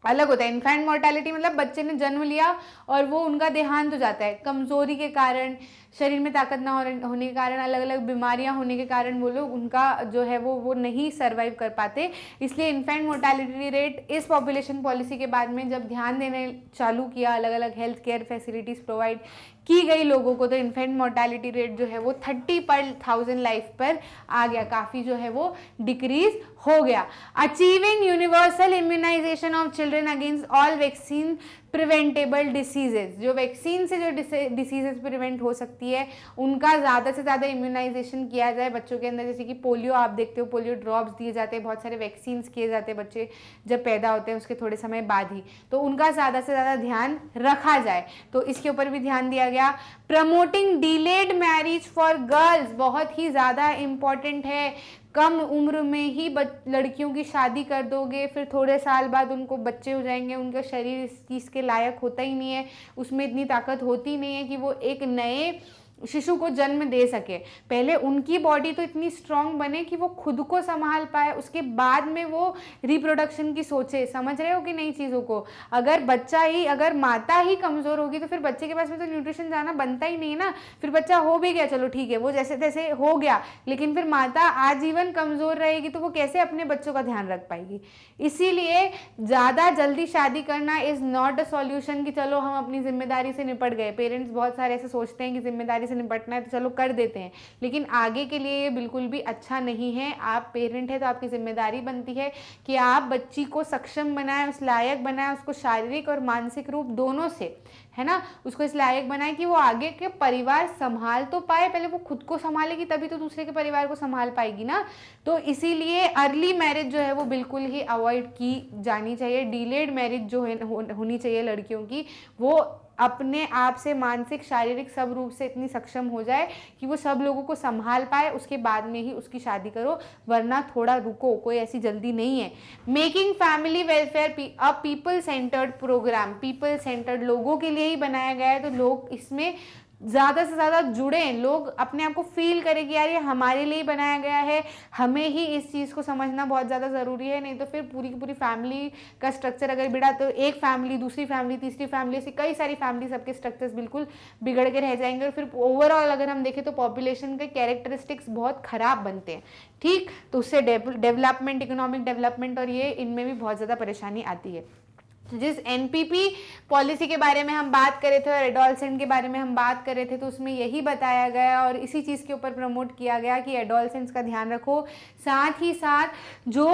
अलग होता है, इन्फेंट मोर्टालिटी मतलब बच्चे ने जन्म लिया और वो उनका देहांत हो जाता है, कमज़ोरी के कारण, शरीर में ताकत ना होने के कारण, अलग अलग बीमारियां होने के कारण वो लोग उनका जो है वो नहीं सर्वाइव कर पाते। इसलिए इन्फेंट मोर्टालिटी रेट इस पॉपुलेशन पॉलिसी के बाद में जब ध्यान देने चालू किया, अलग अलग हेल्थ केयर फैसिलिटीज़ प्रोवाइड की गई लोगों को, तो इन्फेंट मोर्टालिटी रेट जो है वो 30 पर 1000 लाइफ पर आ गया, काफ़ी जो है वो डिक्रीज हो गया। Achieving universal immunization of children against all vaccine preventable diseases, जो वैक्सीन से जो डिसीजेज प्रिवेंट हो सकती है उनका ज़्यादा से ज़्यादा इम्यूनाइजेशन किया जाए बच्चों के अंदर। जैसे कि पोलियो आप देखते हो, पोलियो ड्रॉप्स दिए जाते हैं, बहुत सारे वैक्सीन्स किए जाते हैं बच्चे जब पैदा होते हैं उसके थोड़े समय बाद ही, तो उनका ज़्यादा से ज़्यादा ध्यान रखा जाए, तो इसके ऊपर भी ध्यान दिया गया। Promoting delayed marriage for girls बहुत ही ज़्यादा इम्पॉर्टेंट है। कम उम्र में ही लड़कियों की शादी कर दोगे, फिर थोड़े साल बाद उनको बच्चे हो जाएंगे, उनका शरीर इस चीज़ के लायक होता ही नहीं है, उसमें इतनी ताकत होती नहीं है कि वो एक नए शिशु को जन्म दे सके। पहले उनकी बॉडी तो इतनी स्ट्रांग बने कि वो खुद को संभाल पाए, उसके बाद में वो रिप्रोडक्शन की सोचे। समझ रहे हो कि नहीं चीज़ों को? अगर माता ही कमज़ोर होगी तो फिर बच्चे के पास में तो न्यूट्रिशन जाना बनता ही नहीं ना। फिर बच्चा हो भी गया, चलो ठीक है, वो जैसे तैसे हो गया, लेकिन फिर माता आजीवन कमज़ोर रहेगी तो वो कैसे अपने बच्चों का ध्यान रख पाएगी? इसीलिए ज़्यादा जल्दी शादी करना इज़ नॉट अ सॉल्यूशन कि चलो हम अपनी जिम्मेदारी से निपट गए। पेरेंट्स बहुत सारे ऐसे सोचते हैं कि जिम्मेदारी से निपटना है तो चलो कर देते हैं, लेकिन आगे के लिए ये बिल्कुल भी अच्छा नहीं है। आप पेरेंट है तो आपकी जिम्मेदारी बनती है कि आप बच्ची को सक्षम बनाएं, उस लायक बनाएं, उसको शारीरिक और मानसिक रूप दोनों से, है ना, उसको इस लायक बनाए कि वो आगे के परिवार संभाल तो पाए। पहले वो खुद को संभालेगी तभी तो दूसरे के परिवार को संभाल पाएगी ना। तो इसीलिए अर्ली मैरिज जो है वो बिल्कुल ही अवॉइड की जानी चाहिए। डिलेड मैरिज जो है होनी चाहिए लड़कियों की, वो अपने आप से मानसिक शारीरिक सब रूप से इतनी सक्षम हो जाए कि वो सब लोगों को संभाल पाए, उसके बाद में ही उसकी शादी करो, वरना थोड़ा रुको, कोई ऐसी जल्दी नहीं है। Making family welfare a people centred programme, people centred लोगों के लिए ही बनाया गया है, तो लोग इसमें ज़्यादा से ज़्यादा जुड़ें, लोग अपने आप को फील करें कि यार ये हमारे लिए बनाया गया है, हमें ही इस चीज़ को समझना बहुत ज़्यादा ज़रूरी है। नहीं तो फिर पूरी की पूरी फैमिली का स्ट्रक्चर अगर बिगड़ा तो एक फैमिली, दूसरी फैमिली, तीसरी फैमिली, ऐसी कई सारी फैमिली, सबके स्ट्रक्चर्स बिल्कुल बिगड़ के रह जाएंगे और फिर ओवरऑल अगर हम देखें तो पॉपुलेशन के कैरेक्टरिस्टिक्स बहुत ख़राब बनते हैं। ठीक, तो उससे डेवलपमेंट, इकोनॉमिक डेवलपमेंट और ये इनमें भी बहुत ज़्यादा परेशानी आती है। जिस एनपीपी पॉलिसी के बारे में हम बात कर रहे थे और एडोलसेंट के बारे में हम बात कर रहे थे, तो उसमें यही बताया गया और इसी चीज़ के ऊपर प्रमोट किया गया कि एडोलसेंट्स का ध्यान रखो। साथ ही साथ जो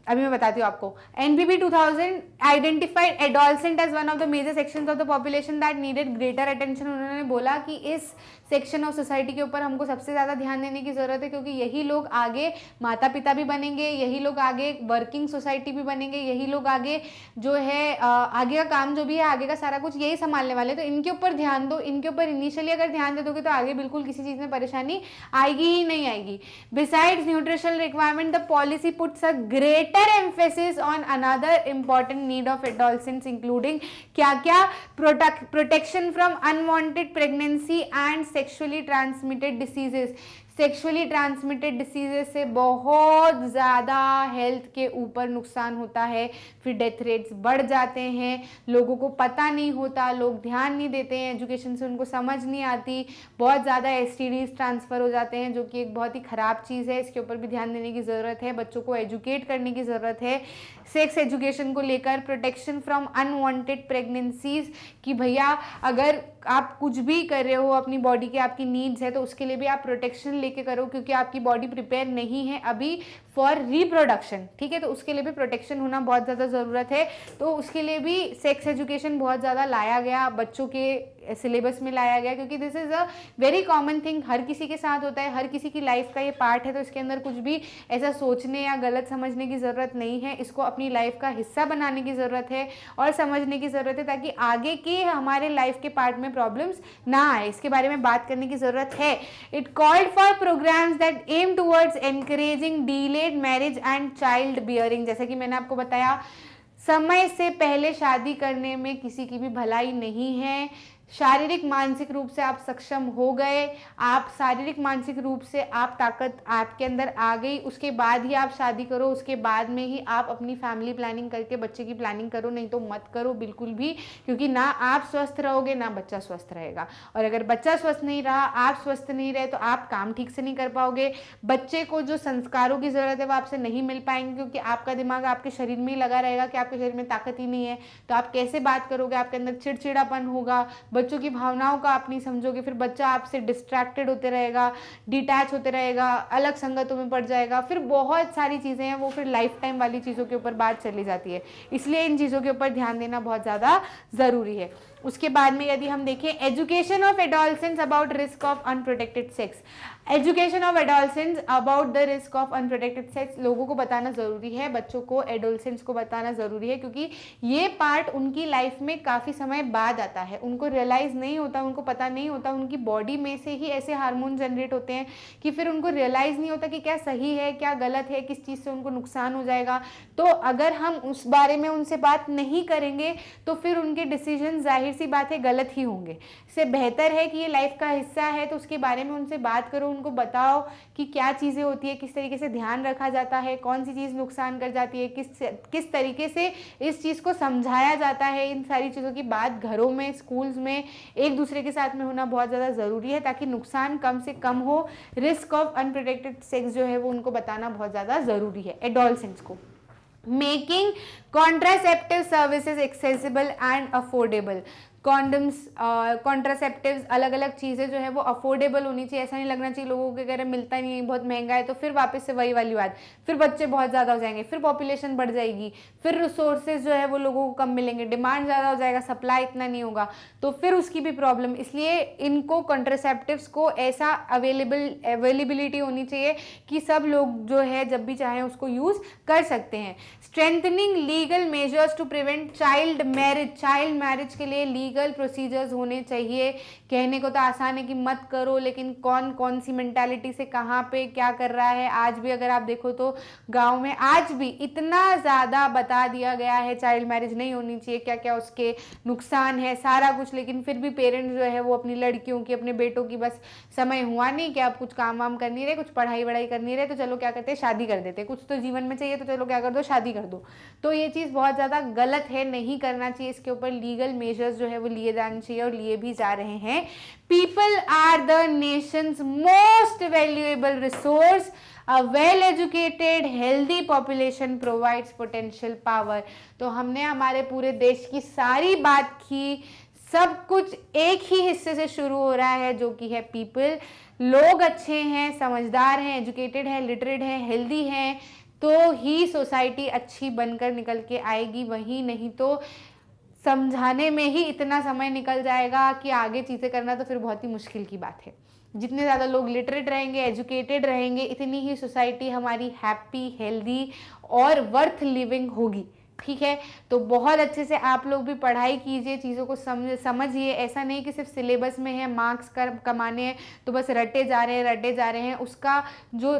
अभी मैं बताती हूँ आपको, NPP 2000 identified adolescent as one of the major sections of the population that needed greater attention. उन्होंने बोला कि इस सेक्शन ऑफ सोसाइटी के ऊपर हमको सबसे ज़्यादा ध्यान देने की ज़रूरत है, क्योंकि यही लोग आगे माता पिता भी बनेंगे, यही लोग आगे वर्किंग सोसाइटी भी बनेंगे, यही लोग आगे जो है आगे का काम जो भी है, आगे का सारा कुछ यही संभालने वाले। तो इनके ऊपर ध्यान दो, इनके ऊपर इनिशियली अगर ध्यान दे दोगे तो आगे बिल्कुल किसी चीज़ में परेशानी आएगी ही नहीं आएगी। Besides nutritional requirement, the policy puts a greater emphasis on another important need of adolescents, including क्या क्या, protection from unwanted pregnancy and sexually transmitted diseases. Sexually transmitted diseases से बहुत ज़्यादा हेल्थ के ऊपर नुकसान होता है, फिर डेथ रेट्स बढ़ जाते हैं, लोगों को पता नहीं होता, लोग ध्यान नहीं देते हैं, एजुकेशन से उनको समझ नहीं आती, बहुत ज़्यादा एसटीडीज ट्रांसफ़र हो जाते हैं, जो कि एक बहुत ही ख़राब चीज़ है। इसके ऊपर भी ध्यान देने की ज़रूरत है, बच्चों को एजुकेट करने की ज़रूरत है सेक्स एजुकेशन को लेकर। प्रोटेक्शन फ्रॉम अनवांटेड प्रेगनेंसीज, कि भैया अगर आप कुछ भी कर रहे हो अपनी बॉडी के, आपकी नीड्स है, तो उसके लिए भी आप प्रोटेक्शन लेके करो, क्योंकि आपकी बॉडी प्रिपेयर नहीं है अभी फॉर रिप्रोडक्शन। ठीक है, तो उसके लिए भी प्रोटेक्शन होना बहुत ज़्यादा ज़रूरत है। तो उसके लिए भी सेक्स एजुकेशन बहुत ज़्यादा लाया गया, बच्चों के सिलेबस में लाया गया, क्योंकि this is a very common thing, हर किसी के साथ होता है, हर किसी की लाइफ का ये पार्ट है। तो इसके अंदर कुछ भी ऐसा सोचने या गलत समझने की ज़रूरत नहीं है, इसको अपनी लाइफ का हिस्सा बनाने की ज़रूरत है और समझने की ज़रूरत है, ताकि आगे के हमारे लाइफ के पार्ट में प्रॉब्लम्स ना आए। इसके बारे में बात करने की ज़रूरत है। It called for programmes that aim towards encouraging delayed marriage and child bearing. जैसे कि मैंने आपको बताया, समय से पहले शादी करने में किसी की भी भलाई नहीं है। शारीरिक मानसिक रूप से आप सक्षम हो गए, आप शारीरिक मानसिक रूप से आप ताकत आपके अंदर आ गई, उसके बाद ही आप शादी करो, उसके बाद में ही आप अपनी फैमिली प्लानिंग करके बच्चे की प्लानिंग करो, नहीं तो मत करो बिल्कुल भी, क्योंकि ना आप स्वस्थ रहोगे ना बच्चा स्वस्थ रहेगा। और अगर बच्चा स्वस्थ नहीं रहा, आप स्वस्थ नहीं रहे, तो आप काम ठीक से नहीं कर पाओगे। बच्चे को जो संस्कारों की ज़रूरत है वो आपसे नहीं मिल पाएंगे, क्योंकि आपका दिमाग आपके शरीर में ही लगा रहेगा कि आपके शरीर में ताकत ही नहीं है। तो आप कैसे बात करोगे, आपके अंदर चिड़चिड़ापन होगा, बच्चों की भावनाओं का आप नहीं समझोगे, फिर बच्चा आपसे डिस्ट्रैक्टेड होते रहेगा, डिटैच होते रहेगा, अलग संगतों में पड़ जाएगा, फिर बहुत सारी चीज़ें हैं वो फिर लाइफ टाइम वाली चीज़ों के ऊपर बात चली जाती है। इसलिए इन चीज़ों के ऊपर ध्यान देना बहुत ज़्यादा ज़रूरी है। उसके बाद में यदि हम देखें, education of adolescence about risk of unprotected sex. Education of adolescence about the risk of unprotected sex लोगों को बताना ज़रूरी है, बच्चों को, एडोलसेंस को बताना ज़रूरी है, क्योंकि ये पार्ट उनकी लाइफ में काफ़ी समय बाद आता है, उनको रियलाइज़ नहीं होता, उनको पता नहीं होता, उनकी बॉडी में से ही ऐसे हार्मोन जनरेट होते हैं कि फिर उनको रियलाइज़ नहीं होता कि क्या सही है, क्या गलत है, किस चीज़ से उनको नुकसान हो जाएगा। तो अगर हम उस बारे में उनसे बात नहीं करेंगे तो फिर उनके डिसीजन जाहिर सी बात है गलत ही होंगे। इससे बेहतर है कि ये लाइफ का हिस्सा है तो उसके बारे में उनसे बात करो, उनको बताओ कि क्या चीज़ें होती है, किस तरीके से ध्यान रखा जाता है, कौन सी चीज़ नुकसान कर जाती है, किस तरीके से इस चीज़ को समझाया जाता है। इन सारी चीज़ों की बात घरों में, स्कूल्स में एक दूसरे के साथ में होना बहुत ज़्यादा ज़रूरी है, ताकि नुकसान कम से कम हो। रिस्क ऑफ अनप्रोटेक्टेड सेक्स जो है वो उनको बताना बहुत ज़्यादा ज़रूरी है एडोलसेंट्स को। Making contraceptive services accessible and affordable. Condoms, contraceptives, अलग अलग चीज़ें जो है वो अफोर्डेबल होनी चाहिए। ऐसा नहीं लगना चाहिए लोगों के अगर मिलता नहीं है, बहुत महंगा है, तो फिर वापस से वही वाली बात, फिर बच्चे बहुत ज़्यादा हो जाएंगे, फिर पॉपुलेशन बढ़ जाएगी, फिर रिसोर्सेज जो है वो लोगों को कम मिलेंगे, डिमांड ज़्यादा हो जाएगा, सप्लाई इतना नहीं होगा, तो फिर उसकी भी प्रॉब्लम। इसलिए इनको कॉन्ट्रासेप्टिव्स को ऐसा अवेलेबिलिटी होनी चाहिए कि सब लोग जो है जब भी चाहें उसको यूज़ कर सकते हैं। Strengthening legal measures to prevent child marriage के लिए लीगल प्रोसीजर्स होने चाहिए। कहने को तो आसान है कि मत करो, लेकिन कौन कौन सी मेंटालिटी से कहाँ पे क्या कर रहा है। आज भी अगर आप देखो तो गांव में आज भी इतना ज़्यादा बता दिया गया है चाइल्ड मैरिज नहीं होनी चाहिए, क्या क्या उसके नुकसान है, सारा कुछ, लेकिन फिर भी पेरेंट्स जो है वो अपनी लड़कियों की, अपने बेटों की, बस समय हुआ नहीं कि आप कुछ काम वाम कर नहीं रहे, कुछ पढ़ाई वढ़ाई कर नहीं रहे, तो चलो क्या करते हैं, शादी कर देते। कुछ तो जीवन में चाहिए तो चलो क्या कर दो, शादी कर दो। तो ये चीज़ बहुत ज़्यादा गलत है, नहीं करना चाहिए। इसके ऊपर लीगल मेजर्स जो है वो लिए जाने चाहिए और लिए भी जा रहे हैं। People are the nation's most valuable resource. A well-educated, healthy population provides potential power। तो हमने हमारे पूरे देश की सारी बात की, सब कुछ एक ही हिस्से से शुरू हो रहा है जो कि है पीपल। लोग अच्छे हैं, समझदार हैं, एजुकेटेड हैं, लिटरेट हैं, हेल्दी हैं, तो ही सोसाइटी अच्छी बनकर निकल के आएगी। वही नहीं तो समझाने में ही इतना समय निकल जाएगा कि आगे चीज़ें करना तो फिर बहुत ही मुश्किल की बात है। जितने ज़्यादा लोग लिटरेट रहेंगे, एजुकेटेड रहेंगे, इतनी ही सोसाइटी हमारी हैप्पी, हेल्दी और वर्थ लिविंग होगी। ठीक है, तो बहुत अच्छे से आप लोग भी पढ़ाई कीजिए, चीज़ों को समझिए। ऐसा नहीं कि सिर्फ सिलेबस में है, मार्क्स कमाने हैं तो बस रटे जा रहे हैं, उसका जो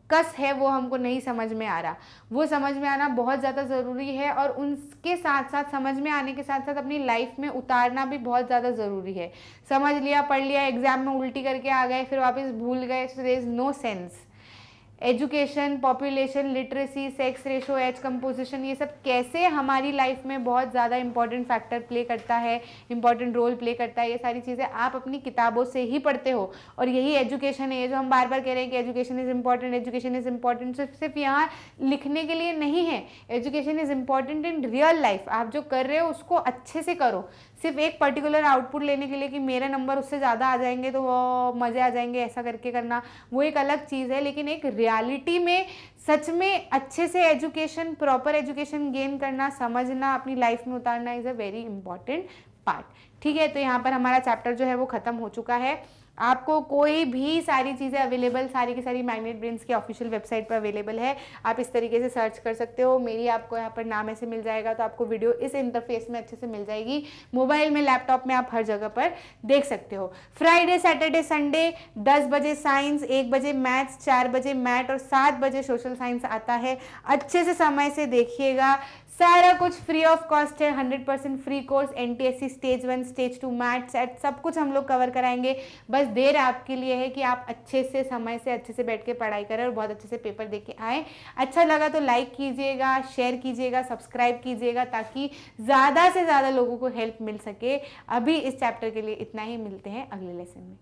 कस है वो हमको नहीं समझ में आ रहा। वो समझ में आना बहुत ज़्यादा ज़रूरी है, और उनके साथ साथ, समझ में आने के साथ साथ अपनी लाइफ में उतारना भी बहुत ज़्यादा ज़रूरी है। समझ लिया, पढ़ लिया, एग्जाम में उल्टी करके आ गए, फिर वापस भूल गए, so there is no sense. Education, population, literacy, sex ratio, age composition, ये सब कैसे हमारी लाइफ में बहुत ज़्यादा इंपॉर्टेंट फैक्टर प्ले करता है, इंपॉर्टेंट रोल प्ले करता है। ये सारी चीज़ें आप अपनी किताबों से ही पढ़ते हो, और यही एजुकेशन है। जो हम बार बार कह रहे हैं कि education is important, education is important, सिर्फ यहाँ लिखने के लिए नहीं है। Education is important in real life. आप जो कर रहे हो उसको अच्छे से करो। सिर्फ एक पर्टिकुलर आउटपुट लेने के लिए कि मेरे नंबर उससे ज़्यादा आ जाएंगे तो वो मज़े आ जाएंगे, ऐसा करके करना वो एक अलग चीज़ है। लेकिन एक रियलिटी में सच में अच्छे से एजुकेशन, प्रॉपर एजुकेशन गेन करना, समझना, अपनी लाइफ में उतारना is a very important part. ठीक है, तो यहाँ पर हमारा चैप्टर जो है वो ख़त्म हो चुका है। आपको कोई भी सारी चीज़ें अवेलेबल, सारी की सारी मैग्नेट ब्रेन्स की ऑफिशियल वेबसाइट पर अवेलेबल है। आप इस तरीके से सर्च कर सकते हो। मेरी आपको यहाँ पर नाम ऐसे मिल जाएगा, तो आपको वीडियो इस इंटरफेस में अच्छे से मिल जाएगी। मोबाइल में, लैपटॉप में, आप हर जगह पर देख सकते हो। फ्राइडे, सैटरडे, संडे 10 बजे साइंस, 1 बजे मैथ्स, 4 बजे मैथ और 7 बजे सोशल साइंस आता है। अच्छे से समय से देखिएगा, सारा कुछ फ्री ऑफ कॉस्ट है, 100% free course. NTSC stage 1, stage 2 maths, set सब कुछ हम लोग कवर कराएंगे। बस देर आपके लिए है कि आप अच्छे से समय से अच्छे से बैठ के पढ़ाई करें और बहुत अच्छे से पेपर दे के आएँ। अच्छा लगा तो लाइक कीजिएगा, शेयर कीजिएगा, सब्सक्राइब कीजिएगा, ताकि ज़्यादा से ज़्यादा लोगों को हेल्प मिल सके। अभी इस चैप्टर के लिए इतना ही, मिलते हैं अगले लेसन में।